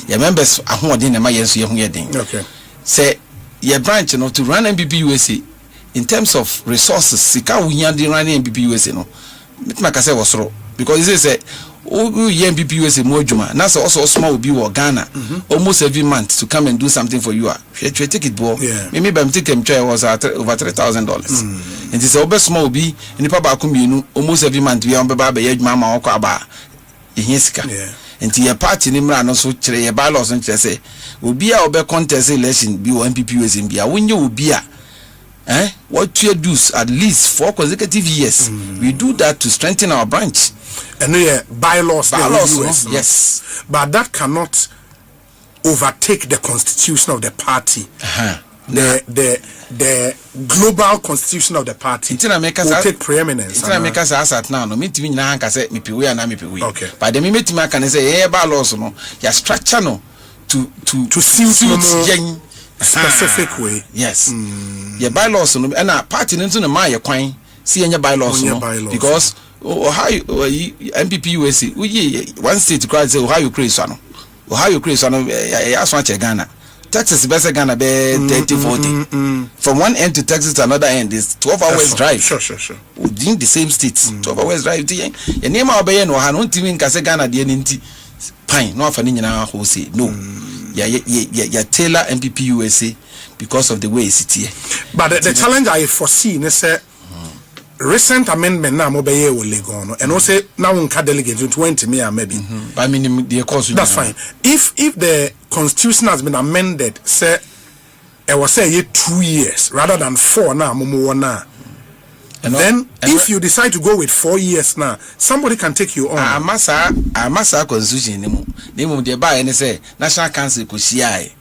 ye members aho odin na ma yenso ye ho ye den okay say your branch no to run MPP USA in terms of resources sika wo nya de run MPP USA no mitima ka se wo soro because they say MPP USA more juma na so also small will be wo Ghana almost every month to come and do something for you you take it bo maybe by take him try was over $3,000 and this obe small will be any papa akumienu almost every month we am baba be juma ma okwa ba ehinsika and your party ni mra no so kire your bylaws no kire say obi a obe contest election bi wo MPP USA bia wonye obi a what you do at least 4 consecutive years we do that to strengthen our branch and bylaws yes but that cannot overtake the constitution of the party the global constitution of the party will take preeminence. It's make us asset now no mitimi nyina anka say mepewe na mepewe but the metima can say bylaws no ya structure no to suit yen specific way. Yes. Your bylaws no and a party into the my kwan see any bylaws no because Ohio MPP USA one state cry say Ohio crazy no Ohio crazy no as one Ghana Texas better Ghana be 30-40 from one end to Texas to another end is 12 hours drive. Sure. Within the same states 12 hours drive your name obey no ha no ntimi nka se Ghana de nti pine no afa ni nyina ho say no ya Taylor MPP USA because of the way it's here. But the challenge I foresee is recent amendment now mobile will legal and also now unka delegate to 20 maybe. I mean the course that's fine. If the constitution has been amended, say it was say 2 years rather than 4 now now. And then if you decide to go with 4 years now, somebody can take you on. Amasa constitution nemu de ba ene say National Council ko siai.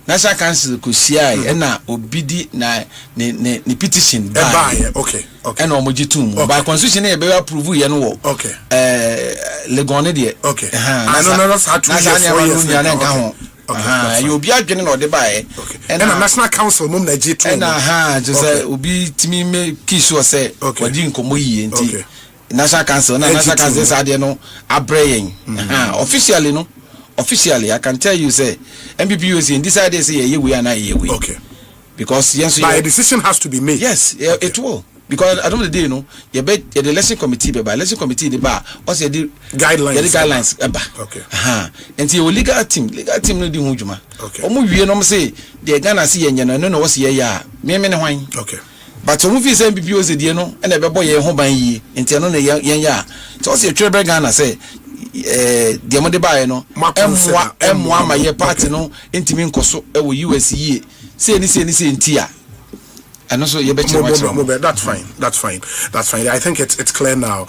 National Council ko siai na obidi na ne petition ba. Okay. And omojitum. By constitution e be approve ye no wo. Okay. Legone de. Okay. I know that's how 2 years. You be adwene na ode bae and na National Council mum na G2 and just say obi timi me kiso say wadi nkomo yi enti National Council say de no abreyen officially I can tell you say MPP USA in decide say ye we are na ye we because yes by a decision has to be made. Yes it will. Because I don't know the day, the election committee, the election committee, the bar, also the guidelines. Okay. And the legal team no di hujuma. Okay. Omu wie no say the Ghana see yen no was ye ya. Me hwan. Okay. But omu fi say MPP was the no and e be boy ye ho ban yi. Enti no na yen ya. So say Trevor Ghana say the mo de ba no emwa ma ye party no entimi nkoso e wo US yi. Say ni ntia. And also you bet that's fine. I think it's clear now.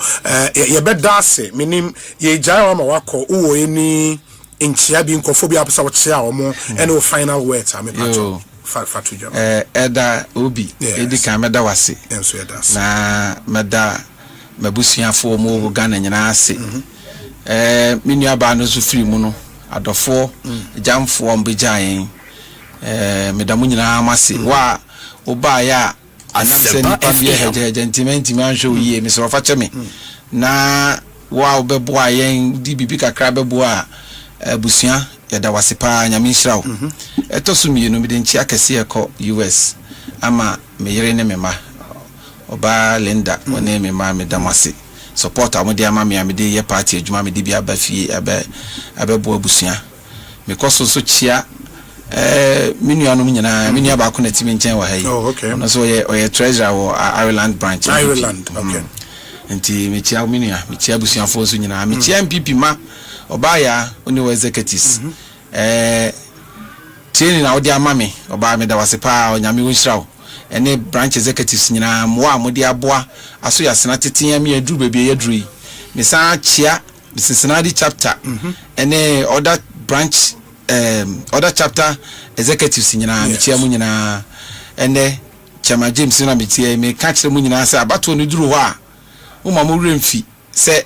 You bet that say meaning ye jai ma wako uwo any inchia bi nkofobia pesa wo chia omo and o final words am pato fatu jam. Eda obi edi kan meda wase. Enso edas. Na meda mabusuafo mo Ghana nyina ase. Menu aba no so free mu no adofo jamfo mbejayen medamu nyina amase wa Obaya anamse nipa bia heje ntimi anhwe oye mi so fa cheme na wa obeboa yen di bibi kakra beboa abusua yada wasepa nyame nhirawo etosumi no mi de nchi akese ekọ US ama meyere ne mema oba Linda one mema medamase support amode ama me amede ye party adwuma me de bia ba fie abeboa abusua me koso so chia minu anu nyina minu aba ko na timi nchen wa hayi no so ye treasurer wo Ireland branch okay enti me chia minu ya me chia busuafo so nyina me chia MPP ma obaya oni wo executives tieni na odi amame oba me da wasepa onyame wo nhyirawo ene branch executives nyina mo a mo de aboa aso ya sena tetea me aduru bebie yaduru me sa chia Cincinnati chapter ene other branch other chapter executives nyina metia mu nyina ene Chama James na metia me ka kire mu nyina se abato no duru ho a wo ma mo remfi se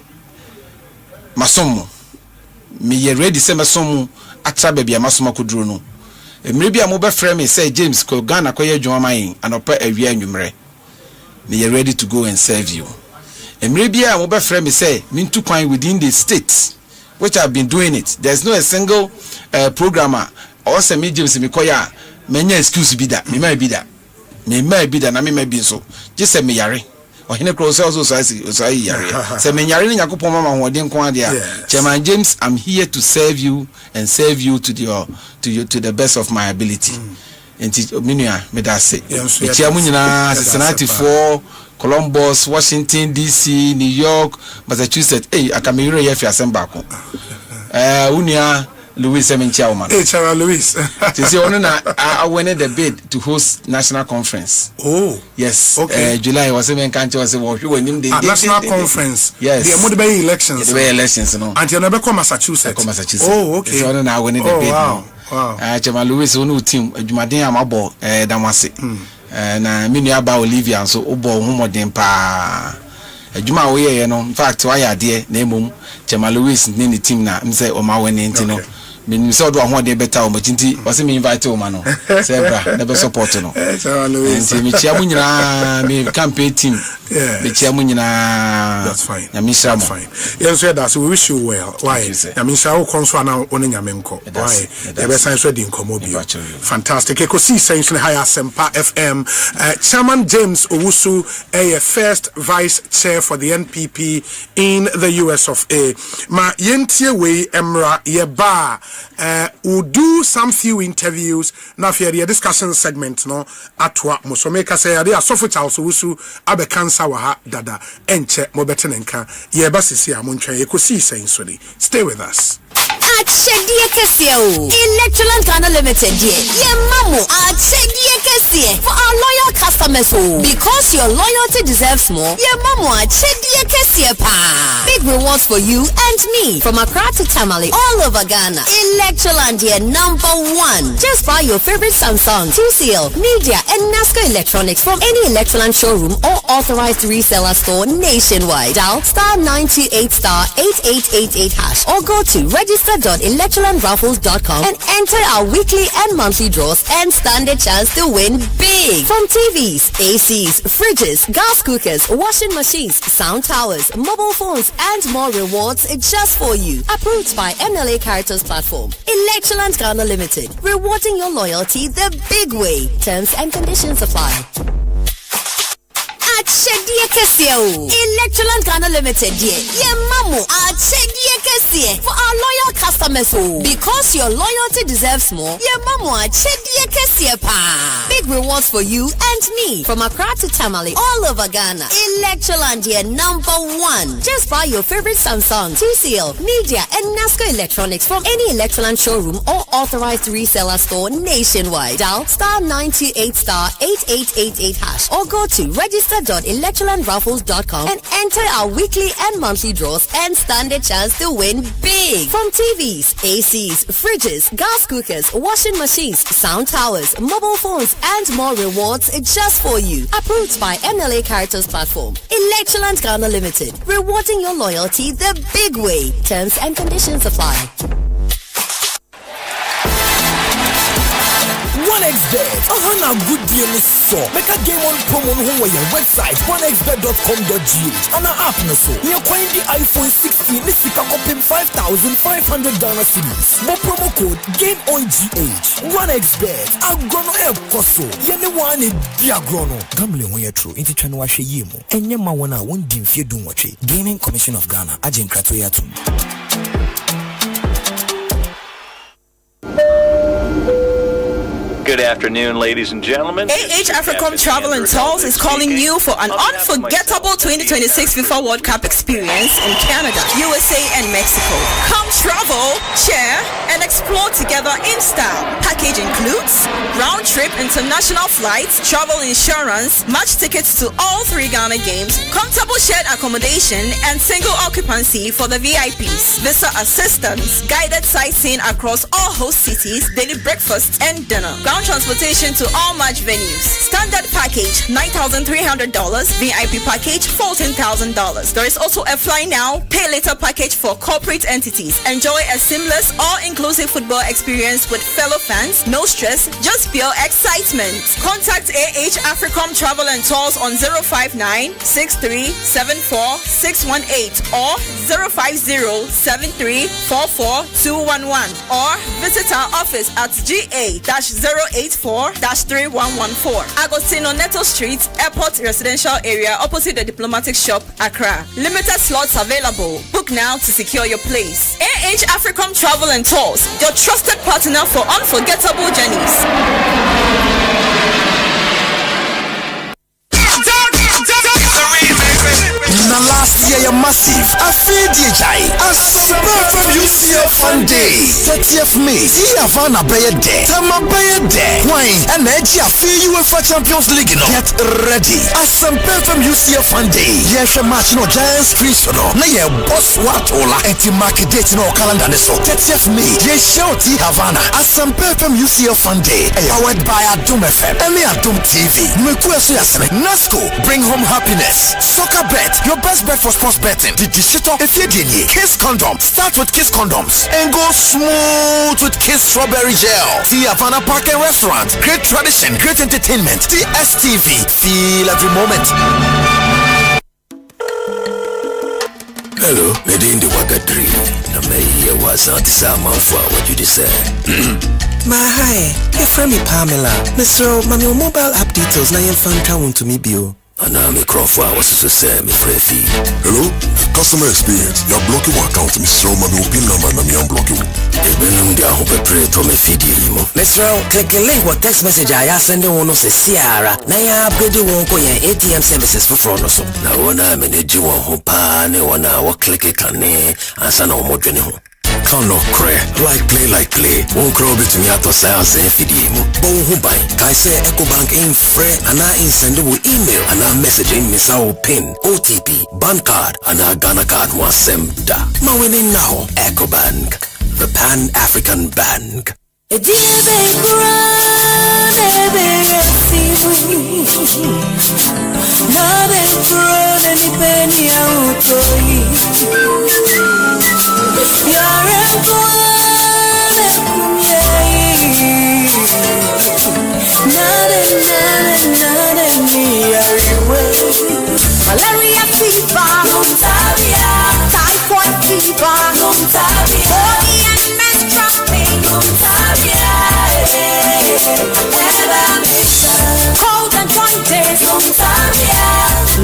masomo me ye ready se masomo atra bia masomo koduru no emre bia mo be frame me say James ko Ghana ko ye dwuma man anopa awia anwumre me ye ready to go and serve you emre bia mo be frame me say me ntu kwan within the states which have been doing it. There's no a single programmer or some James Mikoya many excuse be that me may be that na me may be so just say me yare or hine cross also so yare say me yare nyakopon mama ho den kwa dia Chairman James, I'm here to serve you and serve you to the best of my ability. Enti minua me da say me chia mu nyina Cincinnati 4 Columbus, Washington DC, New York, Massachusetts. Akamiro ye fi asemba ko. Unia Louis Semenchia man. Chara Louis. To say ono na I won the bid to host national conference. Oh. Yes. Okay. July was even country was national conference. Yes. The mod be elections. The elections no. And you never come Massachusetts. Oh, okay. So ono na won the bid. Wow. Chama Louis ono team adwumaden amabo damase. Na minu aba Olivia so obo homoden pa adwuma wo ye no in fact why ade na emom Chama Louis ni team na mse o ma wani enti no menim say do ho de beta o matinti o say me invite o ma no say bra na be support no nti me chia mu nyina me campaign team me chia mu nyina that's fine that's fine yes so that we wish you well why I mean say wo konso na oni nyame nko why e be san so di nkomo bi fantastic Ekosiisen On Asempa FM Chairman James Owusu first vice chair for the NPP in the US of A ma yentie we emra ye ba we'll do some few interviews na fear the discussion segment no atwa musomeka say ade asofo Charles Owusu abe cancer wa ha dada enche mo betenenka ye ba sisi amontwa Ekosiisen so stay with us. Achedie Kesie Electroland Ghana Limited Mamu Achedie Kesie for our loyal customers because your loyalty deserves more. Mamu Achedie Kesie pa. Big rewards for you and me from Accra to Tamale all over Ghana. Electroland #1. Just buy your favorite Samsung, TCL, Media and NASCO Electronics from any Electroland showroom or authorized reseller store nationwide. Dial *928*8888# or go to register.electrolandraffles.com and enter our weekly and monthly draws and stand a chance to win big. From TVs, ACs, fridges, gas cookers, washing machines, sound towers, mobile phones and more rewards just for you. Approved by MLA Caritas Platform. Electroland Ghana Limited. Rewarding your loyalty the big way. Terms and conditions apply. Achedie Kesie Electroland Ghana Limited Mamu Achedie Kesie for our loyal customers because your loyalty deserves more. Mamu Achedie Kesie pa. Big rewards for you and me from Accra to Tamale all over Ghana. Electroland #1. Just buy your favorite Samsung, TCL, Media and NASCO Electronics from any Electroland showroom or authorized reseller store nationwide. Dial *928*8888# or go to register.electrolandraffles.com and enter our weekly and monthly draws and stand a chance to win big. From TVs, ACs, fridges, gas cookers, washing machines, sound towers, mobile phones and more rewards just for you. Approved by MLA Caritas Platform. Electroland Ghana Limited. Rewarding your loyalty the big way. Terms and conditions apply. 1xbet. Now good deal is so. Make a game on promo on your website 1xbet.com.gh and our app no so. You find the iPhone 16 this is open 5,500 Ghana cedis. But promo code game on GH. 1xbet. Agrono e koso. Yene one diagrono. Gambling when you're true. Inti chanu wa she yemu. Enye ma wana won dim fie dun wache. Gaming Commission of Ghana. Agent krato ya tum. Good afternoon, ladies and gentlemen. AH Africom Travel and Tours is calling you for an unforgettable 2026 FIFA World Cup experience in Canada, USA, and Mexico. Come travel, share, and explore together in style. Package includes round-trip international flights, travel insurance, match tickets to all 3 Ghana games, comfortable shared accommodation, and single occupancy for the VIPs. Visa assistance, guided sightseeing across all host cities, daily breakfast and dinner. Ground transportation to all match venues. Standard package $9,300. VIP package $14,000. There is also a fly now, pay later package for corporate entities. Enjoy a seamless, all-inclusive football experience with fellow fans. No stress, just pure excitement. Contact AH Africom Travel and Tours on 059-6374-618 or 050-7344-211 or visit our office at GA-084-3114 Agostino Neto Street, Airport Residential Area opposite the Diplomatic Shop, Accra. Limited slots available. Book now to secure your place. AH Africom Travel and Tours, your trusted partner for unforgettable journeys. Na last year you're massive. I feel DJI. Asempa from UCF Sunday. 30th May. See Havana Bay Day. Tama Bay Day. Wine and edge. I feel UEFA Champions League. Get ready. Asempa from UCF Sunday. Yes, a match no Giants Street. Na ye boss watola. Eti market date no calendar neso. 30th May. Ye shout Havana. Asempa from UCF Sunday. Powered by Adum FM. And Adum TV. Mekuesu yaseme. Nasco. Bring home happiness. Soccer bet. Your best breakfast sports betting. The digital effiedie. Kiss condom. Start with Kiss condoms and go smooth with Kiss strawberry gel. See Havana Park and Restaurant. Great tradition, great entertainment. DSTV. Feel every moment. Hello, Nadine the Wagadri. Namay was out Sama for what you say. My hi, your friend Pamela. Mr. Mami mobile app details na yen fan count to me bio. Anami Crawford was to say me free. Hello, customer experience. You're blocking my account, Mr. Mami pin number na me unblock you. Ebenum dia hope pray to me feed you. Mr. Click the link what text message I send on no se siara. Na ya upgrade won ko yen ATM services for front so. Na wona manage won ho pa ne wona wo click kane ansa na omo dwene ho. Count no cray, like play. Won't crow between me to science and fidimu. Bon who buy, Kai say Ecobank ain't free, and I ain't sendable email, and I'm messaging Miss our PIN, OTP, bank card, and our Ghana card was semda. My winning now, Ecobank, the Pan-African Bank. Malaria fever, typhoid fever, and menstrual pain, cold and jointed,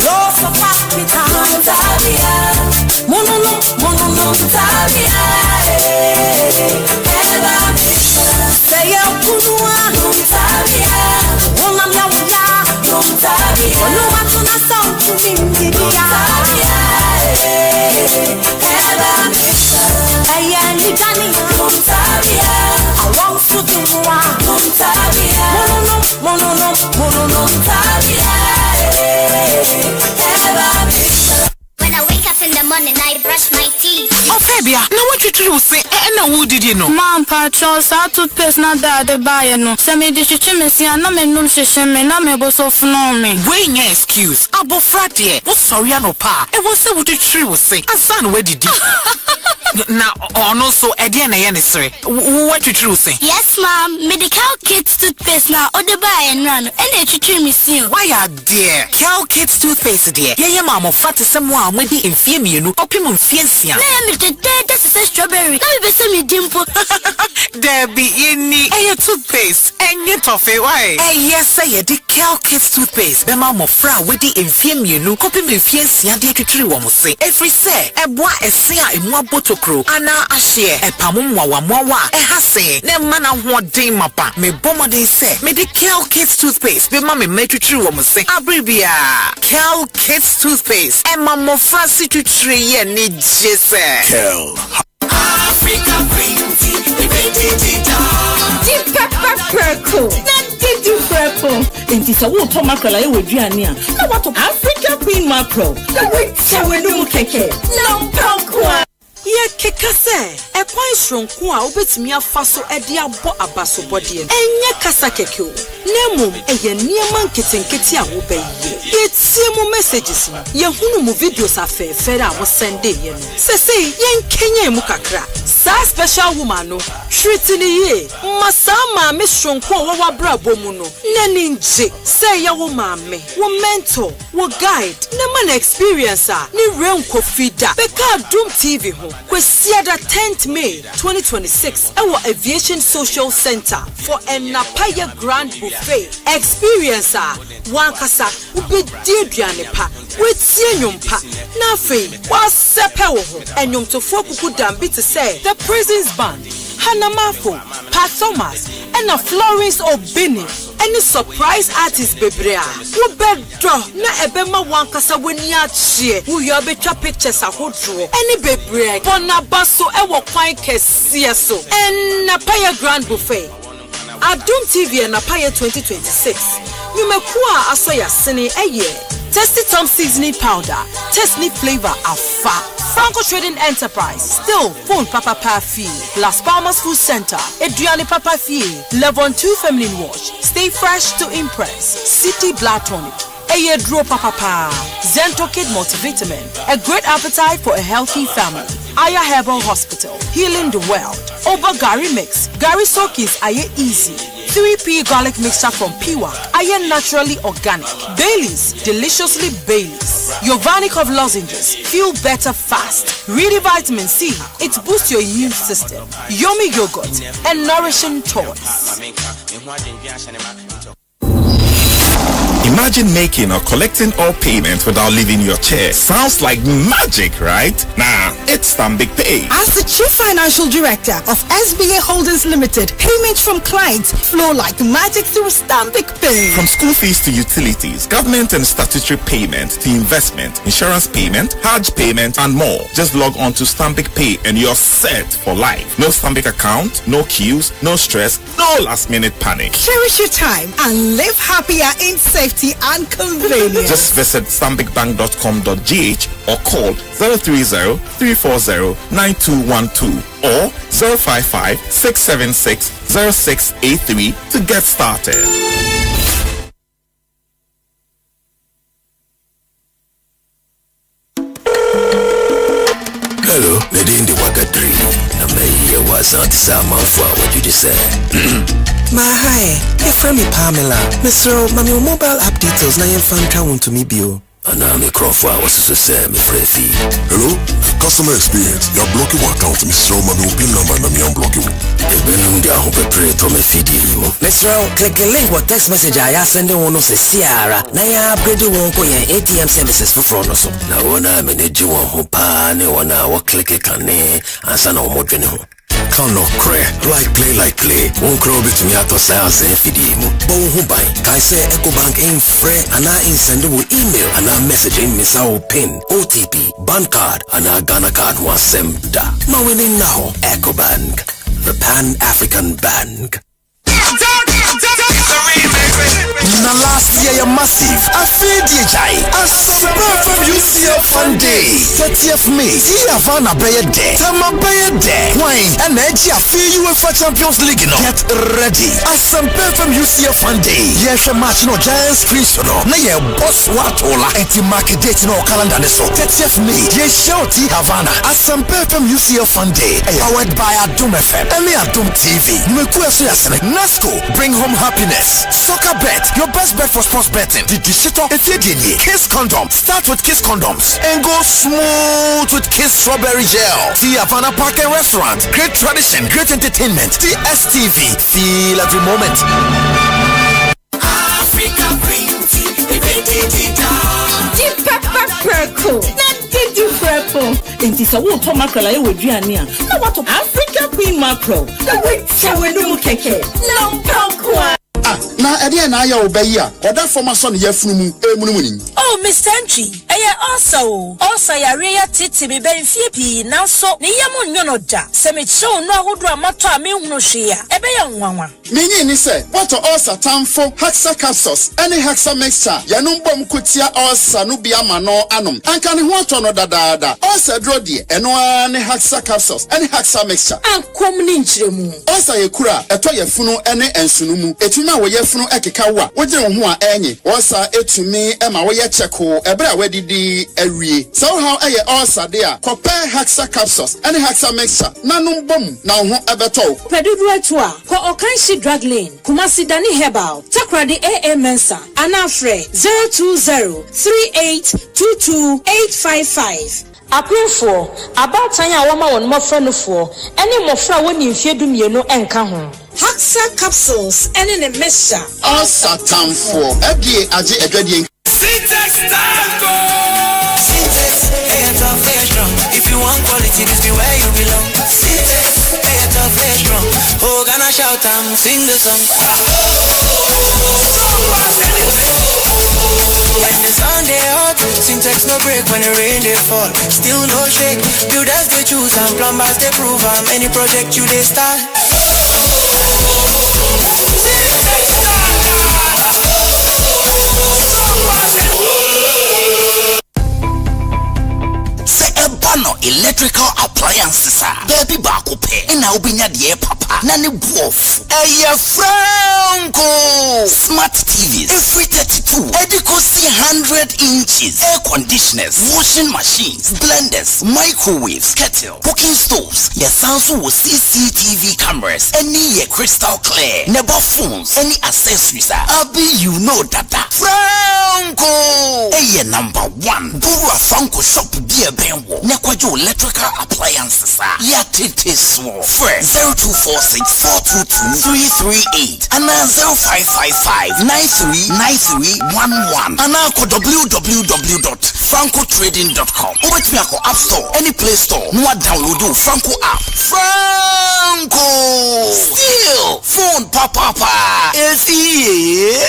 loss of appetite, mono, say a punua, when I wake up in the morning, I brush my teeth. Oh, Fabia, now what you say? And who did you know? Mom, Patros, I took paste not that the buyer no. Send me the chimney, and no man no shame, and I'm able to know me. Wait, no excuse. Abo Fratie, what sorry, no pa. It was say what the tree was say. And son, where did you? Now, no, so again, I answer. What you true say? Yes, ma'am. Medical kids toothpaste now, or the buy and run, and they treat me soon. Why are dear? Cal kids toothpaste, dear. Yeah, mamma, fat someone maybe in fear me, you opimum fiancia. Name it, that's a strawberry. Now you send me dimple. There be any toothpaste, and yet toffee, why? Yes, say the Cal kids toothpaste. The mamma fra with the infame you know, opimum fiancia, dear to tree woman say. Every say, a boy a sea in one bottle crew, and now I share a pamumwa, a hasse, ne mana what day mapa, me bomber they say, me the Cal kids toothpaste, the mammy made to tree woman say, Abribia, Cal kids toothpaste, and mamma fancy to tree and need just Cal. Africa green tea, deep pepper purple. Then deep purple. And it's a water mackerel I would do ania. Now what Africa green mackerel? The wait shall we do keke. No punk. Ye kekase e kwan shronko a obetimi afaso e de abo abaso bode enye kasa keke o nemum eye niema nketenkete a wo bayi ye tie mu messages ye hunu mu videos afefere a wo send ye no sese ye nkenye mu kakra sa special woman no treat ni ye masama me shronko wo wabra bomu no nani nje say ye wo maame wo mentor wo guide na man experience a ni renko fida beka Doom TV ho Kwesiada 10th May 2026 Ewa Aviation Social Center for Enapaya Grand Buffet Experiencer Wankasa ubedi aduane pa wetie nyompa na afei wasepe wo ho enyomtofo kuku dambi te say the Prisons Band Hanamafo Pat Thomas and a Florence Obini any surprise artist bebrea wo bedo na ebema wankasa weni achie wo yo betwa pictures ahodro any bebrea bonabaso ewo kwan kese so Enapaya Grand Buffet Adum TV Enapaya 2026 numekua asoya sene eye Tasty Tom seasoning powder Tasty flavor afa Franco Trading Enterprise still phone Papa Pafi Las Palmas Food Center Adriani Papa Fie Level 2 Feminine Wash Stay fresh to impress City Blood Tonic Eye Dro Papa. Zentokid multivitamin. A great appetite for a healthy family. Aya Herbal Hospital. Healing the world. Oba Gary Mix. Gary Soakins Aye Easy. 3P garlic mixture from Piwak. Aye naturally organic. Baileys. Deliciously Baileys. Yovanic of lozenges. Feel better fast. Really vitamin C. It boosts your immune system. Yummy yogurt. And nourishing toys. Imagine making or collecting all payments without leaving your chair. Sounds like magic, right? Nah, it's Stambik Pay. As the Chief Financial Director of SBA Holdings Limited, payments from clients flow like magic through Stambik Pay. From school fees to utilities, government and statutory payment to investment, insurance payment, Hajj payment, and more. Just log on to Stambik Pay and you're set for life. No Stambik account, no queues, no stress, no last-minute panic. Cherish your time and live happier in safety and convenience. Just visit stambicbank.com.gh or call 030-340-9212 or 055-676-0683 to get started. Hello, Nadine the Waka 3. Here was out Sama for what you just said. My hi, your friend Pamela. Mr. Mami mobile app details na yen fan travel to me bio. Anami Crawford was to say me free. Hello, customer experience. You're blocking your account, Mr. Mami pin number na me unblock you. Ebenu dia ho pepre to me feed you. Mr. Click the link what text message I send one no se Ciara. Na ya upgrade won ko yen ATM services for front no so. Na wona manage won ho pa ne wona wo click kane ansa na wo dwene ho. Count no cray, like play. Won't crow bit me out of sales and feed you. But who buy? Kai say Ecobank ain't free and I ain't sendable email and I messaging Miss our PIN, OTP, bank card and our Ghana card was sent. Now winning now, Ecobank, the Pan-African Bank. Na last year you massive. I feel DJI. Asempa from UCF Funday. 30th May. Havana Bay Day. Tama Bay Day. Wine and edge. I feel UEFA Champions League. No. Get ready. Asempa from UCF Funday. Yes, a match no Giants Chris no. Na ye boss watola. Enti market date no calendar so. 30th May. Yes, show T Havana. Asempa from UCF Funday. Powered by Adum FM. Emi Adum TV. Numekuya so yasene. Nasco. Bring home happiness. Soccer bet. Your best bet for sports betting. The Digital Kiss Condom. Start with Kiss Condoms and go smooth with Kiss Strawberry Gel. See Havana Park and Restaurant. Great tradition, great entertainment. DSTV. Feel every moment. Africa Green Tea. Deep pepper purple. Not deep purple. It is a water mackerel I would do. Now what of Africa Queen mackerel? The wait shall we do keke. Long purple. Na ede na ya obayi a oda former son ye funu emunumuni. Oh Mr. Entry eye also ya reya titi be benfie pi nanso ne yam nyono da se me chew no ahodo amato a me hunu hwe a ebe ya nwanwa Menyi ni se what also tamfo Haxa capsules any Haxa mixture ya no mbom kutia also no bia ma no anom anka ne ho ato no dadaada also dro de eno ne Haxa capsules any Haxa mixture ankom ni nchiremu also ye kura eto ye funu ene ensunumu etuma wo ye funu ekeka wa wo gye ho a enye also etumi ema wo ye cheko ebra wadidi awie so how eye also de a compare Haxa capsules any Haxa mixture nanom bom na ho ebeto pedudu eto a ko okanshi drug lane Kumasi Dani Herbal Takradi AA Mensa Anafre 02038228855 Approve about tanya wama won mofra no for any mofra woni mfie dumienu enka ho Haxa capsules any ne mixture all satan for FDA age edwadie Syntax Tango Syntax strong. If you want quality this be where you belong Syntax strong. Oh gonna shout and sing the song When the sun they hot Syntax no break when the rain they fall Still no shake Builders they choose and plumbers they prove any project you they start Say Ebano electrical appliances baby baako pɛ na obinya de papa na ne buof Franco smart TVs every 32 Ekosiise 100 inches air conditioners washing machines blenders microwaves kettle cooking stoves sanso with CCTV cameras any crystal clear never phones any accessories abi you know that Franco number 1 Buru Franco shop dear benwo nekwajo electrical appliances ya teteso first 0246 422 338 and 0555 939311 and www.francotrading.com over to your app store any play store no download Franco app Franco still phone papa is here.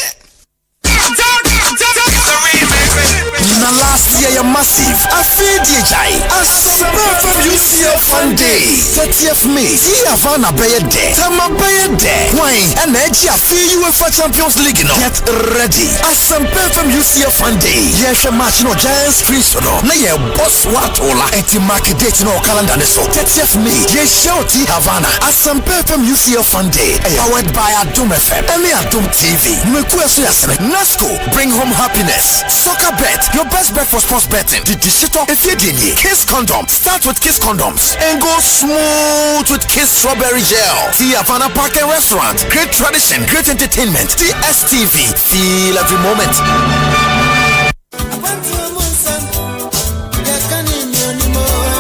Na last year massive afedi jai Asempa from UCF Fun Day 30th May Havana Bayede Tama Bayede wine and edge UEFA Champions League no get ready Asempa from UCF Fun Day yes match no Giants Christo no na ye boss watola enti mark date no calendar ne so 30th May ye show Havana Asempa from UCF Fun Day powered by Adum FM and Adum TV mekuaso yasene Nasco bring home happiness soccer bet your best bet for sports betting. The digital Efedini Kiss Condom. Start with Kiss Condoms and go smooth with Kiss Strawberry Gel. The Havana Park and Restaurant. Great tradition, great entertainment. The STV. Feel every moment.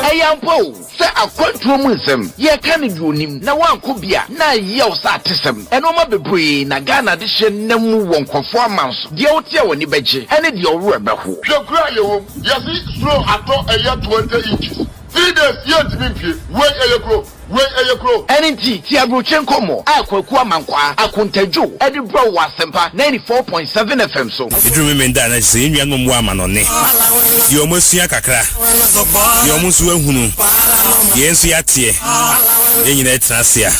Ayampo, say a quantum ye can do him. Now one could be na years artism. And no matter be na Ghana edition nemu won conformance. The outia when you beji, and it your rubber who. You cry you, yes, slow at all a year 20 inches. 3 days yet to be wait a year grow. Wait a crow. NT Tiabrochenko mo. Akwa mankwa. Akuntejo. Edi bro wa Asempa 94.7 FM so. It remember that say you ngom wa manone. You almost ya kakra. You almost we hunu. Yensu ya tie. Yenyina etrasia.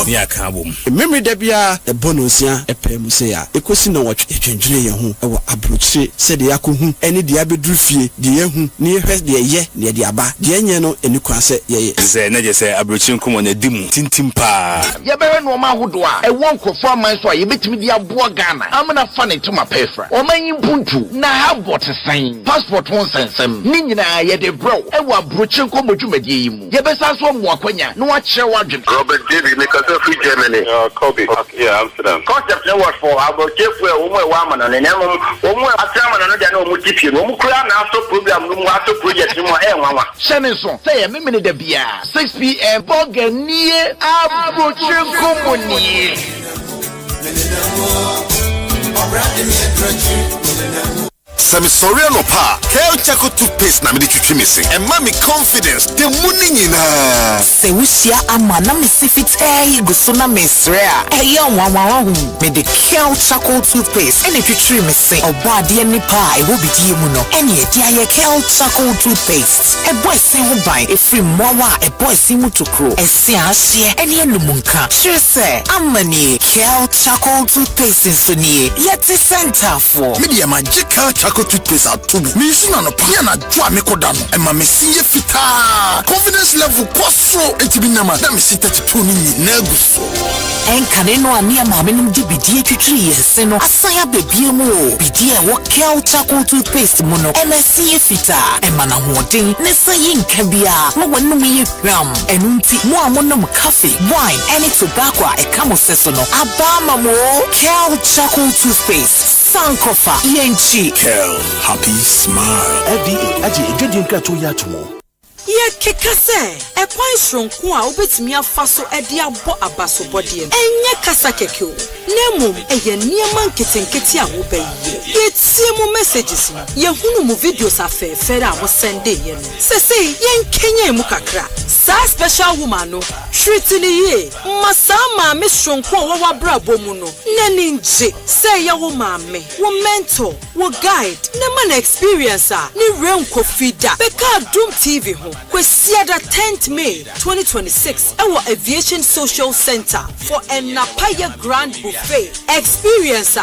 Ni akabom. Memory da bia e bonusia e pemu se ya. Ekosi na watwe etwendwene ye ho e wa abrochire se de yakohu ene de abedru fie de yehu ni ehwe de ye ne de aba. De enye no eni kwase ye. Ze na je se Chinkumo ne dimu tintimpa ye bere no ma hodo a e won kofo aman so a ye betimi dia boa Ghana amna fa ne tuma pefra o manyi puntu na ha bot sign passport won sensem ni nyina ye de bro e wa brochinko modwumadie yi mu ye besa so mo akwanya no a kire wadwen Robert David Nicolas free Germany Kobe yeah Amsterdam concept no what for about kefu e wo mo e wa amana ne nyam wo mo atrama no dia na wo mo tipie wo mo kura na aso program no mo aso project no e nwanwa shene so say ye memene da bia 6 p.m. Boganie Abrochenko Moni Samisoriano pa Hair Chaco toothpaste na me twitwi me se and mami confidence the money nyina se wusia ama na me sifit go so na mesrea wanwa me the Hair Chaco toothpaste and twitwi me se obade ni pa e wo bidie mu no ene e dia ye Hair Chaco toothpaste e boy se ho ban e free mowa e boy se mu tokro e se ahye ene enumunka sure se amani Hair Chaco toothpaste so ni yet center for media magic Chaco toothpaste atubu me use na no pa na dwa me koda no e ma me sie fita confidence level koso entibi na ma na me sit 32 ni na guso enkane no ani ama me num di bidie twitwi yese no asan ya bebie mu o bidie wo Hair Chaco toothpaste mu no e ma sie fita e ma na hoden ne sayi nka bia mo wonum ye hwam enunti mo amonom cafe wine any tobacco e kamo seso no abama mo Hair Chaco toothpaste sankofa yenchi Kel happy smile FDA aje edwedi nkrato ya tomo ye kekase e kwan shronko a obetimi afaso e de abo abasobode enye kasa keke o nemu eye niema nketenkete a wo bayi ye tie mu messages ye hunu mu videos afefere a wo send ye no sese ye nkenye mu kakra Sa special woman no treating ye masa maame shonko wa brabo mu no nani nje say ya wo maame wo mentor wo guide na man experience ni renko fida beka Doom TV ho kwesiada 10th May 2026 ewo Aviation Social Center for Enapaya Grand Buffet experience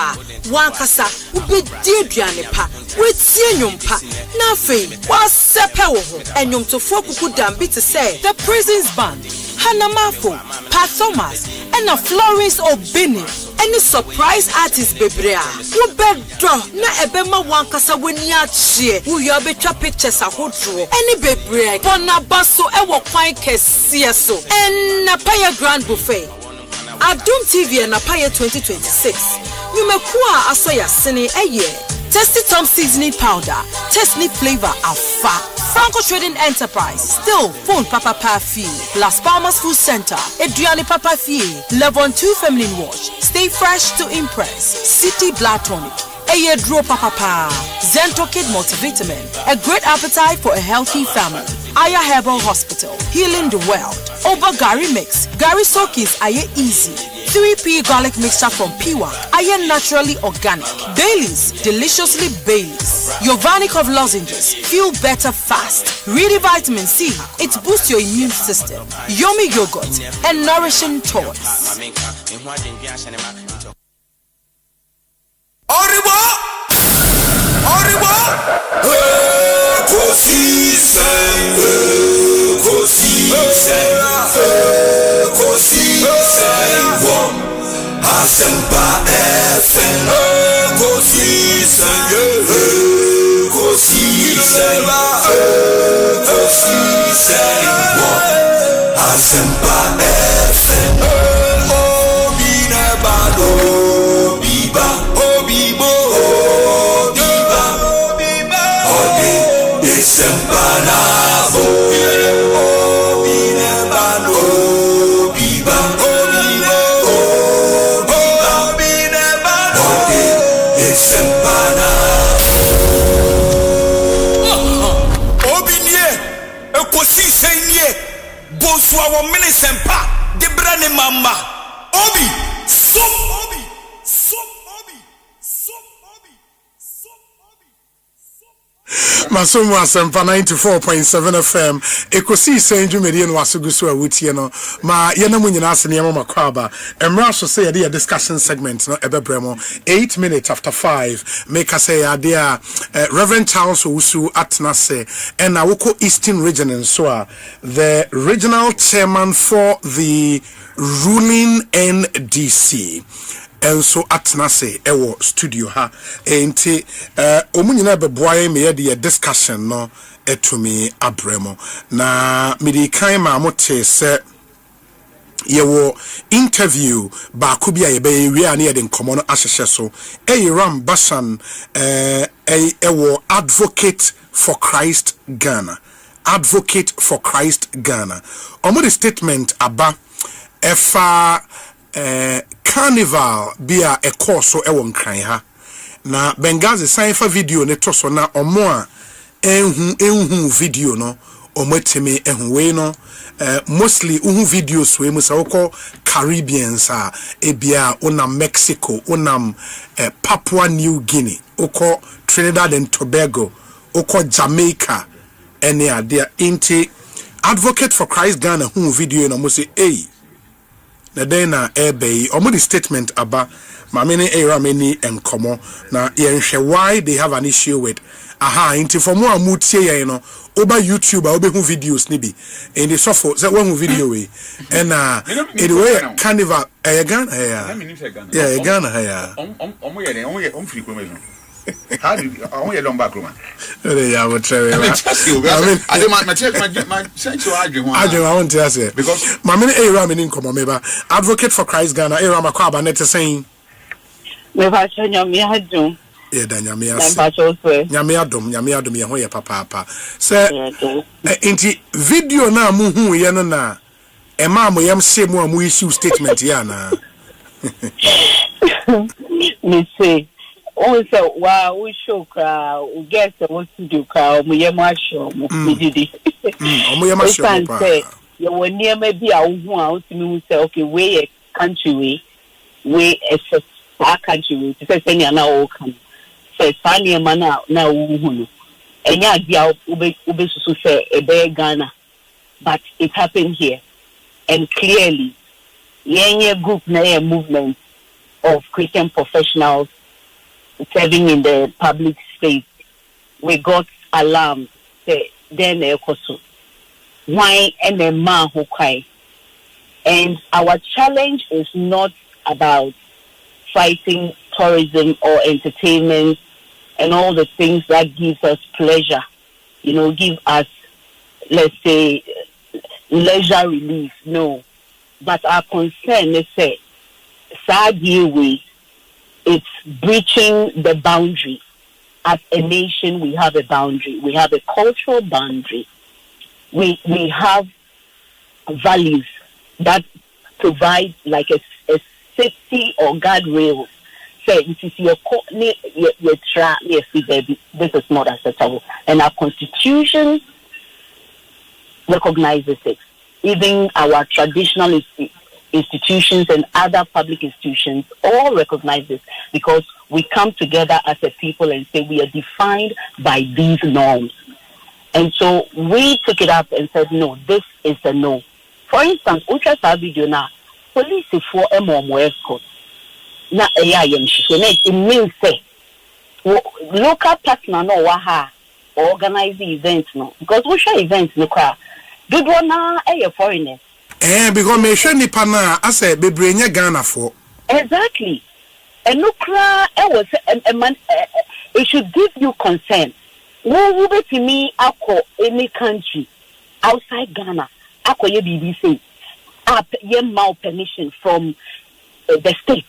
wankasa ubedi aduane pa wetie nyompa na afei wasepe wo ho enyomtofo kuku dambi to say the Prisons Band Hanamafo Pat Thomas and a Florence Obini any surprise artist bebrea wo bedo na ebema wankasa weni achie wo yo betwa pictures ahodro any bebrea bona baso ewo kwan kese so Enapaya Grand Buffet Doom TV Enapaya 2026 Numekua asoya sene eye Tasty Tom seasoning powder, Tasty flavor afa. Franco Trading Enterprise, still phone Papa Pafi, Las Palmas Food Center, Adriani Papa Fie, Levon 2 Feminine Wash, Stay Fresh to Impress, City Blood Tonic, Aye Draw Papa, Zento Kid Multivitamin, a great appetite for a healthy family. Aya Herbal Hospital, healing the world. Over Gary Mix, Gary Soakins Aye Easy. 3P garlic mixture from Piwa, Aye naturally organic. Baileys, deliciously Baileys. Yovanic of lozenges, feel better fast. Really vitamin C, it boosts your immune system. Yummy yogurt and nourishing toys. Asempa FM Ekosiisen Asempa FM Obi nebado biba obibo biba ode Desemba nabo Obi nebado biba Ekosiisen ye Boswa wo minisempa de brane mama Obi som Obi Masomo Asempa 94.7 FM Ekosiisen Jumedi no wasugusu awutie no ma yenamu nyina ase ne mama kwaba emra so say the discussion segment no ebebremo 8 minutes after 5 make us say there Reverend Charles Owusu atnase and awoko Eastern region and so the regional chairman for the ruling NDC and so atnase ewo studio ha enti omunyina beboaye me ye the discussion no etumi abremo na midi kan ma mote se yewo interview ba ko bia ye be wi ani ye de nkomo no ahyehye so Ram Bashan ewo advocate for Christ Ghana omo the statement aba efa carnival bia a course so ewon kran ha na Bengazi sign for video ne to so na omo a enhu video no omatimi ehun we no mostly uhu videos we musa woko Caribbeans ebia unam Mexico unam Papua New Guinea oko Trinidad and Tobago oko Jamaica ene ade inti advocate for Christ Ghana hu video no mo say na den na ebe omo the statement aba mamene erameni enkomo na yenhwe why they have an issue with into for more amutie yen no over YouTube obe hu videos ni bi in the sofo say one video we and anyway carnival Ghana yeah Ghana yeah omo ye free promotion. How do you? I want you long back, Roman. Yeah, I try. I want to say because my many Ram in come meba advocate for Christ Ghana Ram akwaba net saying me ba chonya me hadum yeah da nyame adom ye ho ye papa say enti video na mu hu ye no na e ma mo yam se mu amu issue statement ya na me say o say wa we show ka we get what to do ka o mo yam show mo didi o mo yam show pa you were near maybe a woman who say, okay, we a country, we a country, to say, any now can say, funny man now, and yeah, ube say a bear Ghana, but it happened here, and clearly, yeah, group, na movement of Christian professionals serving in the public space, we got alarmed. Say, then Ekosiisen. Why and a man who cry? And our challenge is not about fighting tourism or entertainment and all the things that gives us pleasure. You know, give us, let's say, leisure relief. No, but our concern is say, sadly, it's breaching the boundary. As a nation, we have a boundary. We have a cultural boundary. We have values that provide like a safety or guardrails. Say, this is your this is not acceptable. And our constitution recognizes it. Even our traditional institutions and other public institutions all recognize this, because we come together as a people and say we are defined by these norms. And so we took it up and said, no, this is a no. For instance, video now, police for a more escort. Now, it means say local partner no waha organize the event no, because we share events no crowd. Do na a foreigners. Because me share ni pana as a bebrenya Ghana for. Exactly. And no cry, it should give you concern. Who be to me, any country outside Ghana, ye BBC, ye mal permission from the state.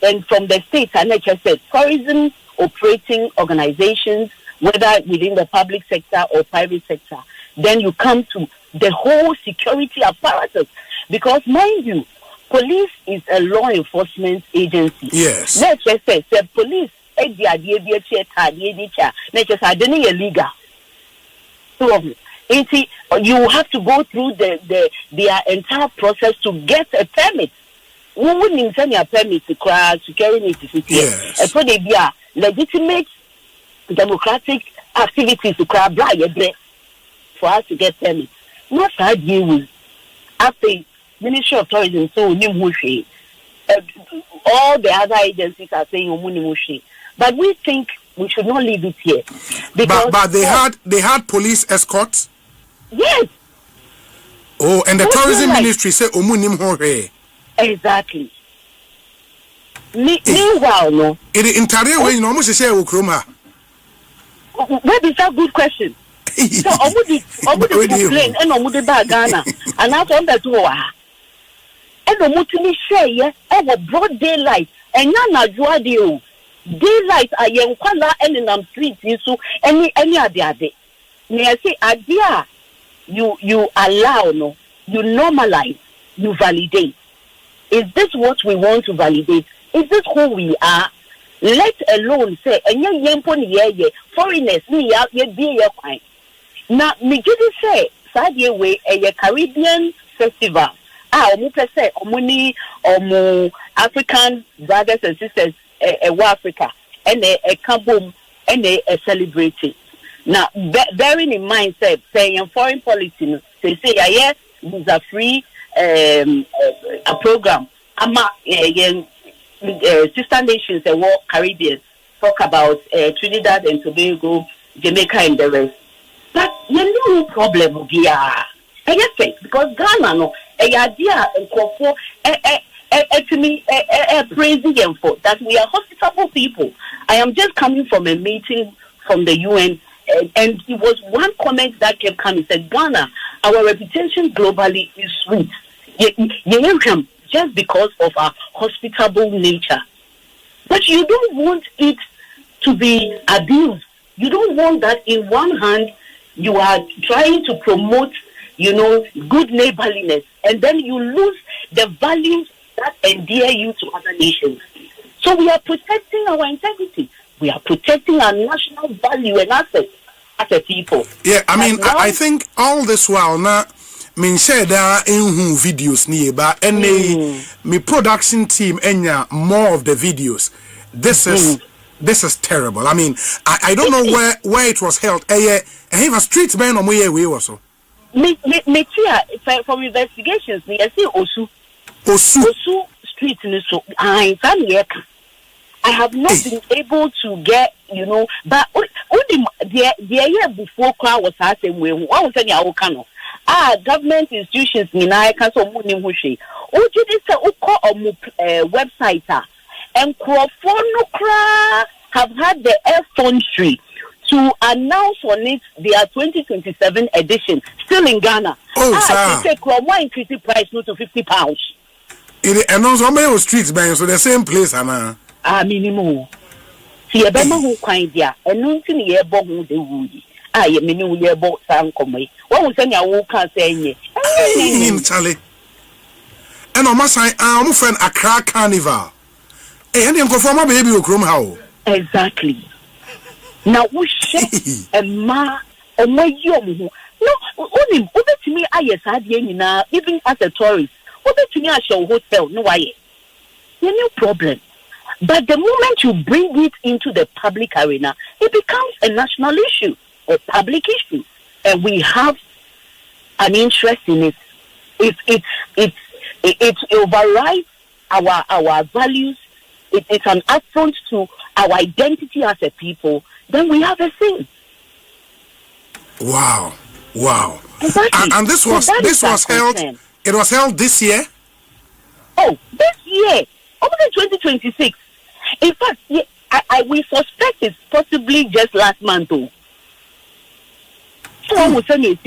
And from the state, and I just said, tourism operating organizations, whether within the public sector or private sector, then you come to the whole security apparatus. Because mind you, police is a law enforcement agency. Yes. Let's just say police, you have to go through their entire process to get a permit. We wouldn't send your permit to crash, security city. Yes. And so they be a legitimate democratic activities to crash for us to get permits. Not how deal with after Ministry of Tourism, so all the other agencies are saying but we think we should not leave it here. Because but they had police escorts? Yes. Oh, and the tourism ministry say omunim hore. Exactly. Meanwhile, no. In the entire way, you know, almost say Ukroma. That is a good question. So, Omudi complain and Omudi Ghana, and I found that and Omutini share, and broad daylight, and Yana Juadio. Daylight, I am Kala and in streets, so any other day. May I say, idea you allow, no, you normalize, you validate. Is this what we want to validate? Is this who we are? Let alone say, and ye foreigners, me be a fine. Now, me give say, Sadia way a Caribbean festival. Say, Omuni, African brothers and sisters, Africa, and a kaboom, and a celebrating. Now, bearing in mind, saying foreign policy, they say, yes, these are free. A program. Sister nations, the war Caribbean, talk about Trinidad and Tobago, Jamaica, and the rest. But you know, problem will be because Ghana, no, idea and to me, praising them for that we are hospitable people. I am just coming from a meeting from the UN, and it was one comment that kept coming. Said, Ghana, our reputation globally is sweet. Just because of our hospitable nature. But you don't want it to be abused. You don't want that in one hand you are trying to promote, good neighborliness, and then you lose the values that endear you to other nations. So we are protecting our integrity. We are protecting our national value and assets as a people. Yeah, I mean, I think all this while now, me share da enhu videos ni ba ene me production team enya more of the videos. This is terrible. I mean, I don't know where it was held. He was street man on where we was so. Me from investigations me I see Osu street ni so I have not been able to get, but the year before crowd was asking we what was any our government institutions ni na ka so mu ni hu hwe o jidi se o call website and Crofon have had the effrontery to announce on it their 2027 edition still in Ghana. They say Cromwell increase the price no to £50. And also my streets man so the same place ana. Minimum. See a bema who kind there and nothing ye bo hu de wuyi. Ye me no ye bo san komai. What we say ya wo kan say nye. Charlie. And on my side I'm friend Accra Carnival. And you go for my baby okrom how. Exactly. Now we share a ma yom no only to me even as a tourist to me I show hotel no why no problem, but the moment you bring it into the public arena it becomes a national issue, a public issue, and we have an interest in it. If it overrides our values, it's an affront to our identity as a people, then we have a thing. Wow. Exactly. And this was held. Concern. It was held this year. Oh, this year, over 2026. In fact, we suspect it's possibly just last month. So I was saying,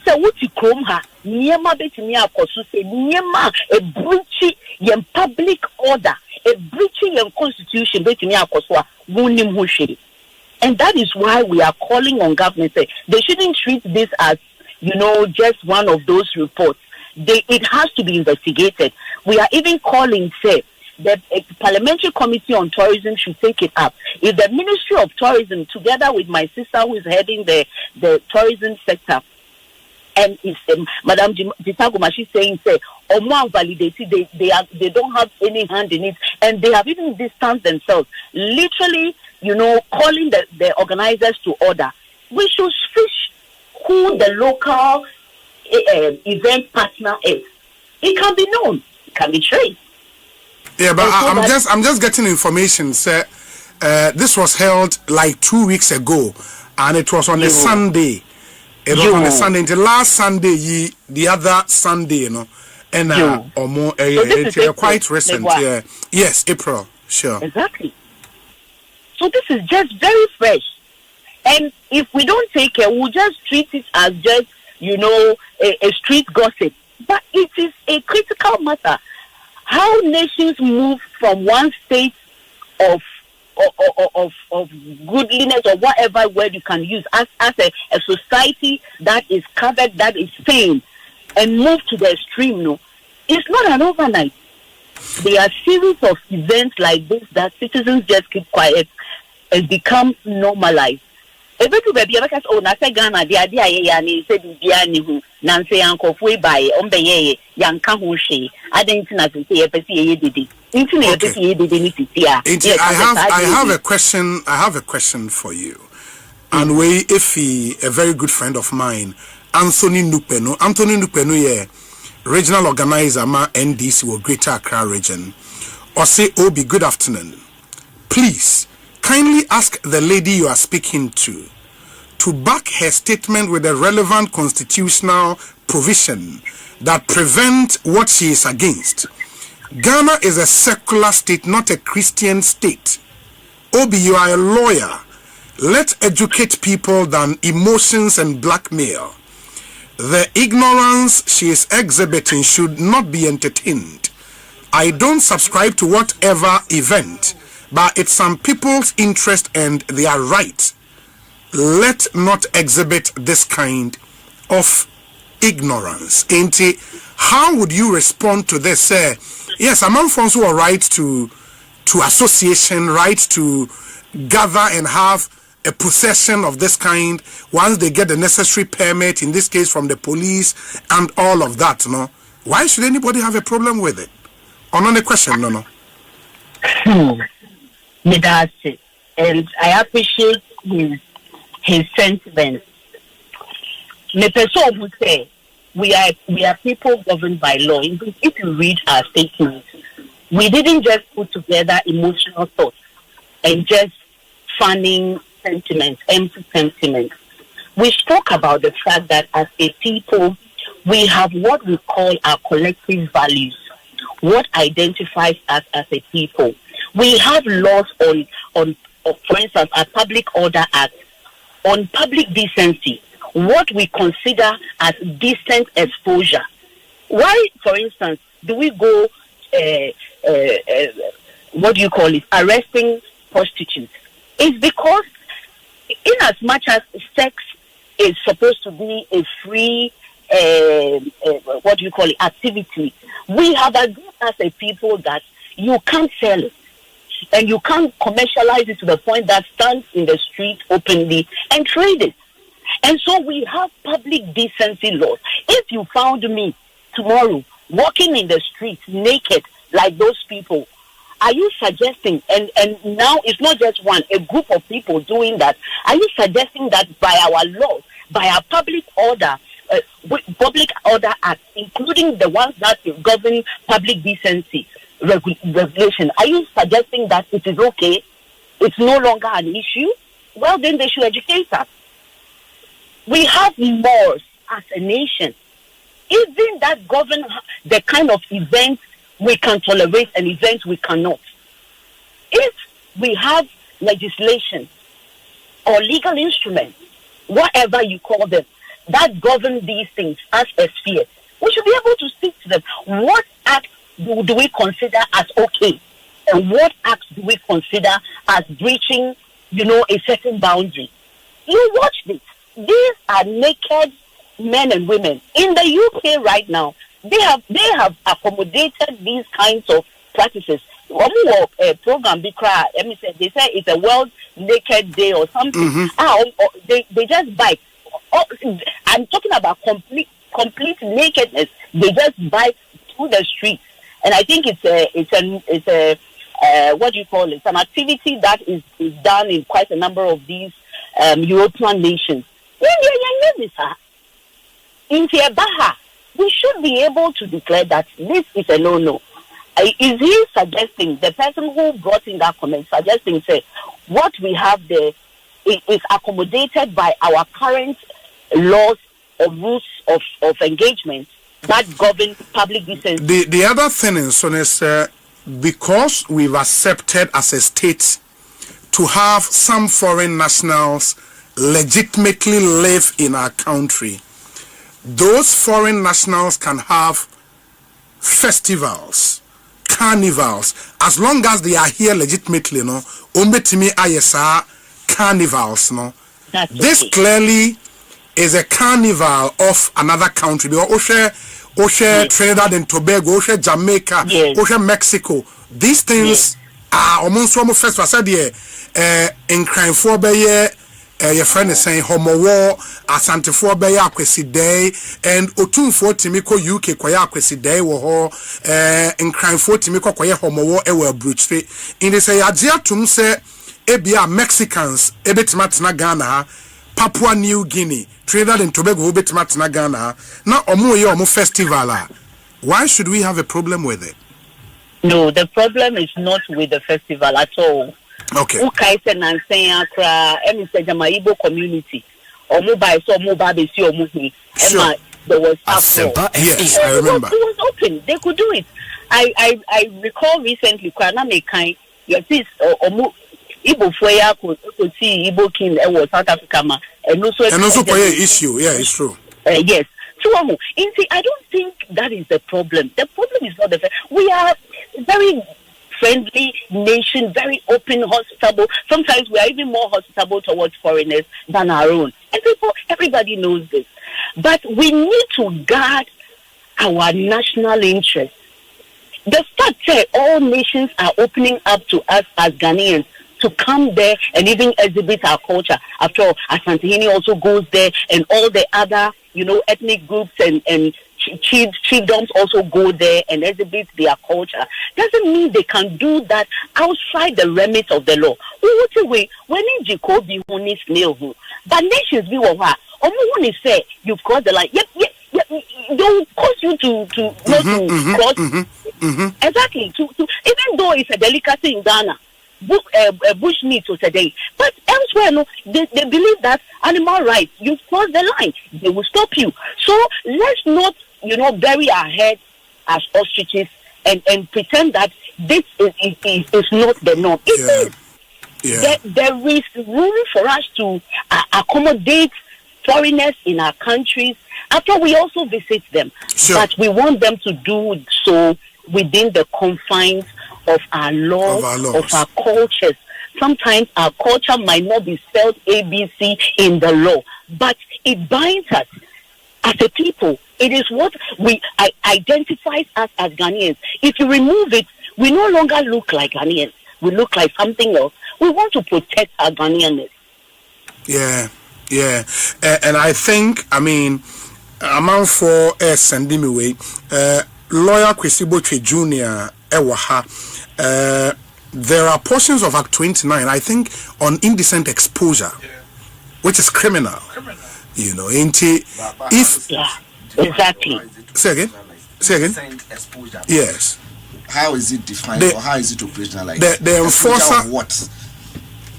so what you call her? Niema betimi akoso se niema a breach in public order, a breaching in constitution betimi akoso a wunim ho hwe. And that is why we are calling on government. They shouldn't treat this as, just one of those reports. It has to be investigated. We are even calling, the Parliamentary Committee on Tourism should take it up. If the Ministry of Tourism, together with my sister who is heading the tourism sector, and it's Madam Jitaguma, she's saying, Omo validated, they don't have any hand in it, and they have even distanced themselves. Literally, calling the organizers to order. We should fish who the local event partner is. It can be known. It can be traced. Yeah, but I'm just getting information, sir. This was held like 2 weeks ago, and it was on a Sunday. It was on a Sunday. Until last Sunday, the other Sunday, and or more. It's quite recent. Yeah. Yes, April. Sure. Exactly. So this is just very fresh, and if we don't take care, we'll just treat it as just a street gossip. But it is a critical matter. How nations move from one state of goodliness or whatever word you can use as a society that is covered, that is sane, and move to the extreme. It's not an overnight. There are series of events like this that citizens just keep quiet and become normalized. Every baby ever says, "Oh, na say Ghana, the idea yani say bibiani hu na say yanko fui by ombeye yanka hu she." I didn't know to say epesi ye didi. I have a question. I have a question for you. And we, if a very good friend of mine, Anthony Nupeno, yeah, regional organizer ma NDC or Greater Accra region, or say, Obi, good afternoon. Please, kindly ask the lady you are speaking to back her statement with a relevant constitutional provision that prevent what she is against. Ghana is a secular state, not a Christian state. Obi, you are a lawyer. Let's educate people than emotions and blackmail. The ignorance she is exhibiting should not be entertained. I don't subscribe to whatever event, but it's some people's interest and they are right. Let not exhibit this kind of ignorance. How would you respond to this? Yes, among folks who are right to association, right to gather and have a possession of this kind, once they get the necessary permit, in this case from the police and all of that, no, why should anybody have a problem with it? On a question, no. And I appreciate his sentiments. The person who say we are people governed by law. If you read our statements, we didn't just put together emotional thoughts and just fanning sentiments, empty sentiments. We spoke about the fact that as a people, we have what we call our collective values, what identifies us as a people. We have laws on for instance, our Public Order Act, on public decency, what we consider as decent exposure. Why, for instance, do we go, arresting prostitutes? It's because in as much as sex is supposed to be a free, activity, we have agreed as a people that you can't sell it. And you can't commercialize it to the point that stands in the street openly and trade it. And so we have public decency laws. If you found me tomorrow walking in the street naked like those people, are you suggesting, and now it's not just one, a group of people doing that, are you suggesting that by our laws, by our Public Order Act, including the ones that govern public decency, regulation, are you suggesting that it is okay? It's no longer an issue? Well, then they should educate us. We have laws as a nation, even that govern the kind of events we can tolerate and events we cannot. If we have legislation or legal instruments, whatever you call them, that govern these things as a sphere, we should be able to speak to them. What acts do we consider as okay? And what acts do we consider as breaching, a certain boundary? You watch this. These are naked men and women. In the UK right now, they have accommodated these kinds of practices. Program they say it's a World Naked Day or something. They just bike. I'm talking about complete nakedness. They just bike through the streets. And I think it's a it's an activity that is done in quite a number of these European nations. We should be able to declare that this is a no-no. Is he suggesting, the person who brought in that comment, suggesting, say, what we have there is accommodated by our current laws or rules of engagement that govern public decency? The other thing is, because we've accepted as a state to have some foreign nationals legitimately live in our country, those foreign nationals can have festivals, carnivals, as long as they are here legitimately, umbetimi ayesa carnivals, This clearly is a carnival of another country. Oshe Trinidad and Tobago, Oshe Jamaica, Oshe Mexico. These things are almost festival. Said in crime for your friend is saying homo war, asante for be akwesi day, and otun for timiko UK kwaya akwesi day wo in crime for timiko kwaya homo war ewe bruchre. In the say ajia tum se ebia Mexicans ebetima Ghana, Papua New Guinea, Trinidad and Tobago ebetima Ghana. Now omo festival. Why should we have a problem with it? No, the problem is not with the festival at all. Okay. Ukaise na nsenya kra jama Igbo community. Omuba so omuba be si omuhi. Emma there was Asempa. Yes, I remember. It was open. They could do it. I recall recently Kwana Mekai your sis omu Igbo foya could see Igbo king South Africa ma and also for your issue. Yeah, it's true. Yes. So I don't think that is the problem. The problem is not we are very friendly nation, very open, hospitable. Sometimes we are even more hospitable towards foreigners than our own. And everybody knows this. But we need to guard our national interests. The fact that all nations are opening up to us as Ghanaians to come there and even exhibit our culture. After all, Asantehene also goes there, and all the other, ethnic groups and chiefdoms also go there and exhibit their culture. Doesn't mean they can do that outside the remit of the law. But nations be what say you've crossed the line. Yep. Don't cause you to cross. Exactly. To even though it's a delicacy in Ghana, bush meat today, but elsewhere, no, they believe that animal rights, you've crossed the line, they will stop you. So let's not, bury our heads as ostriches and pretend that this is not the norm. There is room for us to accommodate foreigners in our countries after we also visit them. But we want them to do so within the confines of our laws, of our cultures. Sometimes our culture might not be spelled ABC in the law, but it binds us as a people. It is what identifies us as Ghanaians. If you remove it, we no longer look like Ghanaians. We look like something else. We want to protect our Ghanaianness. Yeah. And I think, amount for sending me away, lawyer Kwesiboche Jr. Ewaha, there are portions of Act 29, I think, on indecent exposure, which is criminal. If exactly. Say again. Exposure. Yes. How is it defined, or how is it operationalized? The enforcer of what?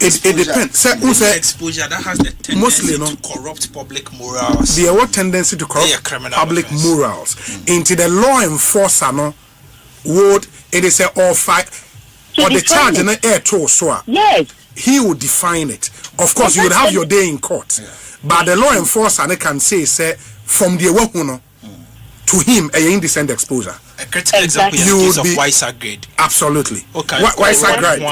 It depends. Exposure that has the tendency to corrupt public morals. The what tendency to corrupt public morals. Into the law enforcer, it is a or the charge in the air to so. Yes. He will define it. Of course, you would have your day in court, but the law enforcer can say from the wahuno to him a indecent exposure. A critical example is the case of Waisa grade. Absolutely. Okay. Waisa grade.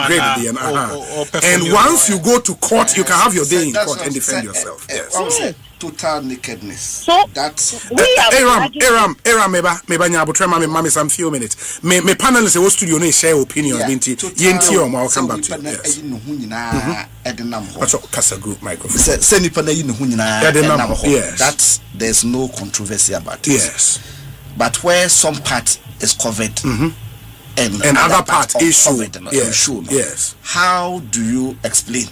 And once you go to court, you can have your day in court and defend yourself. Yes. Total nakedness. So that's Aram meba nyabotrema me mama some few minutes. Me panelists wo studio no share opinion binti yenti o ma come back to yes. That's Kasa group microphone. Say nipa na yi ne ho nyina yes. That there's no controversy about it. Yes. But where some part is covered and other part is covered, yes. How do you explain?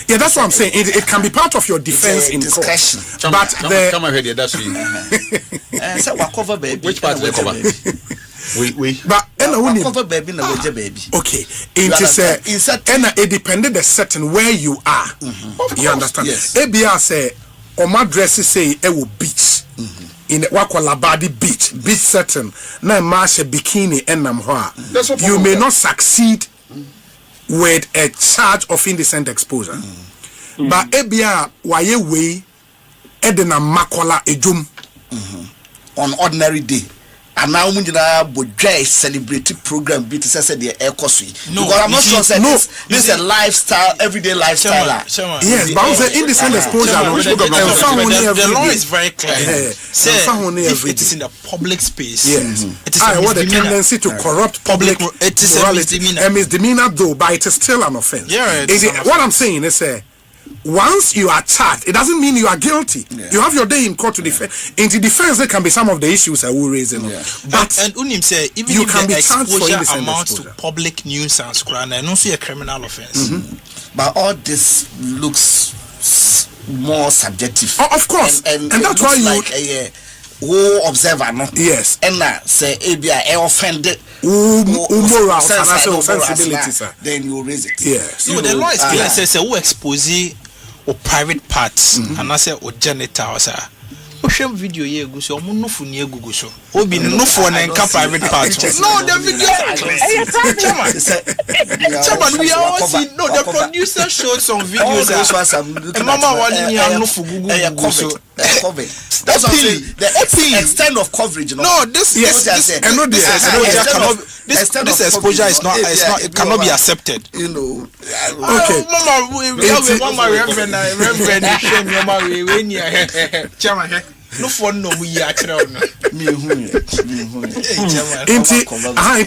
Yeah, that's what I'm saying. It can be part of your defense in discussion. But come ahead here, that's you. So we cover baby. Which part we cover? We. But cover baby na weje baby. Okay. It depended the setting where you are. You understand? Yes. ABR say my dress say it will beach. In Wakwalabadi beach setting, na mash a bikini enam hoa. You may not succeed with a charge of indecent exposure. But ebia waye way edena makola ejum on ordinary day. And now we are celebrity program bit said the Ekosiise. No, because I'm not sure that this is a lifestyle, everyday lifestyle. Yes, but also indecent exposure. The law is very clear. If it is in the public space, it is a tendency to corrupt public morality. A misdemeanor though, but it is still an offense. What I'm saying is once you are charged, it doesn't mean you are guilty. You have your day in court to defend. In the defense, there can be some of the issues I will raise. But and Unim say even you if can the be charged for exposure amounts to public nuisance, and also a criminal offense. But all this looks more subjective. Of course, and that's why you like a who observer, no? Yes. And say ABI offended. Moral sensibility, then you raise it. Yes. So the law is clear. Says who expose or private parts, and I say or janitor, sir. Ocean video ye go so omo no fu ni egugu so obi no for na nka private part no the video chairman we are all see no the producer showed some videos and mama wali ni no fu gugu so that's what the extent of coverage no this exposure is not it cannot be accepted okay mama we reverend shame mama we chairman No for no we are into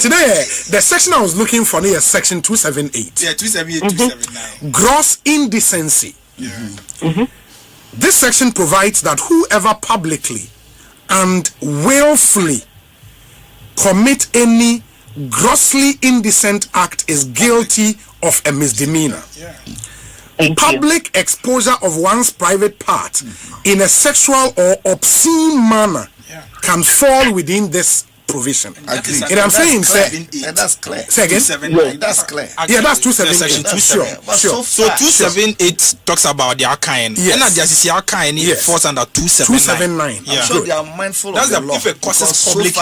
the section I was looking for here, section 278. Yeah, 278, 279. Gross indecency. This section provides that whoever publicly and willfully commit any grossly indecent act is guilty of a misdemeanor. Public exposure of one's private part in a sexual or obscene manner can fall within this provision. And I'm saying, that's clear. Say again? That's clear. Yeah, that's 278. Sure. So 278 talks about the arcane. Yes. And just the arcane falls under 279. I'm sure they are mindful of the law. If it causes public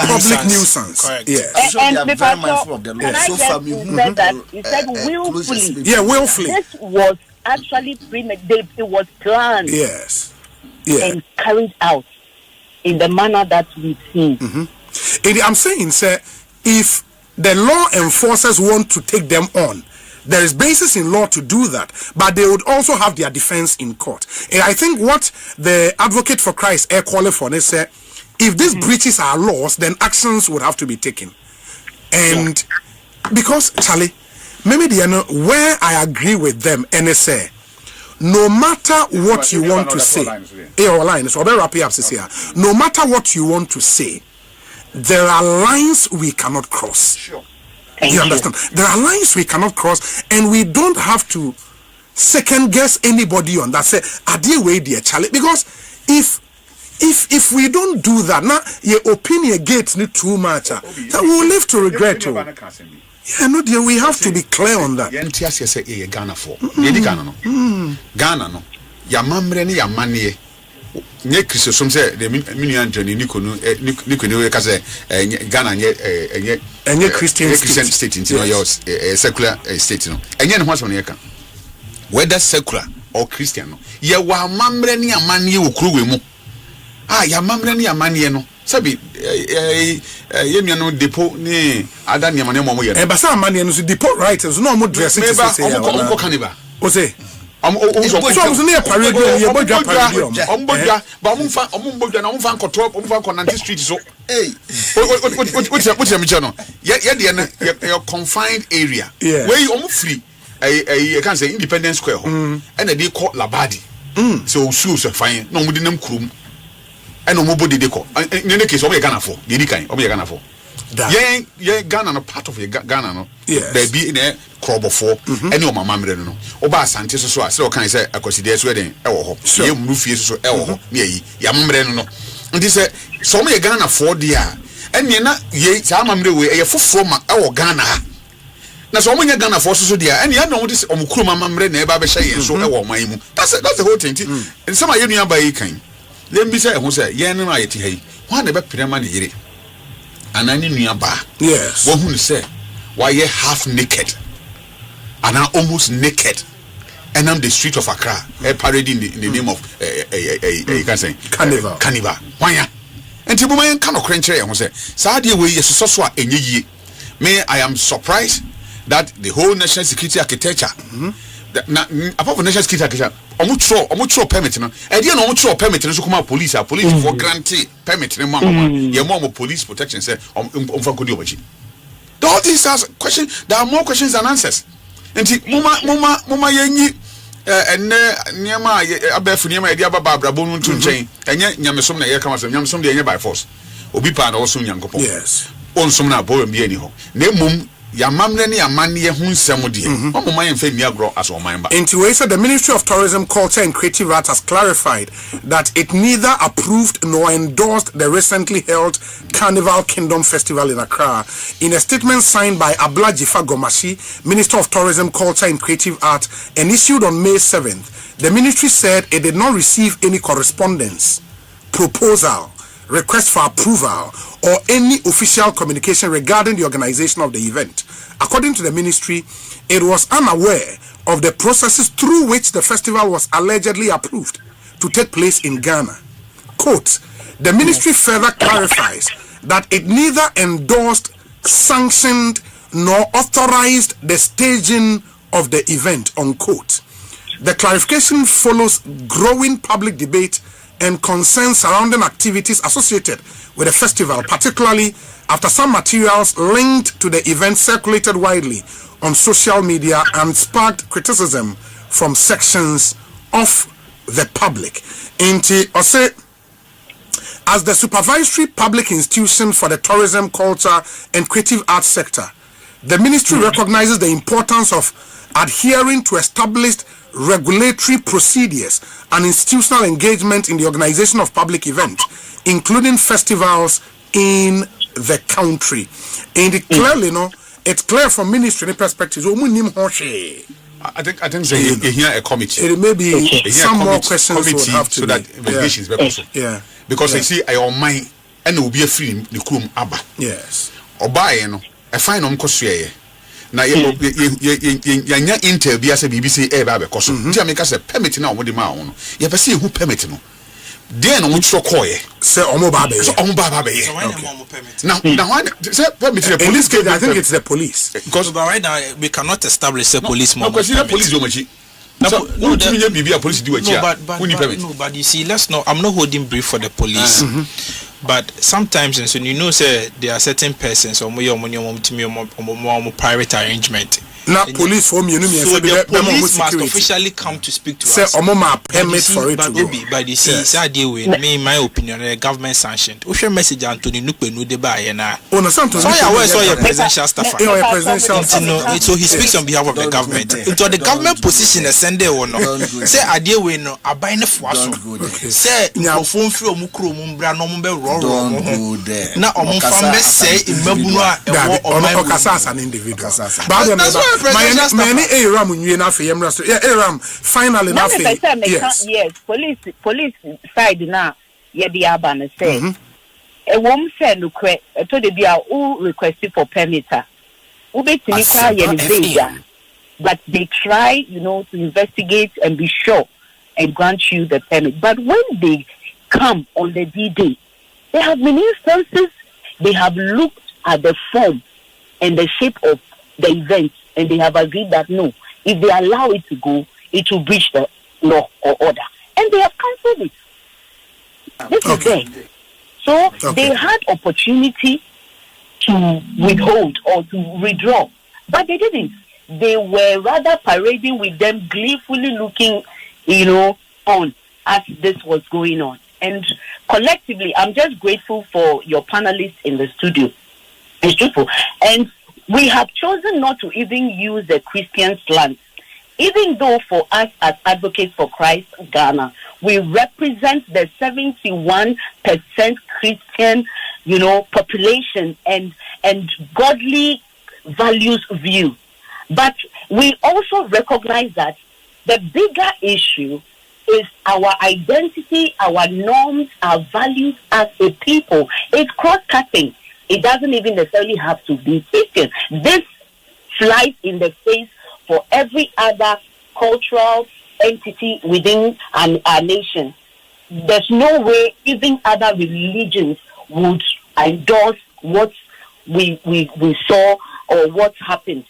nuisance. Correct. Yeah. I'm sure they are very mindful of the law. So far, said that you said willfully. Yeah, willfully. This was actually premeditated. It was planned. Yes. Yeah. And carried out in the manner that we've seen. I'm saying, sir, if the law enforcers want to take them on, there is basis in law to do that, but they would also have their defense in court. And I think what the advocate for Christ qualified is, if these breaches are laws, then actions would have to be taken. And because, Charlie, maybe where I agree with them, and they say, no matter what you want to say, no matter what you want to say, there are lines we cannot cross. Sure. You understand? There are lines we cannot cross, and we don't have to second guess anybody on that. Say, are they way dear Charlie? Because if we don't do that, now your opinion gets me too much. That we'll live to regret. Yeah, no, dear, we have to be clear on that. Ghana for Ghana no. Ya mamre ni ya manie. Nye Christo some say the minion journey Nikonu ka say Ghana nye Christian state in your secular state no. Enye ne ho so ne ka. Whether secular or Christian no. Ye wa mamre ni amanie wo kuruwe mu. Ya mamre ni amanie no. Sabi ye no depo ni ada ni amane mo ye. Ba sa amanie no so depo writers no mo dress it say ya. Omo kaniba. O say I'm so near parade you both drop parade but omfa na omfa control omfa konante street so what you no your confined area where you free I can say Independence Square and they call Labadi so so fine no mo dinam kurum and no body they call in any case obe Ghana for dey kan obe Ghana for yeah Ghana no part of Ghana no there be in a crop of four any of my mamre no oba asante so a say can say Ekosiise so den e wo ho ye mru fie so e wo ho me yi ya mamre no nti say so me Ghana for dia ene na ye sa mamre we e foforo ma e wo Ghana ha na so omunye Ghana for so dia ene ya no dis omukuru mamre na e ba be hye ye so e wo man mu that's the whole thing and some you nua ba yi kan dem bi say e ho say ye no ayeti hai ho na be prema ne yire anani nua ba yes wo hu say why you half naked and now almost naked and I'm the street of Accra parading in the name of you can say carnival why and tibuman kind of crunch and say sadia way yes so enye me I am surprised that the whole national security architecture apart from national security architecture omucho permit no e dey no omucho permit no so come police for grantee permit no ye more police protection say omfa kodi obachi. All these are questions. There are more questions than answers. And mama yenyi niema abefu niema edi aba babra bonu ntunchen enye nyamesom na ye kama so nyamesom de enye by force obi pa na oso nyankopon yes onsom na bo mbi ani ho na emum ya mamne ne amane ye hu nsem de omoma ye mfa ni agro as oman ba. Into way the Ministry of Tourism, Culture and Creative Arts has clarified that it neither approved nor endorsed the recently held Carnival Kingdom Festival in Accra. In a statement signed by Abla Jifa Gomashi, Minister of Tourism, Culture and Creative Arts, and issued on May 7th, the ministry said it did not receive any correspondence, proposal, request for approval, or any official communication regarding the organization of the event. According to the ministry, it was unaware of the processes through which the festival was allegedly approved to take place in Ghana. Quote, the ministry further clarifies that it neither endorsed, sanctioned, nor authorized the staging of the event, unquote. The clarification follows growing public debate and concerns surrounding activities associated with the festival, particularly after some materials linked to the event circulated widely on social media and sparked criticism from sections of the public. As the supervisory public institution for the tourism, culture, and creative arts sector, the ministry recognizes the importance of adhering to established regulatory procedures and institutional engagement in the organization of public events, including festivals in the country. And it clearly, it's clear from ministry perspective. I think here a committee. It may be some more questions would have to so that investigations be possible. Yeah. Because I see I on my and will be a free the crew abba. Yes. Or buy a fine on Kosia. Now you intel be as a BBC air baby cosum. Jamaica say permit now with the man. You ever see who permit no? Then on which so coy say Omobabe. Now why say permit the police case? I think it's the police. Because right now we cannot establish a police. Because the police do much. But you see, I'm not holding brief for the police. But sometimes, and so you know, say there are certain persons or more private arrangement. Now, police for me, so the police must officially come to speak to us. Permit for it to go. But you see, me, in my opinion, government sanctioned. What's your message, Anthony? No, they buy na. Oh, no, something. So I was your presidential staff. So he speaks on behalf of the government. Into the government position, a Sunday or no. Say I deal with no. I buy no fuaso. Say no phone free omukro mumbra no mumbe roro. Na omufambe say imabunwa or Okasa as an individual. Many Aram in Yenafim. Aram finally nothing. Yes, police side now. Yediaban say a woman said, look, to the be all requested for permitter. But they try, to investigate and be sure and grant you the permit. But when they come on the D-Day, there have been instances they have looked at the form and the shape of the event, and they have agreed that no, if they allow it to go, it will breach the law or order. And they have cancelled it. This is there. So they had opportunity to withhold or to withdraw, but they didn't. They were rather parading with them, gleefully looking, on as this was going on. And collectively, I'm just grateful for your panelists in the studio. It's truthful. And we have chosen not to even use the Christian slang, even though for us as advocates for Christ Ghana, we represent the 71% Christian, population and godly values view. But we also recognize that the bigger issue is our identity, our norms, our values as a people. It's cross-cutting. It doesn't even necessarily have to be Christian. This flies in the face for every other cultural entity within our nation. There's no way even other religions would endorse what we saw or what happened.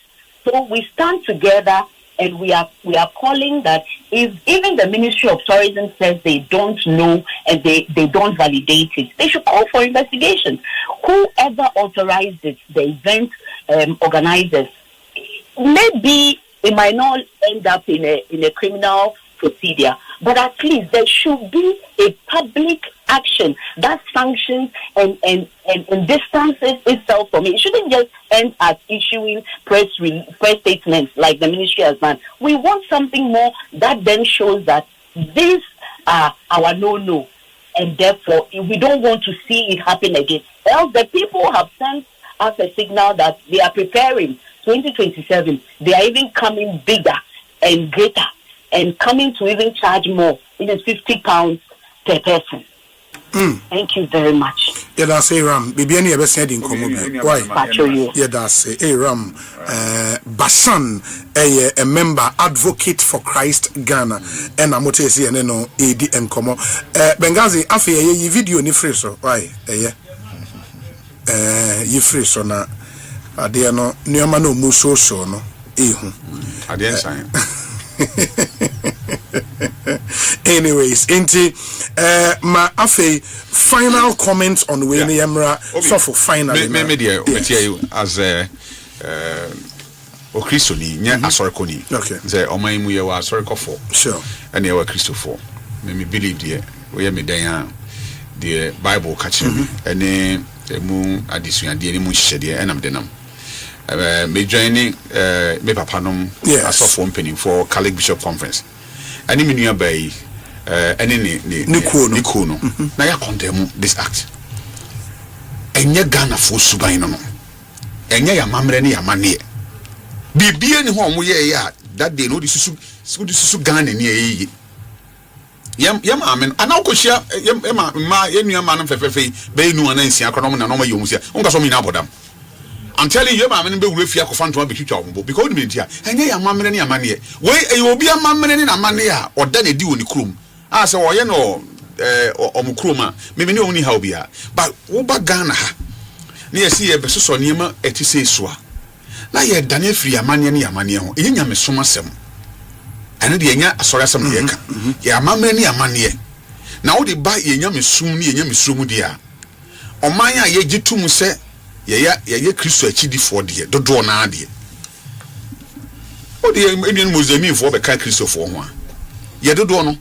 So we stand together and we are calling that if even the Ministry of Tourism says they don't know and they don't validate it, they should call for investigation. Whoever authorized it, the event organizers, maybe it might not end up in a criminal procedure, but at least there should be a public action that sanctions and distances itself from it. It shouldn't just end at issuing press statements like the ministry has done. We want something more that then shows that these are our no, and therefore we don't want to see it happen again. Else the people have sent us a signal that they are preparing 2027. They are even coming bigger and greater and coming to even charge more. It is £50 per person. Thank you very much. Yeah, that's Ram. Bibi any ever said in Komobi. Why? Yeah, that's Ram. Basan, a member advocate for Christ Ghana, and I'm what I say, and no AD and Komo. Bengazi, afi ye video ni free so. Why? You free so na. Ade no nyama no muso so no. Ehu. Ade sign. Anyways, inti ma afe final comments on Wayne Yemra. So for final. Me dear, you as o Christoni nya asorikoni. Okay. Say oman mu ye wa asorikofo. Sure. And ye wa Christopher. Me believe there we me dan the Bible catch me. Ene emu adisuade ni mu hye de enam denam. Me joining me papa nom asofo mpeni for Catholic Bishop Conference. Ani me nua bai ene ni Nico no. Na ya condemn this act. Enye Ghana for suban no. Enye ya mamre ne ya mane. Bibie ni ho omo ye ya that day no di susu Ghana ni ye. Yam amen ana okohia ma yenua ma no fefefe be nu ana nsia akrono na no ma yomu sia onka so mi na bodam. I'm telling you, I'm be wure fia kofa ntoma be twitwa ombo because me ntia enye ya mamre ne amane ye we obi amamre ne amane ya oda na di woni krum a se wo ye no omukrum a me ne oni ha obi a but wo ba Ghana ha ne yesi ye be soso niema etise soa na ye dane firi amane ne amane ho enye nyame soma sem ane de enya asori asem ye ka ye amamre ne amane ye na wo de ba ye nyame sum ne ye nyame sum de a oman a ye gitum se ye Kristo achidi for de dodo na ade o de enu mozami for be ka Kristo for ho a ye dodo no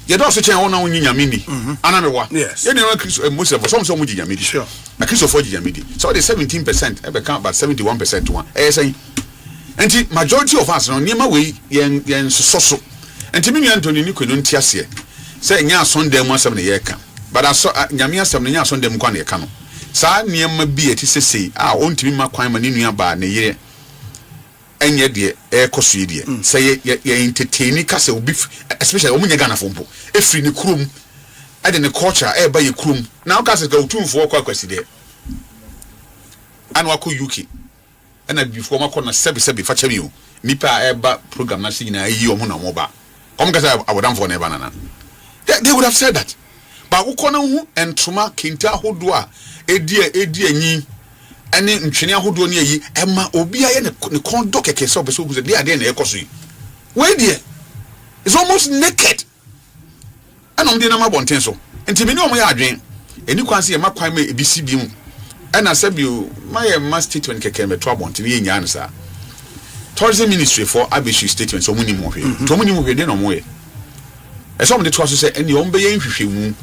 ye do so chen ho na onyi nyame ni ana me wa ye ne Kristo Moses for some onyi nyame di sure na Kristo for nyame di so the 17% e be ka about 71% one say enti majority of us no niema we yen so enti me Anthony ni kwenu ntiase say nya Sunday mu asem ne ye ka but aso nyame asem ne nya Sunday mu kwa ne ye ka no sa niema bi eti sesei a ontimi makwan ma ne nua ba ne yere enye de ekoso de say ye entertain ka se obi especially omunye Ghana fompo efri ne krom ade ne culture e ba ye krom na ka se ga otumfo kwa kwasi de anwa ko UK ana before makọ na sebi fa chemi o nipa e ba program na sigina yi o mu na mo ba kom ka se abodamfo na e ba na they would have said that ba ukọ na hu entuma kinta hodo a edi anyi ene ntwene ahodo ne yi ema obi aye ne kondo keke so be so gu de ade na ekoso yi we de is almost naked ana mde na mabonten so enti me ne omo ya adwen eni kwanse ye makwan me ebisi bi mu ena sabio my statement keke me to abonten ye nya ansa tourism ministry for abishi statement so muni mo hwe to muni mo hwe de no mo ye e so mo de to so se eni ombe ye nhwehwemu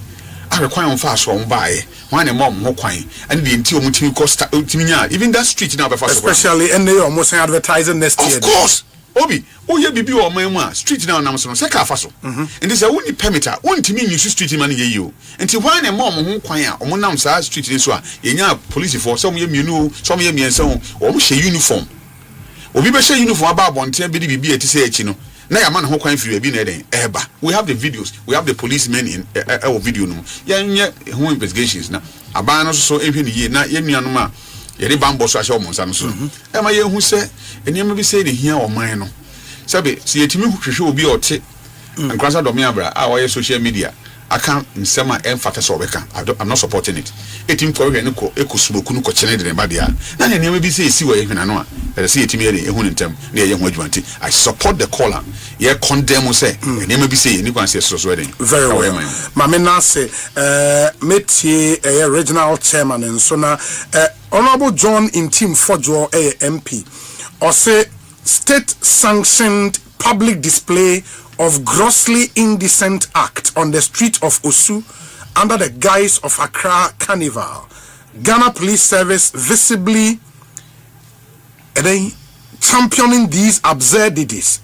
are kwan on fa so on bae wan em mo kwan and the enti omutimi costa otiminya even that street now be fa so especially and they almost advertising next year of course obi oye bibi o man mu a street now nam so no se ka fa so and this woni permitter ontimi nyu street man ye yi o enti wan em mo ho kwan a omo nam sa street ni so a yenya police for some ye mienu some ye miensa o mo hye uniform obi be hye uniform aba abonten bi bibi eti se echi no na ya man ho kwan firi abi na eden eba we have the videos we have the policemen in our video no ya ho investigations na aba no so ehwe ni ye na ye nuanom a ye de bambo so ahye o monsa no so e ma ye hu se enema bi se ne hia o man no sabe se yetimi hwehwe obi ote ankrasa do me abra a wa social media aka nsema emfata so obeka I'm not supporting it etim ko hwe ne ko ekosumoku no ko chene de ne ba dia na ne enema bi se esi wa ye hwena no a se yetimi ye ehun ntem na ye ho adwanti I support the caller ye condemn say enema bi se ni kwan se so eden very well mama na say metie regional chairman and so na honorable John Intim Fojo MP or say state sanctioned public display of grossly indecent act on the street of Osu under the guise of Accra Carnival. Ghana Police Service visibly championing these absurdities.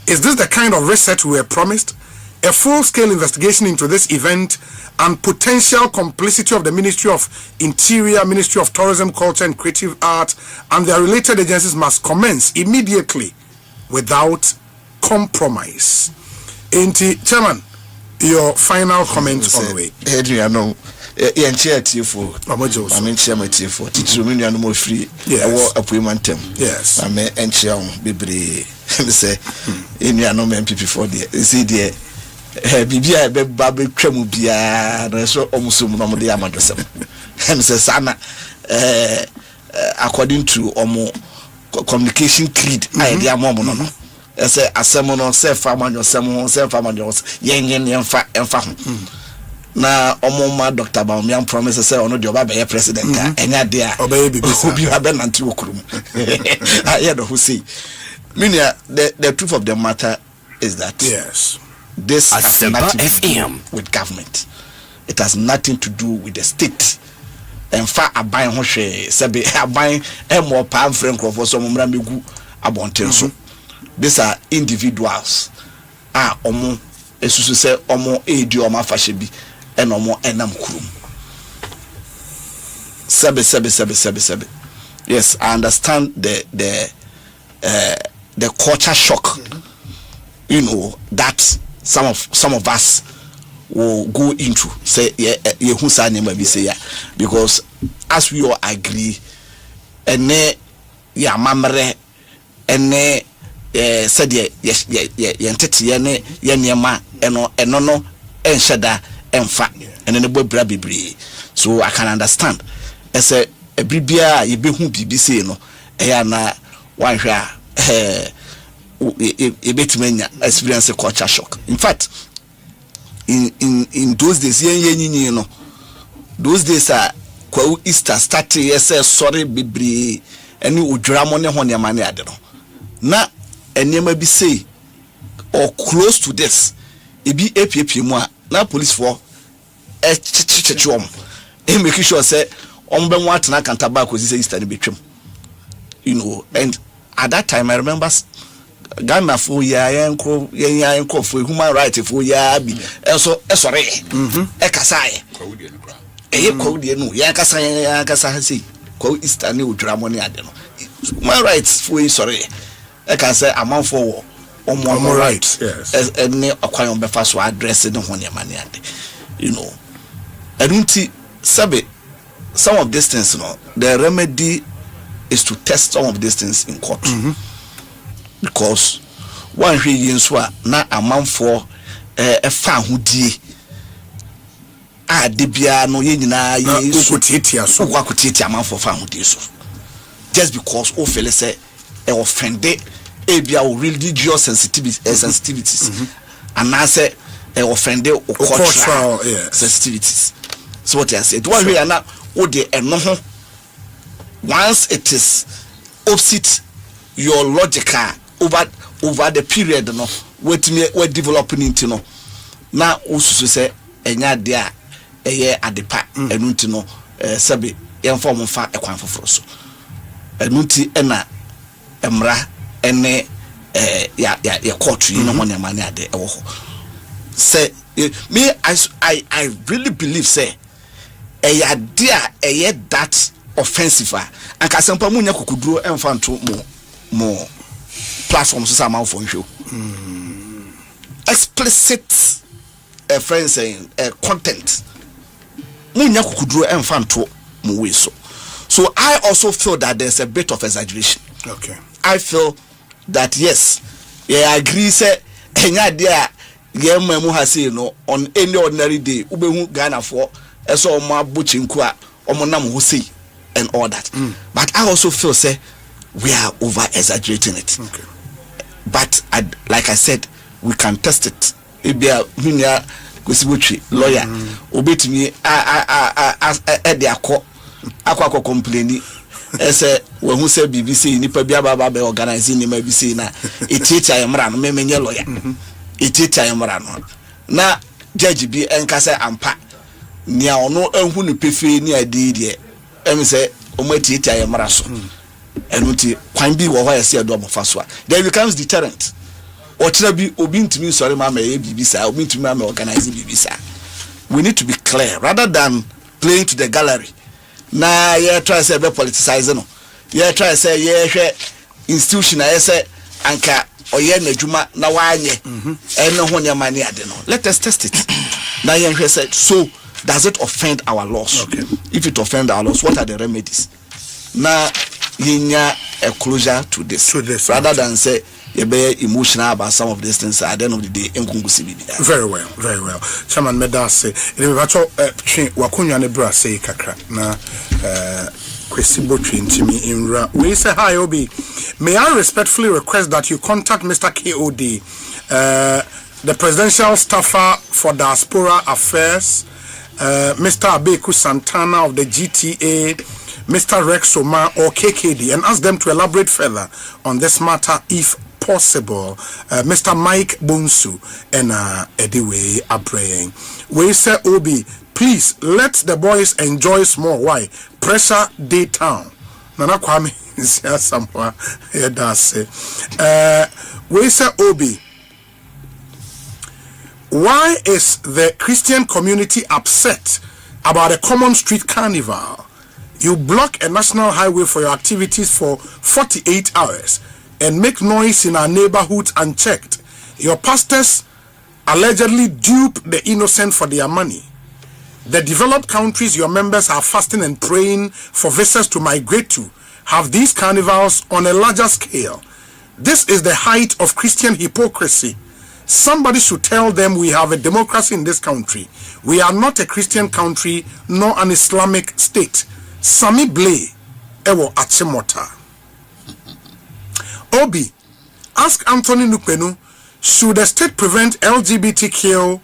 Is this the kind of research we were promised? A full-scale investigation into this event and potential complicity of the Ministry of Interior, Ministry of Tourism, Culture and Creative Art and their related agencies must commence immediately without compromise. Chairman, your final comments on the way. Adriano, for teacher no more free. Yes. Appointment. Yes. I may enter Bibri. Say, Indiano MPP for the CDA. Bibia Baby Cremubia, so almost no more the Amadosam. And says Sana, according to Omo communication creed, I dear Momono. say asemono say farmer yourself say farmer yourself yen emfa ho na omoma Dr. Baumian promise say ono de oba be president ka enya de a obi habe nante okurum I hear the who say meaning the truth of the matter is that yes, this has nothing to do with government. It has nothing to do with the state. And far aban ho hwe sebe aban emo pa mfre nkrofo so momra megu abonten so. These are individuals omo esusu se omo edi omo afahye bi en omo enam kurum. Sebe. Yes, I understand the culture shock. You know that some of us will go into say because as we all agree ene ya mamre ene said ye entity ye niema eno no ensheda emfa ene ne bobra bebre. So I can understand ese ebribia ye behu bibi say no eya na wanhwa betimenya experience culture shock. In fact, in those days yen no those days are kwa Easter start yes sorry bibri any udwamo ne ho ne ma ne ade no na enema bi say or close to this e bi epiepie mu a na police for chichechom e make sure say on be mu atena kanta ba ko say Easter ne betwem, you know. And at that time I remember Ghana for yanko for human rights for ya bi eso sorry ekasai kwudi no yankasa say kwa Easter ne odwramo ne ade no human rights for sorry eka say amount for omo rights yes any akwan on befa so address ne ho ne mane ade, you know. Adunti sabe some of these things, you know, the remedy is to test some of these things in court. Because one reason so na amanfo fa hudie debia no ye nyina ye ukutitia so ukutitia amanfo fa hudie so just because o feel say e offended ebia o religious sensitivities and I say e offended o cultural sensitivities. So what I said one way na o de eno once it is opposite your logical over the period no we developing into no na ususu say enya de a eye adepa enunti no sabe yemfo fa ekwan foforo so enunti ena emra ene ya court you know money money ade ewo ho say me I really believe say eya dia eye that offensive and kasempa munya kokuduro emfa nto mo platforms so amount for show explicit friends saying content munya kokuduro emfa nto mo we so I also feel that there's a bit of exaggeration. Okay, I feel that yes, I agree say enya dia ye mamu ha say no on any ordinary day ubehu Ghana for eso o ma bochinku a o mo nam ho say and all that. But I also feel say we are over exaggerating it. Okay. But like I said, we can test it. Ebia minia kwesibochi lawyer obetumi akwa complain ese we hu say BBC nipa bia baba be organize ni ma BBC na etitia yemra no memenye lawyer etitia yemra no na judge bi enka say ampa nia ono enhu ni pefe ni adi de em say omatitia yemra so enuti kwan bi wo ho yesi ado mofa so there becomes deterrent or tira bi obi ntimi sorry ma ma BBC obi ntimi ma organize BBC. We need to be clear rather than playing to the gallery. Na ye try say be politicize no ye try say ye hwe institution na say anka oye na adwuma na wanye eno ho nyama ne ade no. Let us test it. Na ye hwe say so does it offend our laws? Okay. If it offend our laws, what are the remedies? Na yinya a closure to this rather than say you be emotional about some of these things at the end of the day. Very well. Chairman Medase, if you watch wakunya ne bra say kakra na Kwesibotri Ntimi Inra. We say hi Obi. May I respectfully request that you contact Mr. KOD, the presidential staffer for diaspora affairs, Mr. Abeku Santana of the GTA, Mr. Rex Soma or KKD, and ask them to elaborate further on this matter if possible. Mr. Mike Bunsu and Ediwe Abraying. We say Obi, please let the boys enjoy small. Why? Pressure day town. Nana Kwame is here somewhere. Yeah, that's it. We say Obi, why is the Christian community upset about a common street carnival? You block a national highway for your activities for 48 hours and make noise in our neighborhoods unchecked. Your pastors allegedly dupe the innocent for their money. The developed countries your members are fasting and praying for visitors to migrate to have these carnivals on a larger scale. This is the height of Christian hypocrisy. Somebody should tell them we have a democracy in this country. We are not a Christian country nor an Islamic state. Sami Blay, Ewo Achimota. Obi, ask Anthony Nupenu, should the state prevent LGBTQ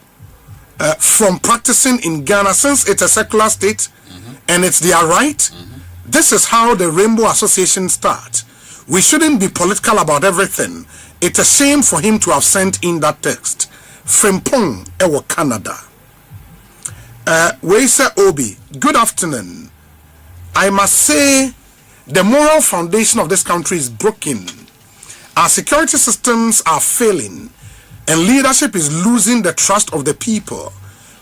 from practicing in Ghana since it's a secular state and it's their right? This is how the Rainbow Association starts. We shouldn't be political about everything. It's a shame for him to have sent in that text. Frimpong, Ewo Canada. Weisa Obi, good afternoon. I must say the moral foundation of this country is broken. Our security systems are failing and leadership is losing the trust of the people.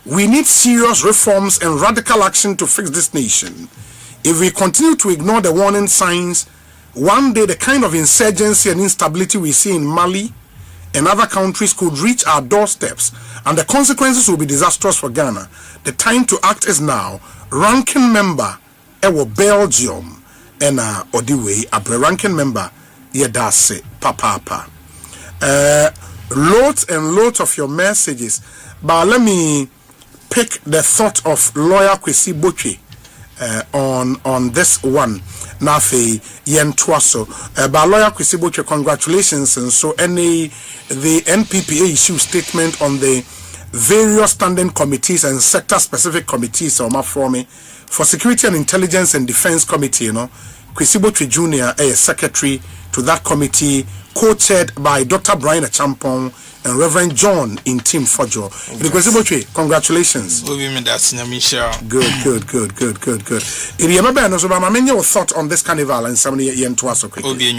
We need serious reforms and radical action to fix this nation. If we continue to ignore the warning signs, one day the kind of insurgency and instability we see in Mali and other countries could reach our doorsteps, and the consequences will be disastrous for Ghana. The time to act is now. Ranking member Ewo Belgium and Odiwe Abre, ranking member Yedase Papa. Loads and loads of your messages, but let me pick the thought of lawyer Kwesi Botwe on this one. Nafe Yentwaso, but lawyer Kwesi Botwe, congratulations. And so the NPPA issue statement on the various standing committees and sector specific committees for security and intelligence and defense committee, Kwesi Botwe Jr. is secretary to that committee, co-chaired by Dr. Brian Achampong and Reverend John in Team Fojo. Congratulations. Good. Your thought on this carnival and somebody to us quickly.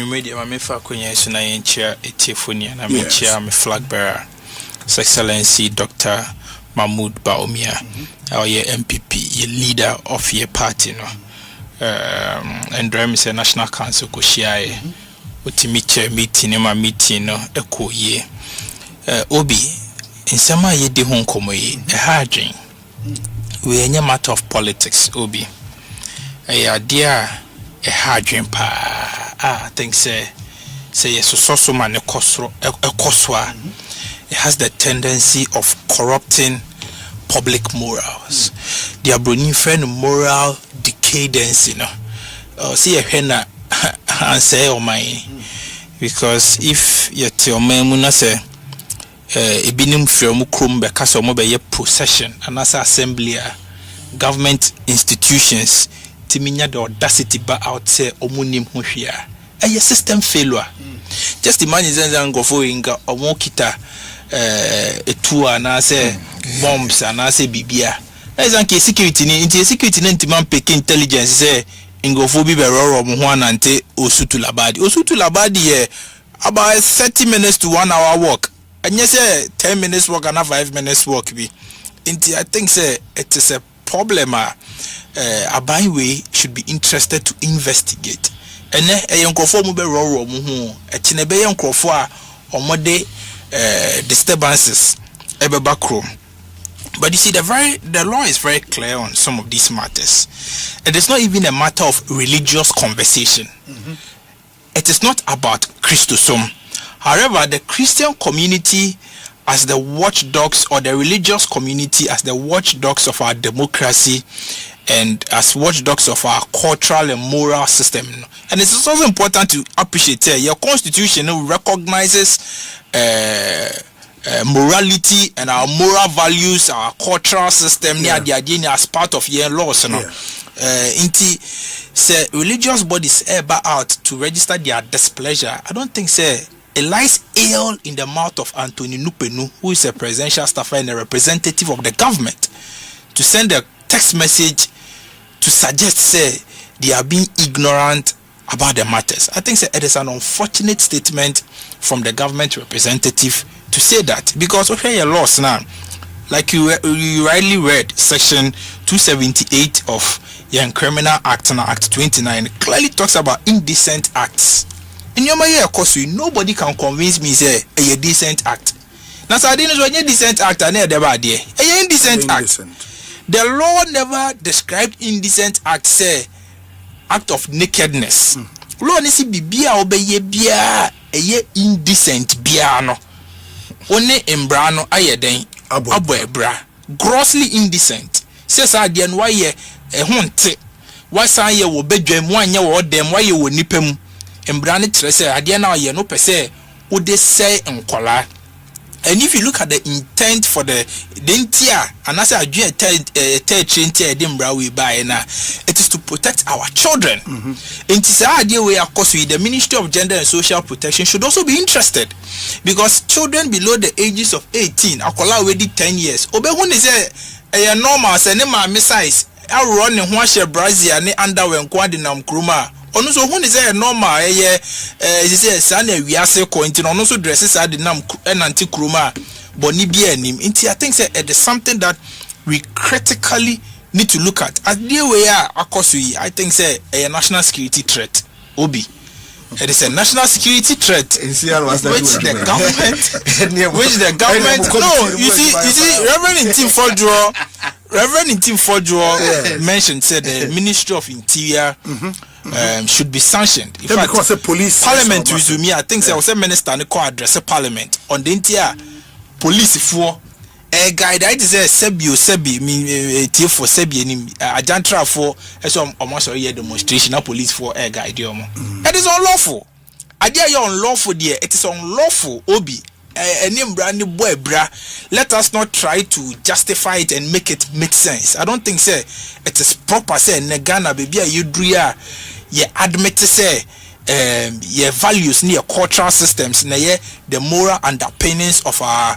Flag bearer, His Excellency Dr. Mahmoud Baumia, our MPP, your leader of your party, and Drem is a National Council Koshiae. Utimiche meeting eko ye Obi in sama ye di hon komo ye a hard dream. We any matter of politics Obi a dear a hard dream pa I think say yes so man ekoswa. It has the tendency of corrupting public morals. The abronin friend moral decadence, see a henna and say oh my, because if yet your memuna say ebinim from krum because of mobile procession and as assembly government institutions timinya the audacity ba out say omunim hohia a system failure. Just imagine zenza ngofo inga omokita etua na say bombs and I say bibia ezanke security ni intimam peke intelligence say Ingofobi beroro muhuanante Osutu Labadi about 30 minutes to 1 hour walk. And yes, 10 minutes walk and 5 minutes walk be. I think say it is a problem. A byway should be interested to investigate. And a young conform beroro muhu a chinebe young crofwa or mode disturbances ebe backroom. But you see, the law is very clear on some of these matters. It is not even a matter of religious conversation. It is not about Christosome. However, the Christian community as the watchdogs, or the religious community as the watchdogs of our democracy, and as watchdogs of our cultural and moral system. And it's also important to appreciate your constitution recognizes morality and our moral values, our cultural system as part of your laws. Say religious bodies ever out to register their displeasure. I don't think it lies ill in the mouth of Anthony Nupenu, who is a presidential staffer and a representative of the government, to send a text message to suggest they are being ignorant about the matters. I think it is an unfortunate statement from the government representative to say that, because okay, your laws now, like you rightly read, section 278 of the Criminal Act, Act 29, clearly talks about indecent acts. In your way, of course, nobody can convince me say a decent act. Now, so I didn't know a decent act. I never did. A indecent act. The law never described indecent act. Say act of nakedness. Law nisi bibia obeye bia a indecent bia no. One embrano ayeden abo ebra. Grossly indecent. Says I didn't why ye a hunte. Why say ye will bedroom one year or them why you will nip him. Embrane trese adia na ye no pese wo de say enkola. And if you look at the intent for the dentia and as I do a third Edinburgh we buy na, it is to protect our children. And this idea we of course the Ministry of Gender and Social Protection should also be interested, because children below the ages of 18 akola already 10 years obe who say a normal say ne ma size I run in one share brazil ne underwear nkwade na mkruma ono so hu ne say normal say san na wiase ko nti ono so dresses ade nam enanti kruma boni bia anim nti I think say it is something that we critically need to look at as the way akoso yi. I think say a national security threat obi. It is a national security threat which the government no, you see Reverend Intim Fodro mentioned said the Ministry of Interior should be sanctioned. In fact, because the police Parliament resume, I think there was a minister and call address Parliament on the entire police for a guide. I say Sebi me for Sebi a jantra for some almost a year demonstration of police for a guide. It is unlawful. I dare you unlawful dear. It is unlawful. Obi. Boy, bra. Let us not try to justify it and make it make sense. I don't think it is proper. Say Negana baby you dream ye admit to say your values near cultural systems na ye the moral underpinnings of our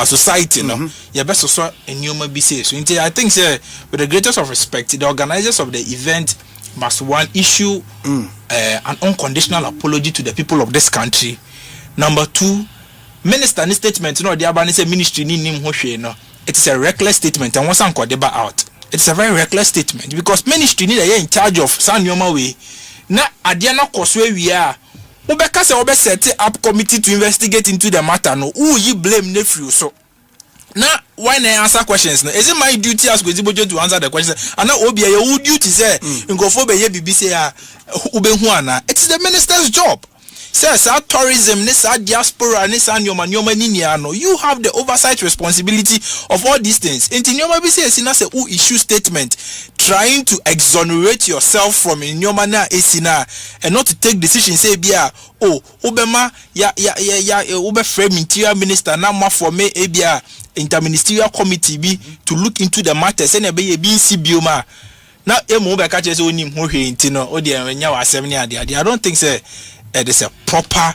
society. No, you best also in human be say so. I think with the greatest of respect, the organizers of the event must one issue an unconditional apology to the people of this country. Number two, minister ni statement no the abani say ministry ni nim ho hwe no, it is a reckless statement and once anko deba out, it's a very reckless statement because ministry ni dey in charge of Sanyoma way na adia na koso awia obeka say obe set up committee to investigate into the matter. No who you blame nephew so now why na answer questions no, is it my duty as Kwezibojo to answer the questions and now obi your duty say ngofo be ye bibi say ubehu ana, it's the minister's job. Says our tourism, this our diaspora, this our nyoma no. You have the oversight responsibility of all these things. And nyoma be says who issue statement trying to exonerate yourself from nyoma na esina and not to take decisions. Say bia obema ya ube frame interior minister na ma for me ebia interministerial committee be to look into the matters and be bioma. Now emo be ka chese onim ho hwe intino odi enya wa asem ni ade. I don't think say it is a proper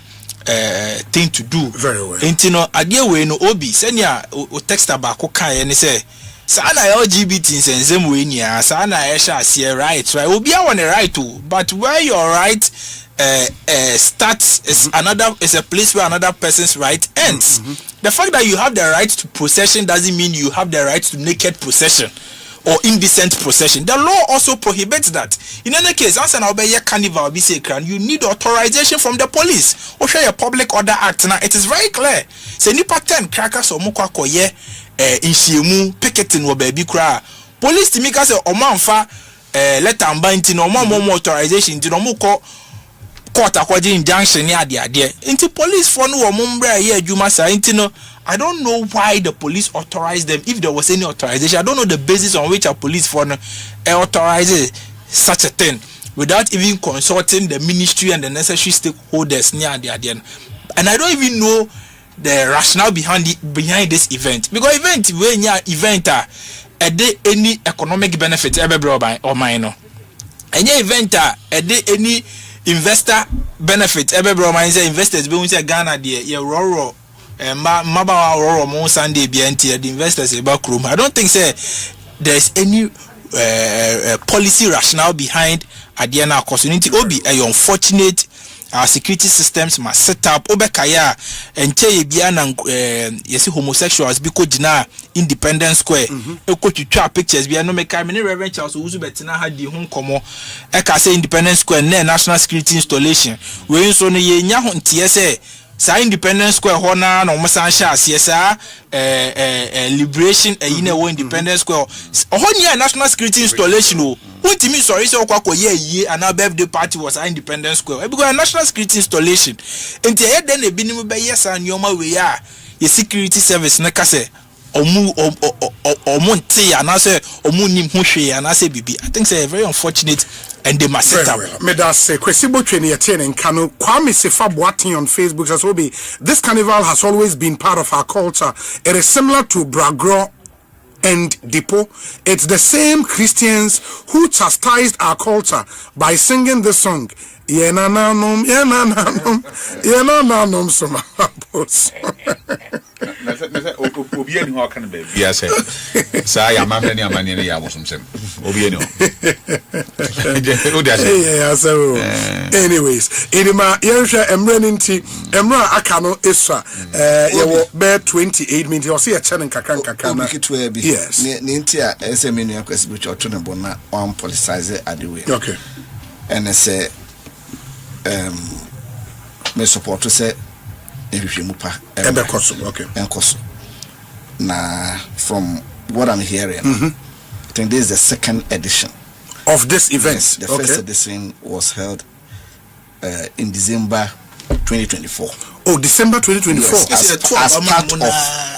thing to do. Very well. Intino adie we no obi senia o text about kan ye ni say sana LGBT sensem we nia sana esha ase right obi a want right to, but where your right starts is a place where another person's right ends. The fact that you have the right to possession doesn't mean you have the right to naked possession or indecent possession. The law also prohibits that. In any case, as an obey carnival be sacred, you need authorization from the police. Or share a public order act. Now it is very clear. Say nipa 10 crackers or mukwa koye in shimu picketing wo baby kra. Police to make us a omanfa let amba into no more authorization to no muko court akwaje injunction ni ade into police for no omumbra here adwuma sa into no I don't know why the police authorized them if there was any authorization. I don't know the basis on which a police for authorizes such a thing without even consulting the ministry and the necessary stakeholders near the ade. And I don't even know the rationale behind this event, because when you event any economic benefit ever brought by or minor. Any event any investor benefit ever brought by investors be say Ghana there roro maba roro mo Sunday BNT the investors about room. I don't think there's any policy rationale behind Adiana opportunity obi a unfortunate. Our security systems must set up obekaya and tell bia na yesi homosexuals because jina Independence Square eko twitwa pictures bia no make many Reverend Charles Uzu betina ha di ho komo e ka say Independence Square na national security installation we nso no ye nya ho ntie say sa Independence Square ho na no mo san sha ase sa liberation na wo Independence Square ho nya national security installation o Ultimate sorry so ye and our birthday party was our Independence Square because a national security installation and then a binim by yes and yoma we are your security service na kase omunti and I say omunim hushe and I say bibi. I think it's very unfortunate and they must set up. Me da say Kwesibo Training in Kano Kwame Sefa Boating on Facebook as well be this carnival has always been part of our culture. It is similar to Bragro and Depot. It's the same Christians who chastised our culture by singing the song Yenananum Somabos. Obiani ho aka no ba bia say sa ya mamre ni amane ni ya bosomsem obiani so anyways edima yenhwe emre nti emra aka no esua ye be 28 minutes o se ye chene nkaka na yes ni nti a esemenu akwesibu choto ne bona on politicize adewe okay and say me support to say mupa okay enkoso na from what I'm hearing I think this is the second edition of this event. Yes, the first edition was held in December 2024. Oh, December 2024. Yes,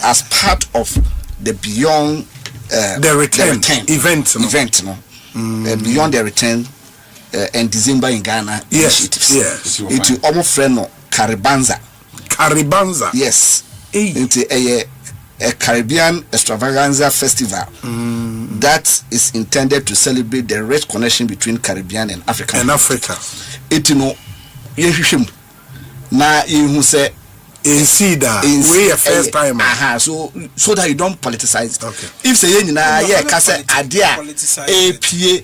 as part of the beyond the return event beyond the return and December in Ghana initiatives. Yes. It almost friend no Caribanza. Yes. It's a Caribbean extravaganza festival that is intended to celebrate the rich connection between Caribbean and Africa. It na you say see that we a first time so that you don't politicize it. Okay. If say kase idea APA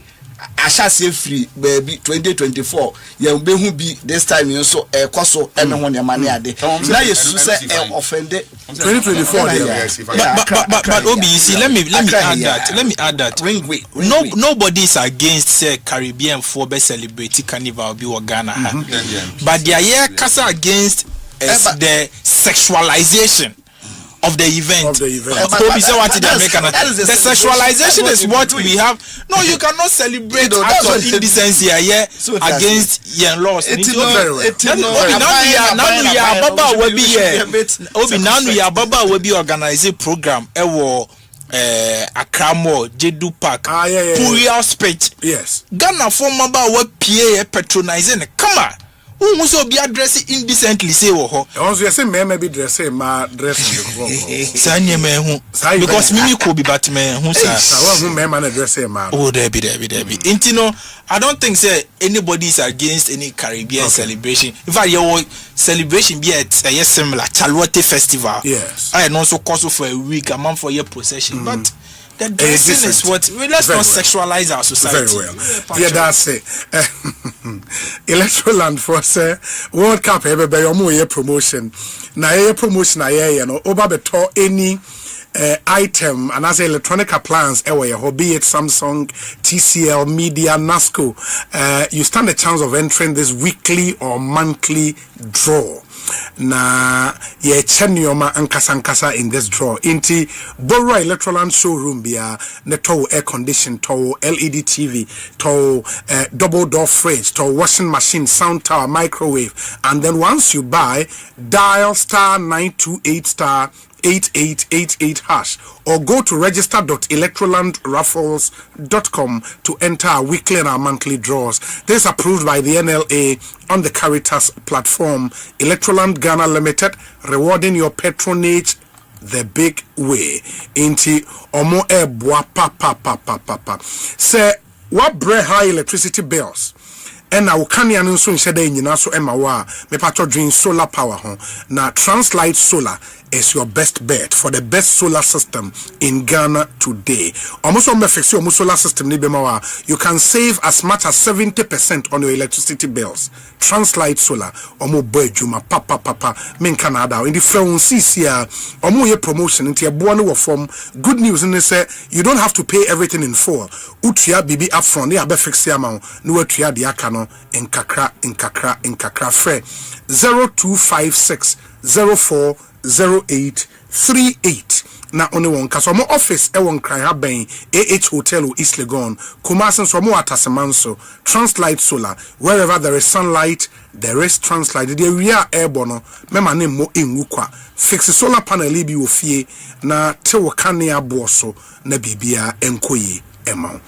Ashase free baby 2024 you be who be this time you so ekoso ene ho ne mane ade na yesu say offended 2024 but Obi, you see let me add that nobody is against say Caribbean for be celebrate carnival be Ghana but they are kasa against the sexualization of the event. The sexualization is what we have. No, you cannot celebrate acts of indecency here against your laws. Now we are Baba will be organizing program. Akramo, Jedu Park, Purial Spit. Yes. Ghana form about what PA patronizing. Come on. Who must be addressing indecently? Say, oh, also, say, may be dressing my dress. Sanya me who because Mimi could be Batman who says, man addressing man. Oh, there be. Intino, I don't think say anybody is against any Caribbean celebration. In fact, your celebration be at a similar Chalwate Festival. Yes. I also cost for a week, a month for your procession, but. The dressing is what let's not sexualize our society. Very well. Yeah, that's it. Electoral land for say World Cup everybody omo promotion. Na promotion you know over beto any item and as electronic appliance be it Samsung, TCL, Media, NASCO, you stand a chance of entering this weekly or monthly draw. na ye chenioma ankasa in this draw inti Bora Electroland showroom bia ne to air condition to LED TV to double door fridge to washing machine, sound tower, microwave, and then once you buy, dial *928 *8888 hash or go to register.electrolandraffles.com to enter our weekly and our monthly draws. This is approved by the NLA on the Caritas platform. Electroland Ghana Limited, rewarding your patronage the big way. Inti omo e boa pa. Say what bre high electricity bills. And now can you nso nhyede nyina so ema wa me patro drink solar power ho na Translight Solar is your best bet for the best solar system in Ghana today. Almost on fix your solar system ni bema wa you can save as much as 70% on your electricity bills. Translight Solar omo boy juma papa men Canada in the phone CCA omo ye promotion into eboa no form. Good news in say you don't have to pay everything in full. Utua bibi upfront ni abe fix ya ma no atua de aka no in kakra free 0256 040838 na only one kaso mo office e won kran ha ben Hotel East Legon Kumasi so mo atasemanso Translight Solar wherever there is sunlight there is Translight the area airborne mema ne mo enwu kwa fix solar panel bi ofie na te wo kanea boso na bibia enkoyi ema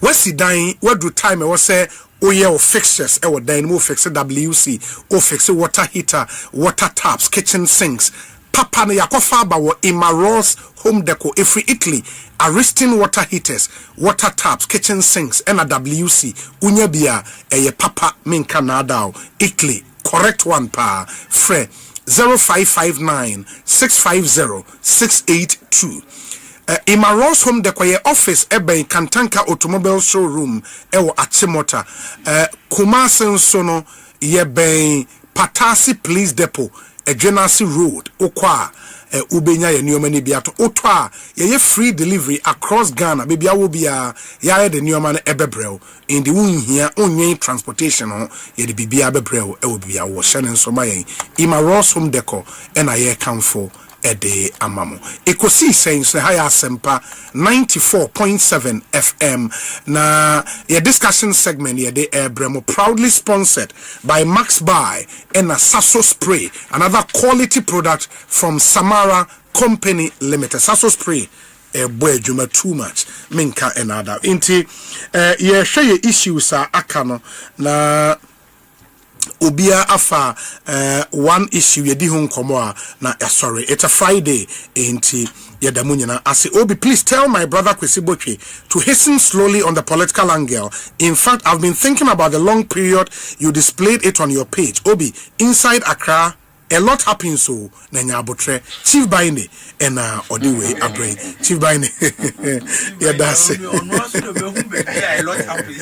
wasi dan wadu time we say o fixtures e wo dan mo fix WC o fix water heater water taps kitchen sinks papa na yakofa ba wo Imaros Home Deco every Italy Ariston water heaters water taps kitchen sinks and a WC unya bia eye papa min Canada Italy correct one pa fre 0559 650 682 Imaros Home Deco office ebe Kantanka automobile showroom ewo Achimota Kumasi sono ye ben Patasi Police Depot Genasi Road Okwa ubenya ye nioma ni biato otwa ye free delivery across Ghana baby awo bia ya de nioma na ebebrel in the unhia onwen transportation ho ye de bibia bebrel e wo bia wo hye nso ma yen Imaros Home Deco na ye kamfo ede amamo Ekosiisen On Asempa 94.7 FM na your discussion segment ye de Bremo proudly sponsored by Max Buy and a Sasso Spray, another quality product from Samara Company Limited. Sasso Spray boy juma too much minka and other inti ye share issues akano na Obia afa one issue yedi ho nkomo na sorry it's a Friday enti yadamunyana ase Obi please tell my brother Kwesi Botwe to hasten slowly on the political angle. In fact I've been thinking about the long period you displayed it on your page. Obi inside Accra a lot happens so nanya abotre Chief Baine and Odiwe Abre Chief Baine yeah that's it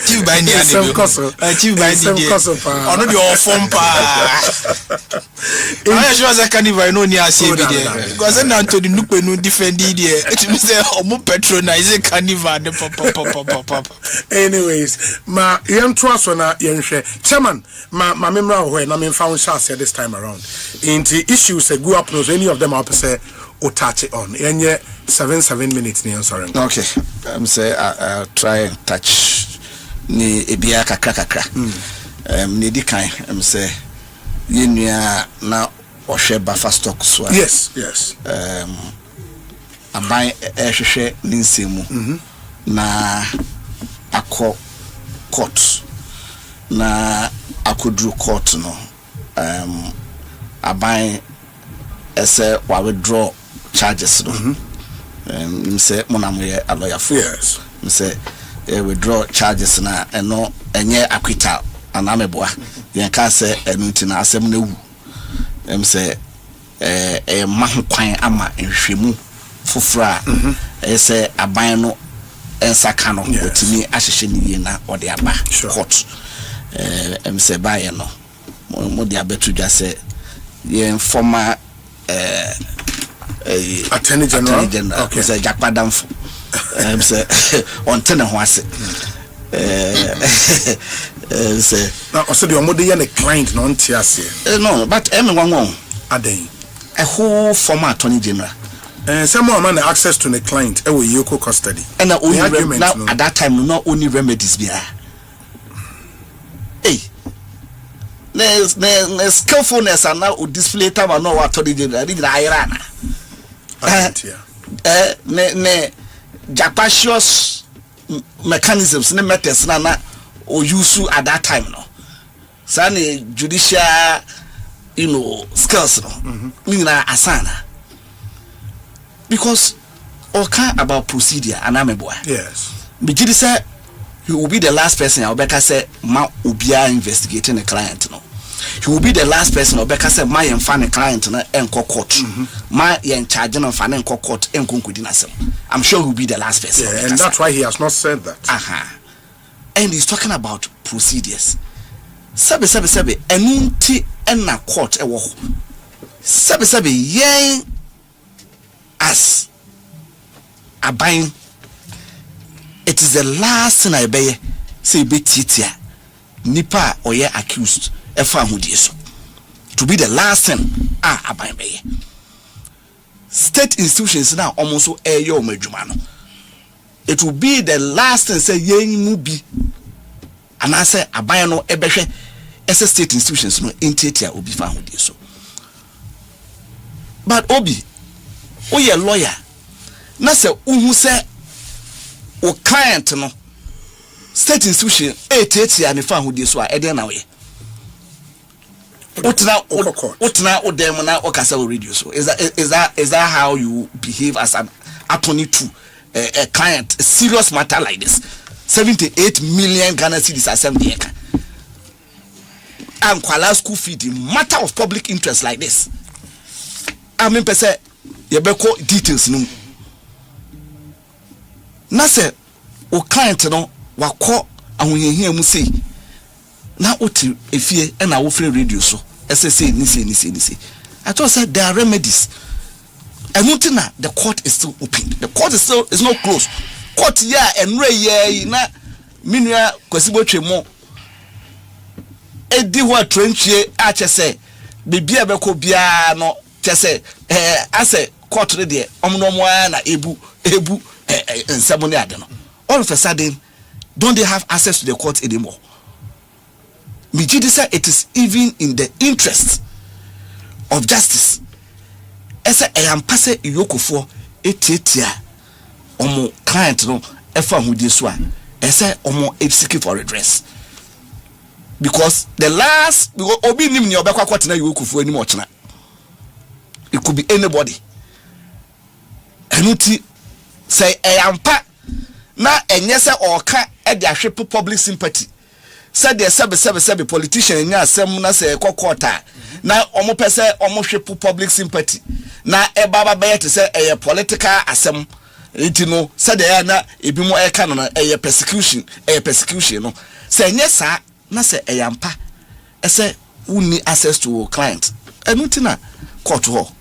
Chief Baine Chief Baine ono de ofom pa I just a carnival no near see there because na to the nupe no defend there it means say omo patronize carnival the pop. Anyways ma yentwa so na yenhwe chairman ma memra ho na me found chance this time around in the issues go up no any of them up say or touch it on enye 7 minutes ni sorry okay say I'll try and touch ni ebia kakra ni di kan say yenua na ohwe buffer stock so yes abai ehwehwe ni nsemu na akọ court na akodru court no abai ese wa withdraw charges no say monamoye a lawyer for yes say withdraw charges na eno enye acquittal anameboa yen ka say enu ntina asem na wu say mahokwan ama nhwemu fofora say aban no ensaka no otimi ahyehye ni ye na ode aba court say baye no mo de abetu dwa say yen former Attorney General okay say jakpadam say on ten ho ase say now also the omode ye client no ntiase no but one aden a whole former attorney general some man access to the client e we yoko custody and only now at that time not only remedies be hey the skillfulness and now display time and no attorney general did irana ne japacious mechanisms ne methods na o use at that time no sani judicial skills no meaning asana because okay about procedure and ameboa yes me did say he will be the last person Obeka say ma obia investigating the client no he will be the last person Obeka say ma yen fa the client na enko court ma yen charge no fa na enko court enko nkudi na sem I'm sure he will be the last person and that's why he has not said that and he's talking about procedures sabe enunti enna court ewo sabe yen as aban it is the last thing I be say be titia nipa or ye accused efa hudie so to be the last thing aban be state institutions now almost eyo madwuma no it will be the last thing say yen mu bi and I say aban no ebehwe ese state institutions no entitia obi fa hudie so but obi oye lawyer na se uhu se o client no state institution etiatia ne fa hudie so a eden na we utna odem na okasa o radio so is that how you behave as an attorney to a client, a serious matter like this? 78 million Ghana cedis assembly and kwala school fee, the matter of public interest like this. I mean, pese yebeko details no. Na se o client no wako ahunhia mu sei na oti efie e na wo free radio so sse ni. I thought said there are remedies. And until the court is still open. The court is not closed. Court and ray na minua kwasibo twemo edi ho atrenchie ache se bibia beko bia no tese ase court re de omno mo na ebu nsemo ne ade no. All of a sudden don't they have access to the court anymore? Mijidi say it is even in the interest of justice. Ese eyampase iyokofo etietia omo client no efa hudie so a ese omo seeking for redress, because the last obi nim ni obekwa kwatena iyokofo anim ochena. It could be anybody. Enuti say eyampa na enye se oka e de ahwe public sympathy. Said the sebe politician nya asem na se kokota na omo pese omo hwe public sympathy na e baba be te se e political asem itino said the na ebi mo e ka no e persecution no se nya sa na se e yampa e se uni access to client enuti na court ho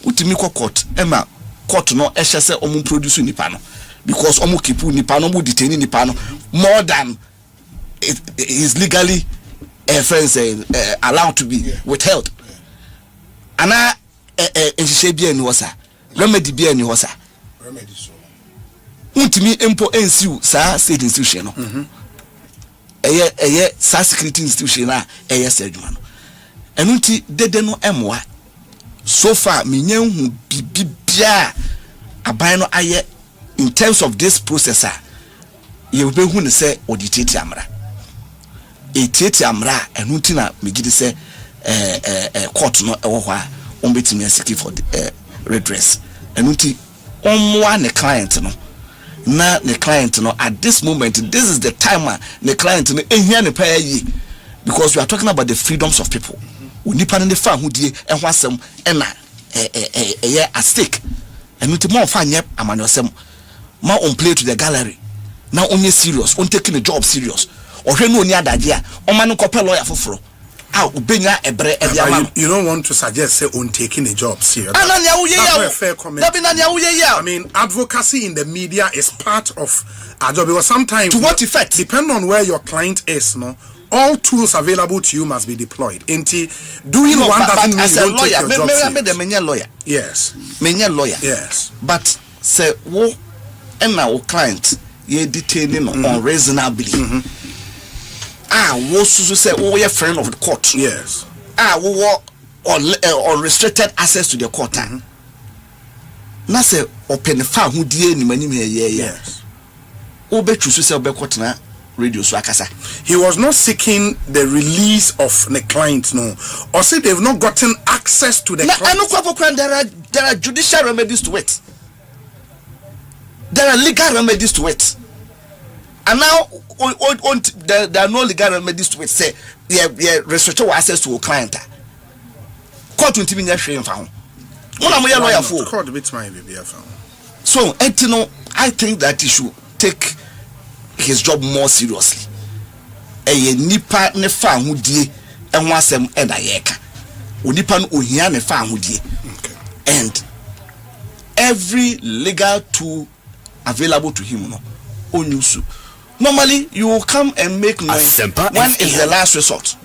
utimi court e ma court no e hye se omo produce nipa no, because omo keep nipa no, omo detain nipa no more than it is legally allowed to be withheld. Ana ehye bia ni wosa remedy bia ni wosa remedy so untimi empo ensiu sa state institution no eye sa security institution na eye sedwuma no enunti dede no emwa so far menya hu bibia aban no aye in terms of this processor ye obehu ne se auditati amra etiti amra enunti na megidi se court no ewo ho a ombetimi asiki for redress enunti omwa ne client no na the client no at this moment, this is the time the client no ehia ne pay yi, because we are talking about the freedoms of people. Unipa ne fa hudie ehwa asem na at stake enunti mo fa nye amanosem ma on play to the gallery. Now only serious, on taking the job serious. Or no ni adaje a o ma no kopɛ lawyer foforo You don't want to suggest say on taking a job serious. That's not a fair comment. I mean, advocacy in the media is part of our job, because sometimes to what effect? Depending on where your client is, no, all tools available to you must be deployed. Doing one doesn't mean you don't take your job serious. Lawyer. Yes. Lawyer. Yes. But say wo and our client ye detaining unreasonably. Wo say we are friend of the court. Yes. We or restricted access to the court. Na say open fa hu die ni mani me ye. Yes. Wo be tru say be court na radio so akasa. He was not seeking the release of the client, no. Or say they've not gotten access to the client. There are judicial remedies to it. There are legal remedies to it. And now there are no legal remedies to it. Say restricted access to a client. Court will be near shame found. Lawyer for court bit my baby found. So I think that he should take his job more seriously. Nipa ne fa hu die enho asem eda yeka. Onipa no ohia ne fa hu die. And every legal tool available to him no onyusu. Normally you will come and make noise when is the last resort.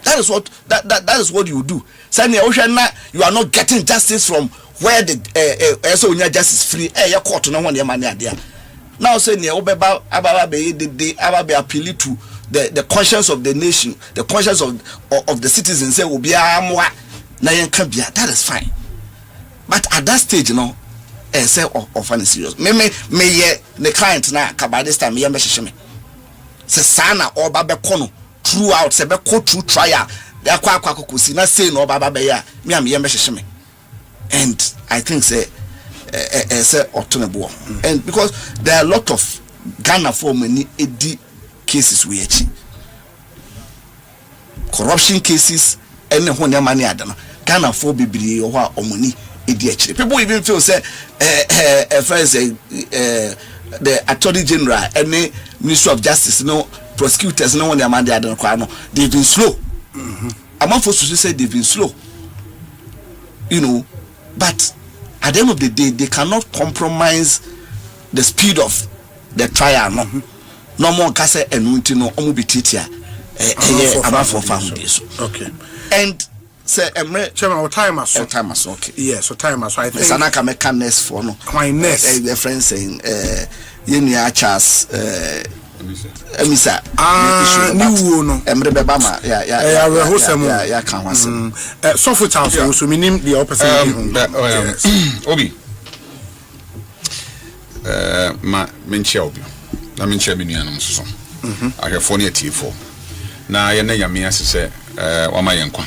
That is what that is what you do. Say you are not getting justice from where the so justice free your court no one money there. Now say near obeba ababa be appeal to the conscience of the nation, the conscience of the citizens say obi amwa na yenka bia. That is fine. But at that stage, you know, say of an serious. Me the client na by this time me me. Say sana or baba kono throughout se be ko through trial. They akwa kokusi na say no baba be ya me me. And I think say and because there are a lot of Ghana for many AD cases we achieve. Corruption cases and when money adana Ghana for bibiri or money AD. People even feel say the Attorney General and the Ministry of Justice, no prosecutors, no one their money adana. They've been slow. I'm not forced to say they've been slow. You know, but at the end of the day, they cannot compromise the speed of the trial. No more kase enuti no omu bititia. Okay. And say Chairman, our time has okay. Yes, so time has. I think. Sanaka mekanes for no. My nest. The friend saying, Yenia Charles. Emisa. New no. Emre bebama. Yeah. Can't was. So for Charles, so minim the opposite. Obi. Ma menchia obi. Na menchia bi nuanom so. Ahwefo ne atifo. Na ye na yame ase se wama ye nkwa.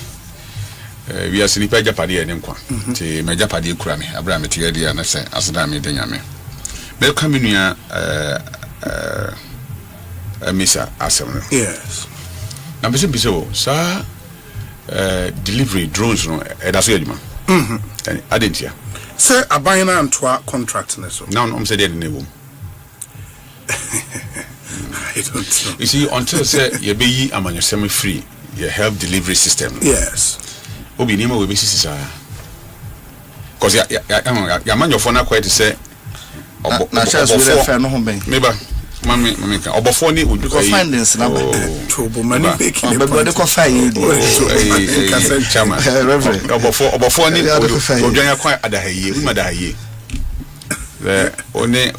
We are sinipa japade ye nkwa. Ti me japade kura me. Abra me tiya dia na se aseda me de nyame. Be ka me nua Misa Asem. Yes. Na bese sa delivery drones no that's where you man. Adentia. Say abayina antwa contract na so. Now I'm say dey na wom. I don't know. You see, until say you be yi amanyosem free, your help delivery system. Yes. Obi nima we be sisi cause ya man your phone quite say na chance we refer no home ben. Meba mami ka obofo ni odu ko findings na trouble money making the body ko fine chama obofo ni odwan kwa adahaye umadahaye one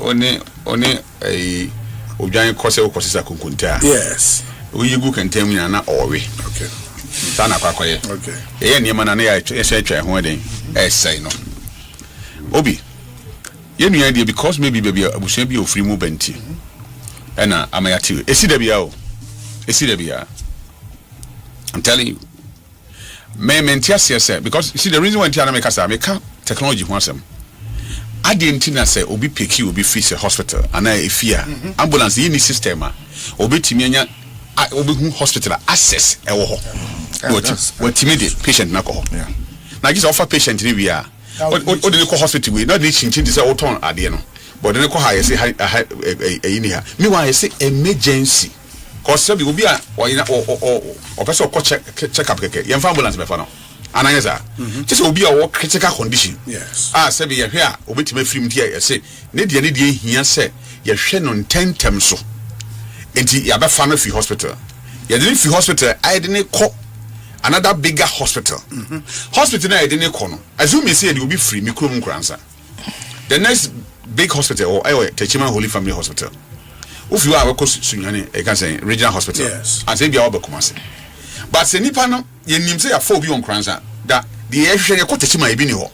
odwan kose ukosisa kunkunta. Yes. Uyigu kentem nya na owe. Okay. Sana kwa ye. Okay. Ye niema na ya ehwe ho den say no. Obi ye nua de because maybe baby abusia bi ofri mu benti. Ena amayati esi da bia o. Esi da bia. I'm telling you. Me mentiasia say because you see the reason why Tiana make us make technology ho asem. Ade ntina say obi peki obi free say hospital ana efia ambulance yi ni system a obi timi anya obi hu hospital access e wo ho what timide patient na ko ho na just offer patient ni wi a o de ko hospital we na de chinchin say o ton ade no but de ko ha say ni ha me wa say emergency cause say obi a o person ko check up keke yem fa ambulance be fa no ananyeza just obi a wo critical condition yes say be ye hwe a obetima firim tie ye say ne de hia say ye hwe no tentem so enti ya be fa no fi hospital ye de fi hospital I didn't call another bigger hospital hospital na ye de ne call no assume say dey obi free me krom nkransa the next big hospital or Techima Holy Family Hospital if you are sunyane e can say regional hospital yes and say bia obekumase but se nipa no ye nim say ya for obi on kransa da the ehwe ye ko Techima ebi ni ho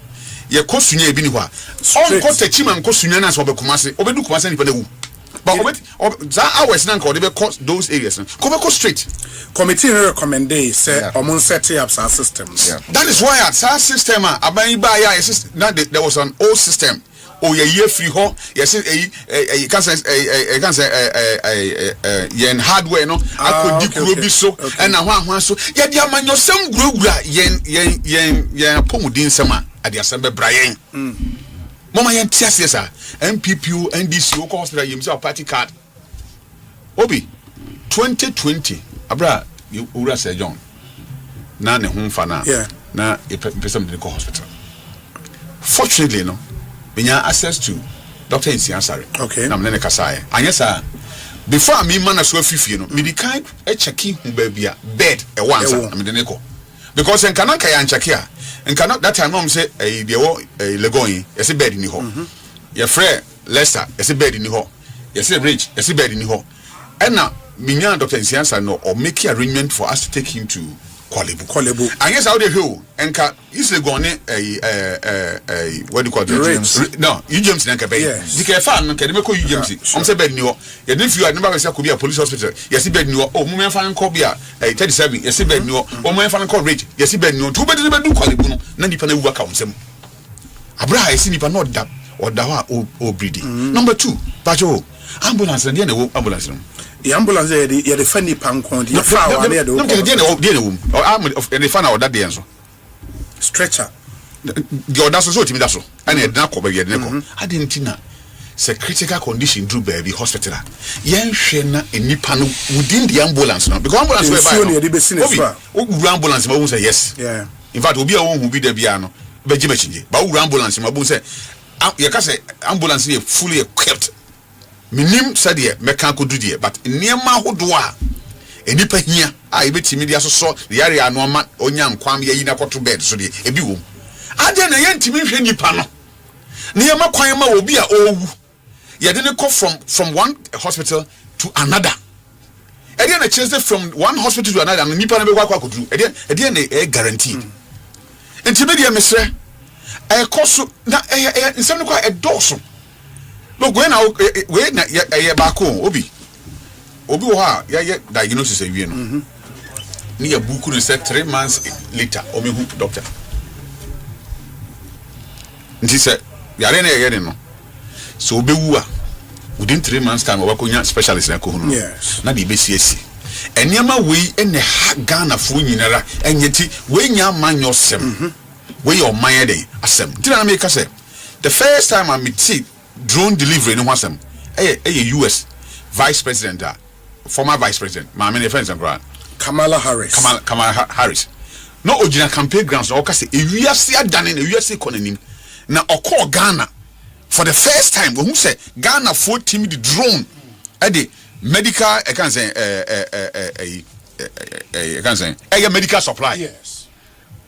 ye ko sunya ebi ni ho a on ko Techima nko sunya na so obekumase obedu kumase nipa na wu but that hours na nko dey be those areas ko be ko straight committee recommend say omon set up our systems that is why at our system aban ba ya there was an old system oh ye free ho yes can say yen hardware no akodi kuro bi so and na ho so ye dia manyo sem gurugura yen pomudin sem a ade asem be brayen mama yen tiase sa MPPU NDC o consider yemisa party card obi 2020 abra ura Sir John na ne ho fa na na person dey go hospital fortunately no we have access to Dr. Insiansare. Okay. Na mnene kasaye. Anyesa before me man so afifie no, me di kind e checki hu ba bia bed e once na me de ne ko. Because en kanan kaya checki a, en kanan that time no say e de wo legon e se bed ni ho. Ye frɛ Lester e se bed ni ho. Ye se Rich e se bed ni ho. And na me nya Dr. Insiansare no or make arrangement for us to take him to Kolebu. And yes, how they go. And is the gone what do you call it? No, you James Nankabe. The Kefan can make you James. I'm saying bed new. You didn't feel I never could be a police hospital. Yes, bed new. Oh, Muman Fan Cobia, 37. Yes, bed new. Oh, my fan called Rich. Yes, bed new. Two better than do Kolebu. Nani Pana work out some. Abra, I see if not that or Dawa or breeding. Number 2, Pacho. Ambulance and the ambulance. The ambulance ye the funny pankon the flower there the fan out that day so stretcher the audacious so timi da so and e dan ko ba ye den ko adentina say critical condition do baby hospital yen hwe na enipa no within the ambulance no because ambulance we buy no ambulance ma won say yes in fact obi a won hu bi da bia no be gibe chinje ba wo ambulance ma won say ye ka say ambulance ye fully equipped minim said meka ko dudie but niema hodo a enipa hia a ebetimi dia so yare anoma onyam kwam ye yina koto bed so de ebi wo ade na ye ntimi hwe nipa no niema kwan ma obi a owu ye de ne ko from one hospital to another ede na change from one hospital to another and nipa na be kwa koduru ede na guarantee ntimi dia mesre e koso na nsem ne kwa edoso. Look, when I back home, Obi wa ya diagnosis a year no. Ni a book no say 3 months later, Omi who doctor. Nti say yare na ye no. So obi wu a within 3 months time obakonya specialist na ko no. Yes. Na be siesi. Eniama we ene ha Ghana fo nyinara enyeti we nya manyo sem. We your mind asem. Ti na me ka say the first time I meet drone delivery no wasem US vice president former vice president my many friends and Kamala Harris no original campaign grounds o ka say ewiase adane na ewiase konanim na okọ Ghana for the first time who say Ghana for team the drone the medical I can say medical supply yes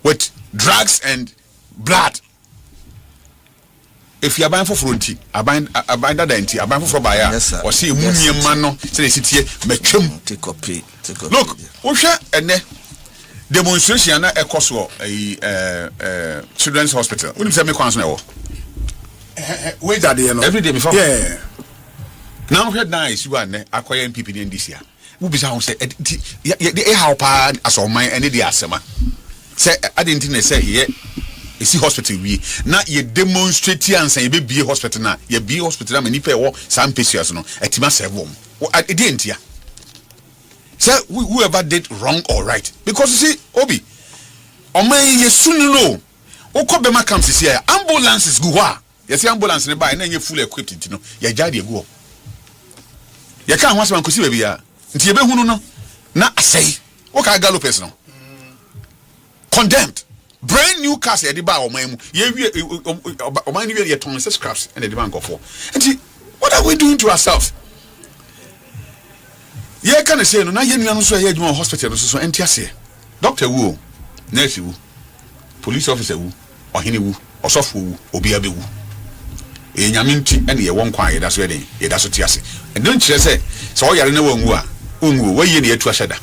with drugs and blood. If you are buying for fronti, abide that anti, abide for buyer, or see a munium man, say, sit here, make take copy. Look, Osha and demonstration at Ekosiisen Children's Hospital. Wouldn't say me concern. Wait that day, every day before. Yeah. Now, head nice, you are acquiring people in this year. Who be sound say, the how bad as all mine and the asema. Say, I didn't say, yeah. Isi hospital we na ye demonstrate ansa ye be hospital na ye be hospital na nipa wo some patients no etima serve e dey ntia say whoever did wrong or right because you see obi oman ye sunu no ukọ bema camps is here ambulances go ha ye say ambulance ne buy na ye full equipped no ye ja dey go ye kan ho asem kosi ba bia nti ebe hunu no na asay okay galopers no condemned brand new cars e dey ba oman mu ye wie oman ni wie ye ton scraps and the bank of for nti what are we doing to ourselves ye can say no na ye nua no so ye adwuma hospital no so enti ase doctor wu nurse wu police officer wu ohene wu osofo wu obi abewu e nyame nti ene ye won kwan ye da so ye den ye da so ti ase eno nkire say so o yare na wanwu a onwu waye ne atu ahada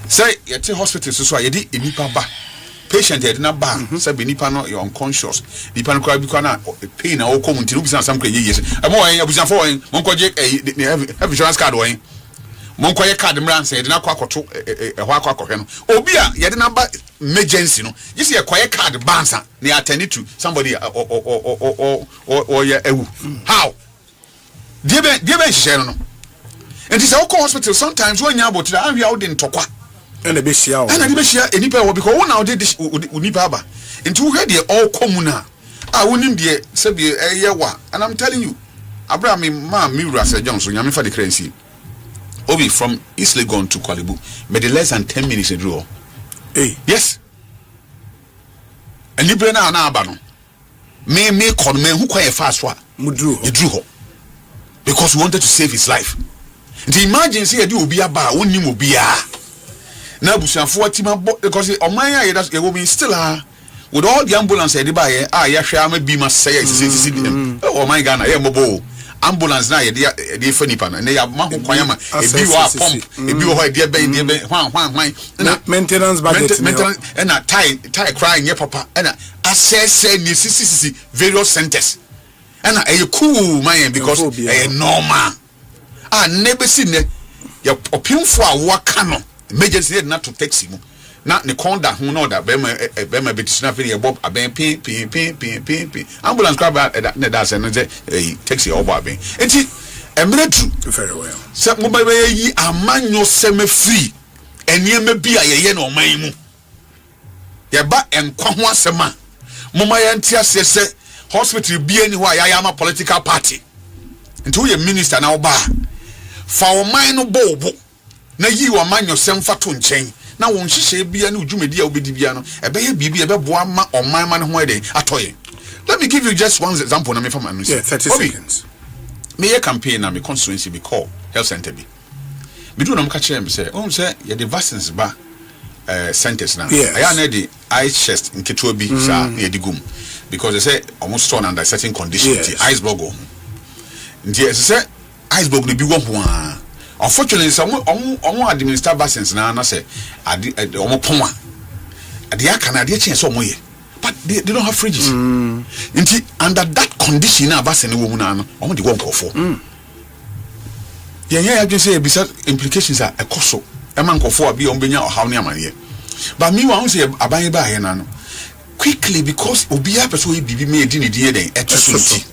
say ye te hospital so a ye di enipa ba patient ye na ba say be nipa no you unconscious nipa no kwa bi kwa na pain na o come nti no bisa sam kwa ye yes amo wan abusan fo wan mon koje have insurance card wan mon koye card mran say de na kwa akoto ho akwa no obi a ye de na ba emergency no yesi ye koye card bansa na attend to somebody or ye ewu how die be share no and this hospital sometimes when you about to have you in tokwa and the be share and the be share enipa wo because one now dey onipa aba into who dey all communal wonim dey say be yewa and I'm telling you Abraham ma Mira Sir Johnson nyame fa the currency Obi from East Legon to Kwalibu made less than 10 minutes a draw. Hey. Yes. And Libra na aba no. Me kon me who quite fast wa. You drew ho. Because we wanted to save his life. The imagine say you obi aba wonni mo bia. Na busanfo atima because oman ya ye will be still with all the ambulance e dey ba ye ya hwe ama bi ma say sisi dem. Oh my Ghana ye mobo. Ambulance na ye dey fanipa na ya ma ho kwan ma ebi wa pump ebi wo ho dey ben hwan na maintenance budget maintenance na tie cry nye papa na assess ni sisi various centers na e cool man because e normal never seen ya opimfo a waka no emergency na to taxi mu na ne konda hu no da be ma betisna fe ye bob aben pin ambulance crab na da se no je taxi obo aben enti emre true very well se mo ba yi amanyo se me free eniema bi a ye na oman mu ye ba enkwa ho asema mo ma ye ntia se hospital bi ani ho a ya ma political party enti wo ye minister na oba fa oman no bobo na yi wo amanyo se mfa to nchen na won hihye bia na udwumedi a obedi bia no ebe ye bibi ebe boa ma oman ma ne ho ede atoye. Let me give you just one example na me from anu. Yeah, 30 seconds. Me ye campaign na me constituency be call health center bi. Me do na me ka kire me say, say ye the vaccines ba centers na. Aya na the eye chest nketo bi sa na ye di gum because they say almost store under certain conditions iceberg o. Nti say iceberg no bi wo ho a. Unfortunately, some administer vaccines na say omo pon a ade aka na ade chen so omo ye but they don't have fridges. Nti under that condition na vaccine wo mu na no omo de wo nkofo ye ya just say bisa implications are ekoso e man nkofo abi omo benya ohaw ne amanye but me wan say aban ba ye na no quickly because obi a person we bibi me edi ne die den etosoti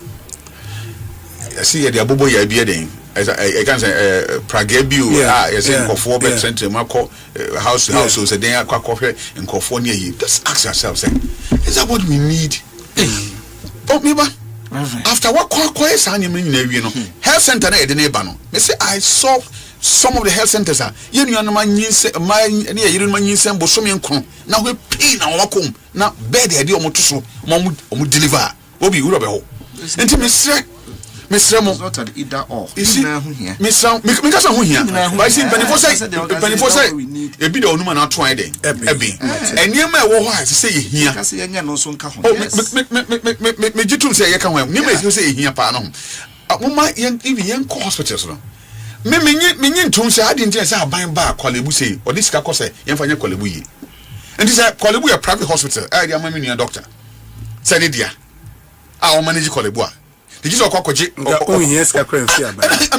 see ye de abobo ya bi den I can say Pragebio yes nkofo be center mako house so say den akwa kofe nkofo ne yi. Just ask yourself say is that what we need? Oh me ba after what kwa is any me na wi no health center na e de na ba no me say I saw some of the health centers are you no man nyinse ma ne yiri man nyinse boso me nkon na we pain na wakom na bed e de omo to so omo deliver obi wuro be ho enti me say Mr. Mo, not an either or. Is it? Mr. Because I'm here. But I see, Penny say, a bit of woman are trying it. And you may want to say here. Me jitu say you can well. You may say here, Panom. A woman even hospitals. Me to say I didn't say I buy back Kwalebu say, or this Kako say, Yamfanya Kwalebu. And this is Kwalebu a private hospital. I am a doctor. Said it, yeah. Our manager Kwalebu. I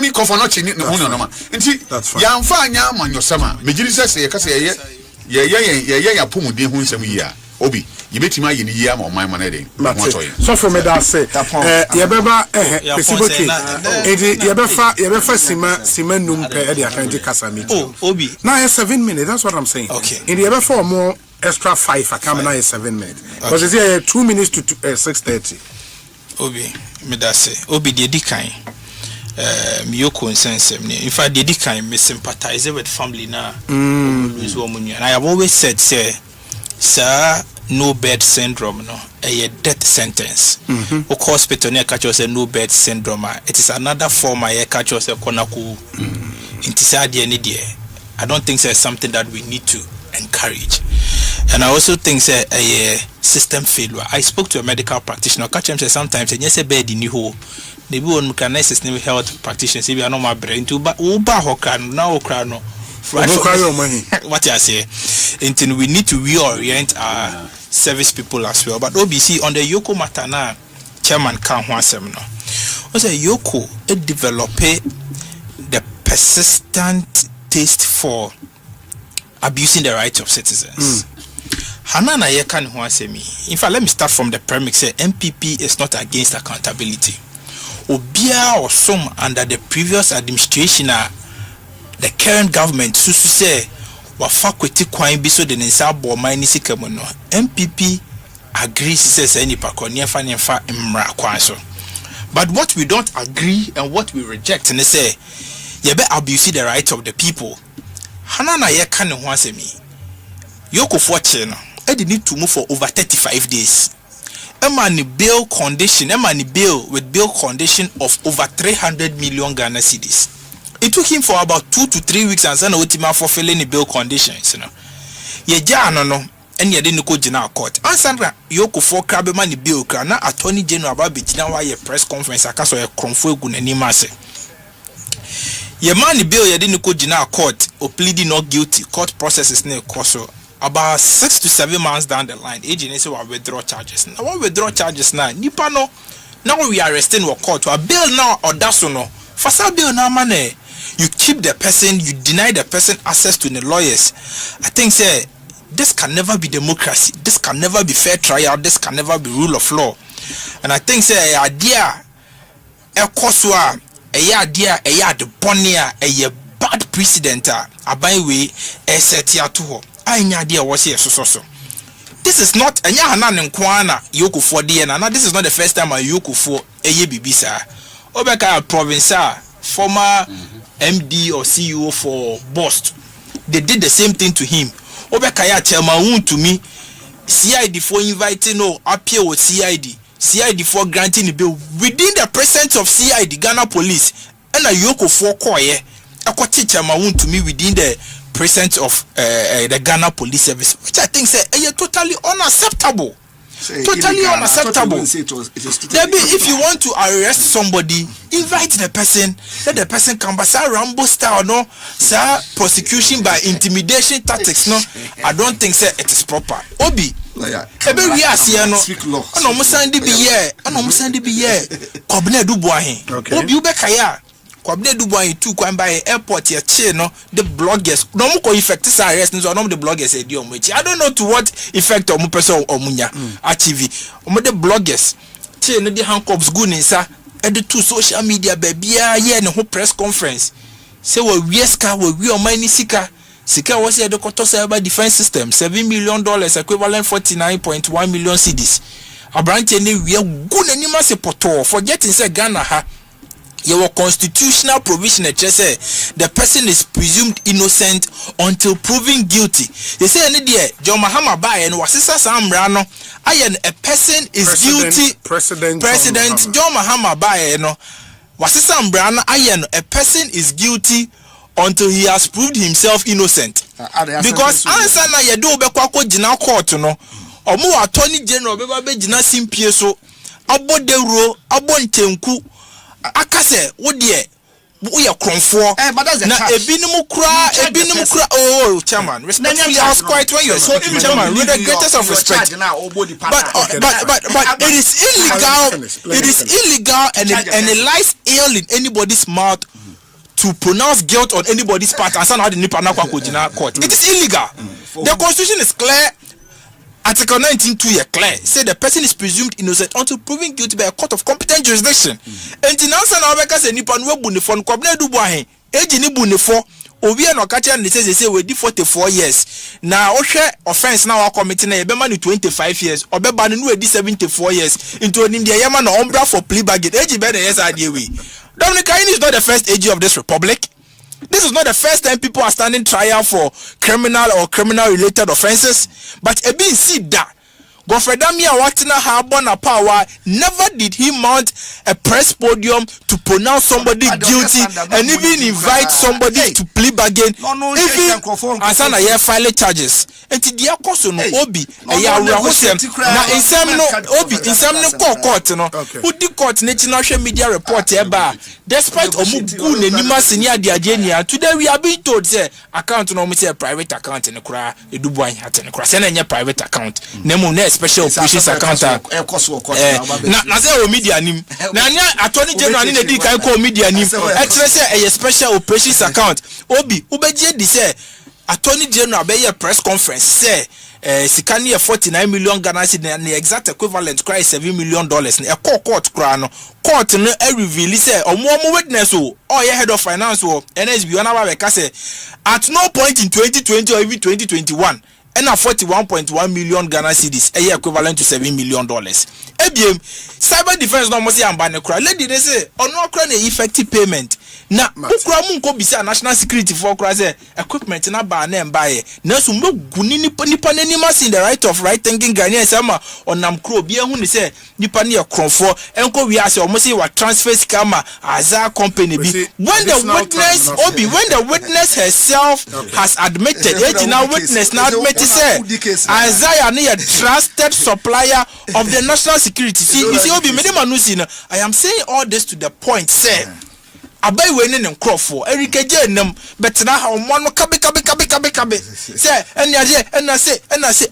mean, Kofanochi no man. Yan fanya man yosama. Mejiri say ye kase ye pumu de hu nsem yi a. Obi, ye betima ye ni yi am o man manade. So for me that say ye beba pesiboki. Ye befa sima num pe e de akanji kasa meet. Oh, Obi. Now 7 minutes, that's what I'm saying. Okay. In the befa more extra 5 I come now 7 minutes. Because it's here 2 minutes to 6:30. Obi, me da say Obi de di kan Yoko Nsensem. In fact, they can sympathize with family now. And I have always said, sir, no bed syndrome, no, a death sentence. Of course, hospital catch us a no bed syndrome. It is another form I catch us a konaku. I don't think it's something that we need to encourage. And I also think a system failure. I spoke to a medical practitioner. Catch him say sometimes and yes a bed in you. Maybe one can system health practitioners if you are not my brain to but now crano. What I say, until we need to reorient our service people as well. But OBC on the Yoko Matana chairman can one seminar. Was a Yoko it developed the persistent taste for abusing the rights of citizens. Hanana yekan huasemi. In fact, let me start from the premise. Say MPP is not against accountability. Obia or some under the previous administration, the current government, susu say, wafakweti kwan biso de nsa bo man ni sikamono. MPP agrees says any pakoni fa nfa mra kwan so. But what we don't agree and what we reject, and they say, you be abuse the rights of the people. Hanana yekan huasemi. Yoko fortune. I need to move for over 35 days. A money bill condition, a money bill with bill condition of over 300 million Ghana cedis. It took him for about 2 to 3 weeks and then ultima for filling the bill conditions. You know, ye no, and ye didn't go general court. And Sandra Yoko for crab money bill, na attorney general about Bitina why a press conference a caso a confu gun any masse. Ye money bill ye didn't go general court or pleading not guilty. Court process is near coso. About 6 to 7 months down the line, agency will withdraw charges. Now, what withdraw charges now? Nipa no, now we are arresting or court to a bill now or that's no. For some bill now, money, you keep the person, you deny the person access to the lawyers. I think say this can never be democracy. This can never be fair trial. This can never be rule of law. And I think say idea, a koswa, idea, the bonia, a bad precedent, a by way, a setia to her. Idea was here so. This is not a Yahanan Kwana Yoko for DNA. This is not the first time I Yoko for a Bibisa. Obeka province, former MD or CEO for Bost. They did the same thing to him. Obeka chairman to me. CID for inviting no appear with CID for granting the bill within the presence of CID Ghana police and a Yoko for Koye. A teacher to me within the presence of the Ghana police service, which I think say totally unacceptable. Totally unacceptable. If you want to arrest somebody, invite the person, let the person come. But sir, Rambo style, no, sir, prosecution by intimidation tactics, no, I don't think say it is proper. Obi, ebe we are here, no, ano musandi be here, Kobne Duboahin. Obi ubekaya. Kwabne Dubois too kwan by airport here no the bloggers no mo ko effect this arrest no the bloggers e di omochi. I don't know to what effect omo person omunya achieve omo the bloggers che no the handcuffs go nsa e the two social media babia here ne ho press conference say we ska we o mani sika was here the Koto cyber defense system $7 million equivalent 49.1 million cedis abrante ne we go nanima se poto forgetting say Ghana ha your constitutional provision say the person is presumed innocent until proven guilty. They say any day John Mahama by and wasisa samrano ayen a person is guilty. President John Mahama by no wasisa samrano ayen a person is guilty until he has proved himself innocent. Because answer na yedo be kwako jina court no omo attorney general be jina simpie so abodewro abontenku akase wo de wo ye kronfo na ebinim kura oh chairman respectfully I was quite when you are speaking chairman with the greatest of respect but it is illegal and it lies ill in anybody's mouth to pronounce guilt on anybody's part and say how the nipa na kwa court. It is illegal. The constitution is clear. Article 19(2) clear. Say the person is presumed innocent until proven guilty by a court of competent jurisdiction. And in answer now, because any pan we bunifon kwabne du boahen age ni bunifo obi e no kacha and say we did 44 years. Now ohwe offense now our committee na e be man 25 years obeba no we did 74 years into in the yama no umbra for plea bargain age be the yes adie we Dominic Ayine is not the first AG of this republic. This is not the first time people are standing trial for criminal or criminal-related offenses. But Ebin Sida, Godfrey Damia Watina Harbona Power, never did he mount a press podium to pronounce somebody guilty and even invite somebody to plea bargain. Even Asana here file charges. And to the Akoso no Obi, now in some court, no, who the court national media report here, despite Omugu Nenima Senior Diagenia, today we are being told say account no say private account in the Kra, Edubuan hat in the Kra, send private account. Nemo special operations account. Na say o media nim. Na nya attorney general ni dey kai ko media nim. Express say a special operations account. Obi ubeje di say attorney general be a press conference say sikani 49 million Ghana cedi and the exact equivalent cry $7 million. A court cry no court no reveal say omo witness o or head of finance o NSB ona ba be say at no point in 2020 or even 2021 and 41.1 million Ghana cedis, a year equivalent to $7 million. ABM cyber defense no must ambane kra. Lady they say on no kra effective payment. Na ukra mun ko bisa national security for kra say equipment na ba na mbaye. Na so mo guni nipa n'anima in the right of right thinking Ghanaian sama onam kro bi ehun ni say nipa ne kronfo enko wi ase o mo say wa transfer scammer Azar company bi. When the witness herself has admitted, now witness now admitted say Isaiah ne a trusted supplier of the national security. See, you see, Obi, I am saying all this to the point, say, Abai winning and Crawford, Erika Jenum, but now one kabi. Say, and I say,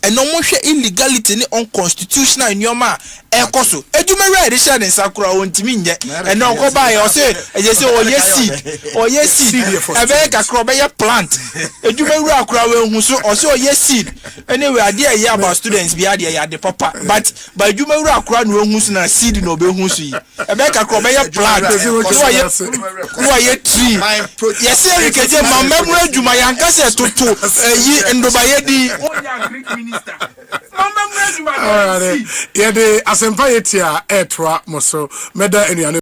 and no more illegality unconstitutional in your ma. Ekoso, Edumere Richard and Sakura on Timinja, and now go by or say, oh yes, seed, a very acrobia plant. Edumere Crow who so also yes seed. Anyway, idea ya about students be idea the papa, but by Jumera Crown who's not seed no be who's a very acrobia plant. Who are ye tree? Yes, I can say my memory to my uncle says to ye and Dobayedi. Yeah, the Asempa Etia Etwa Moso Meda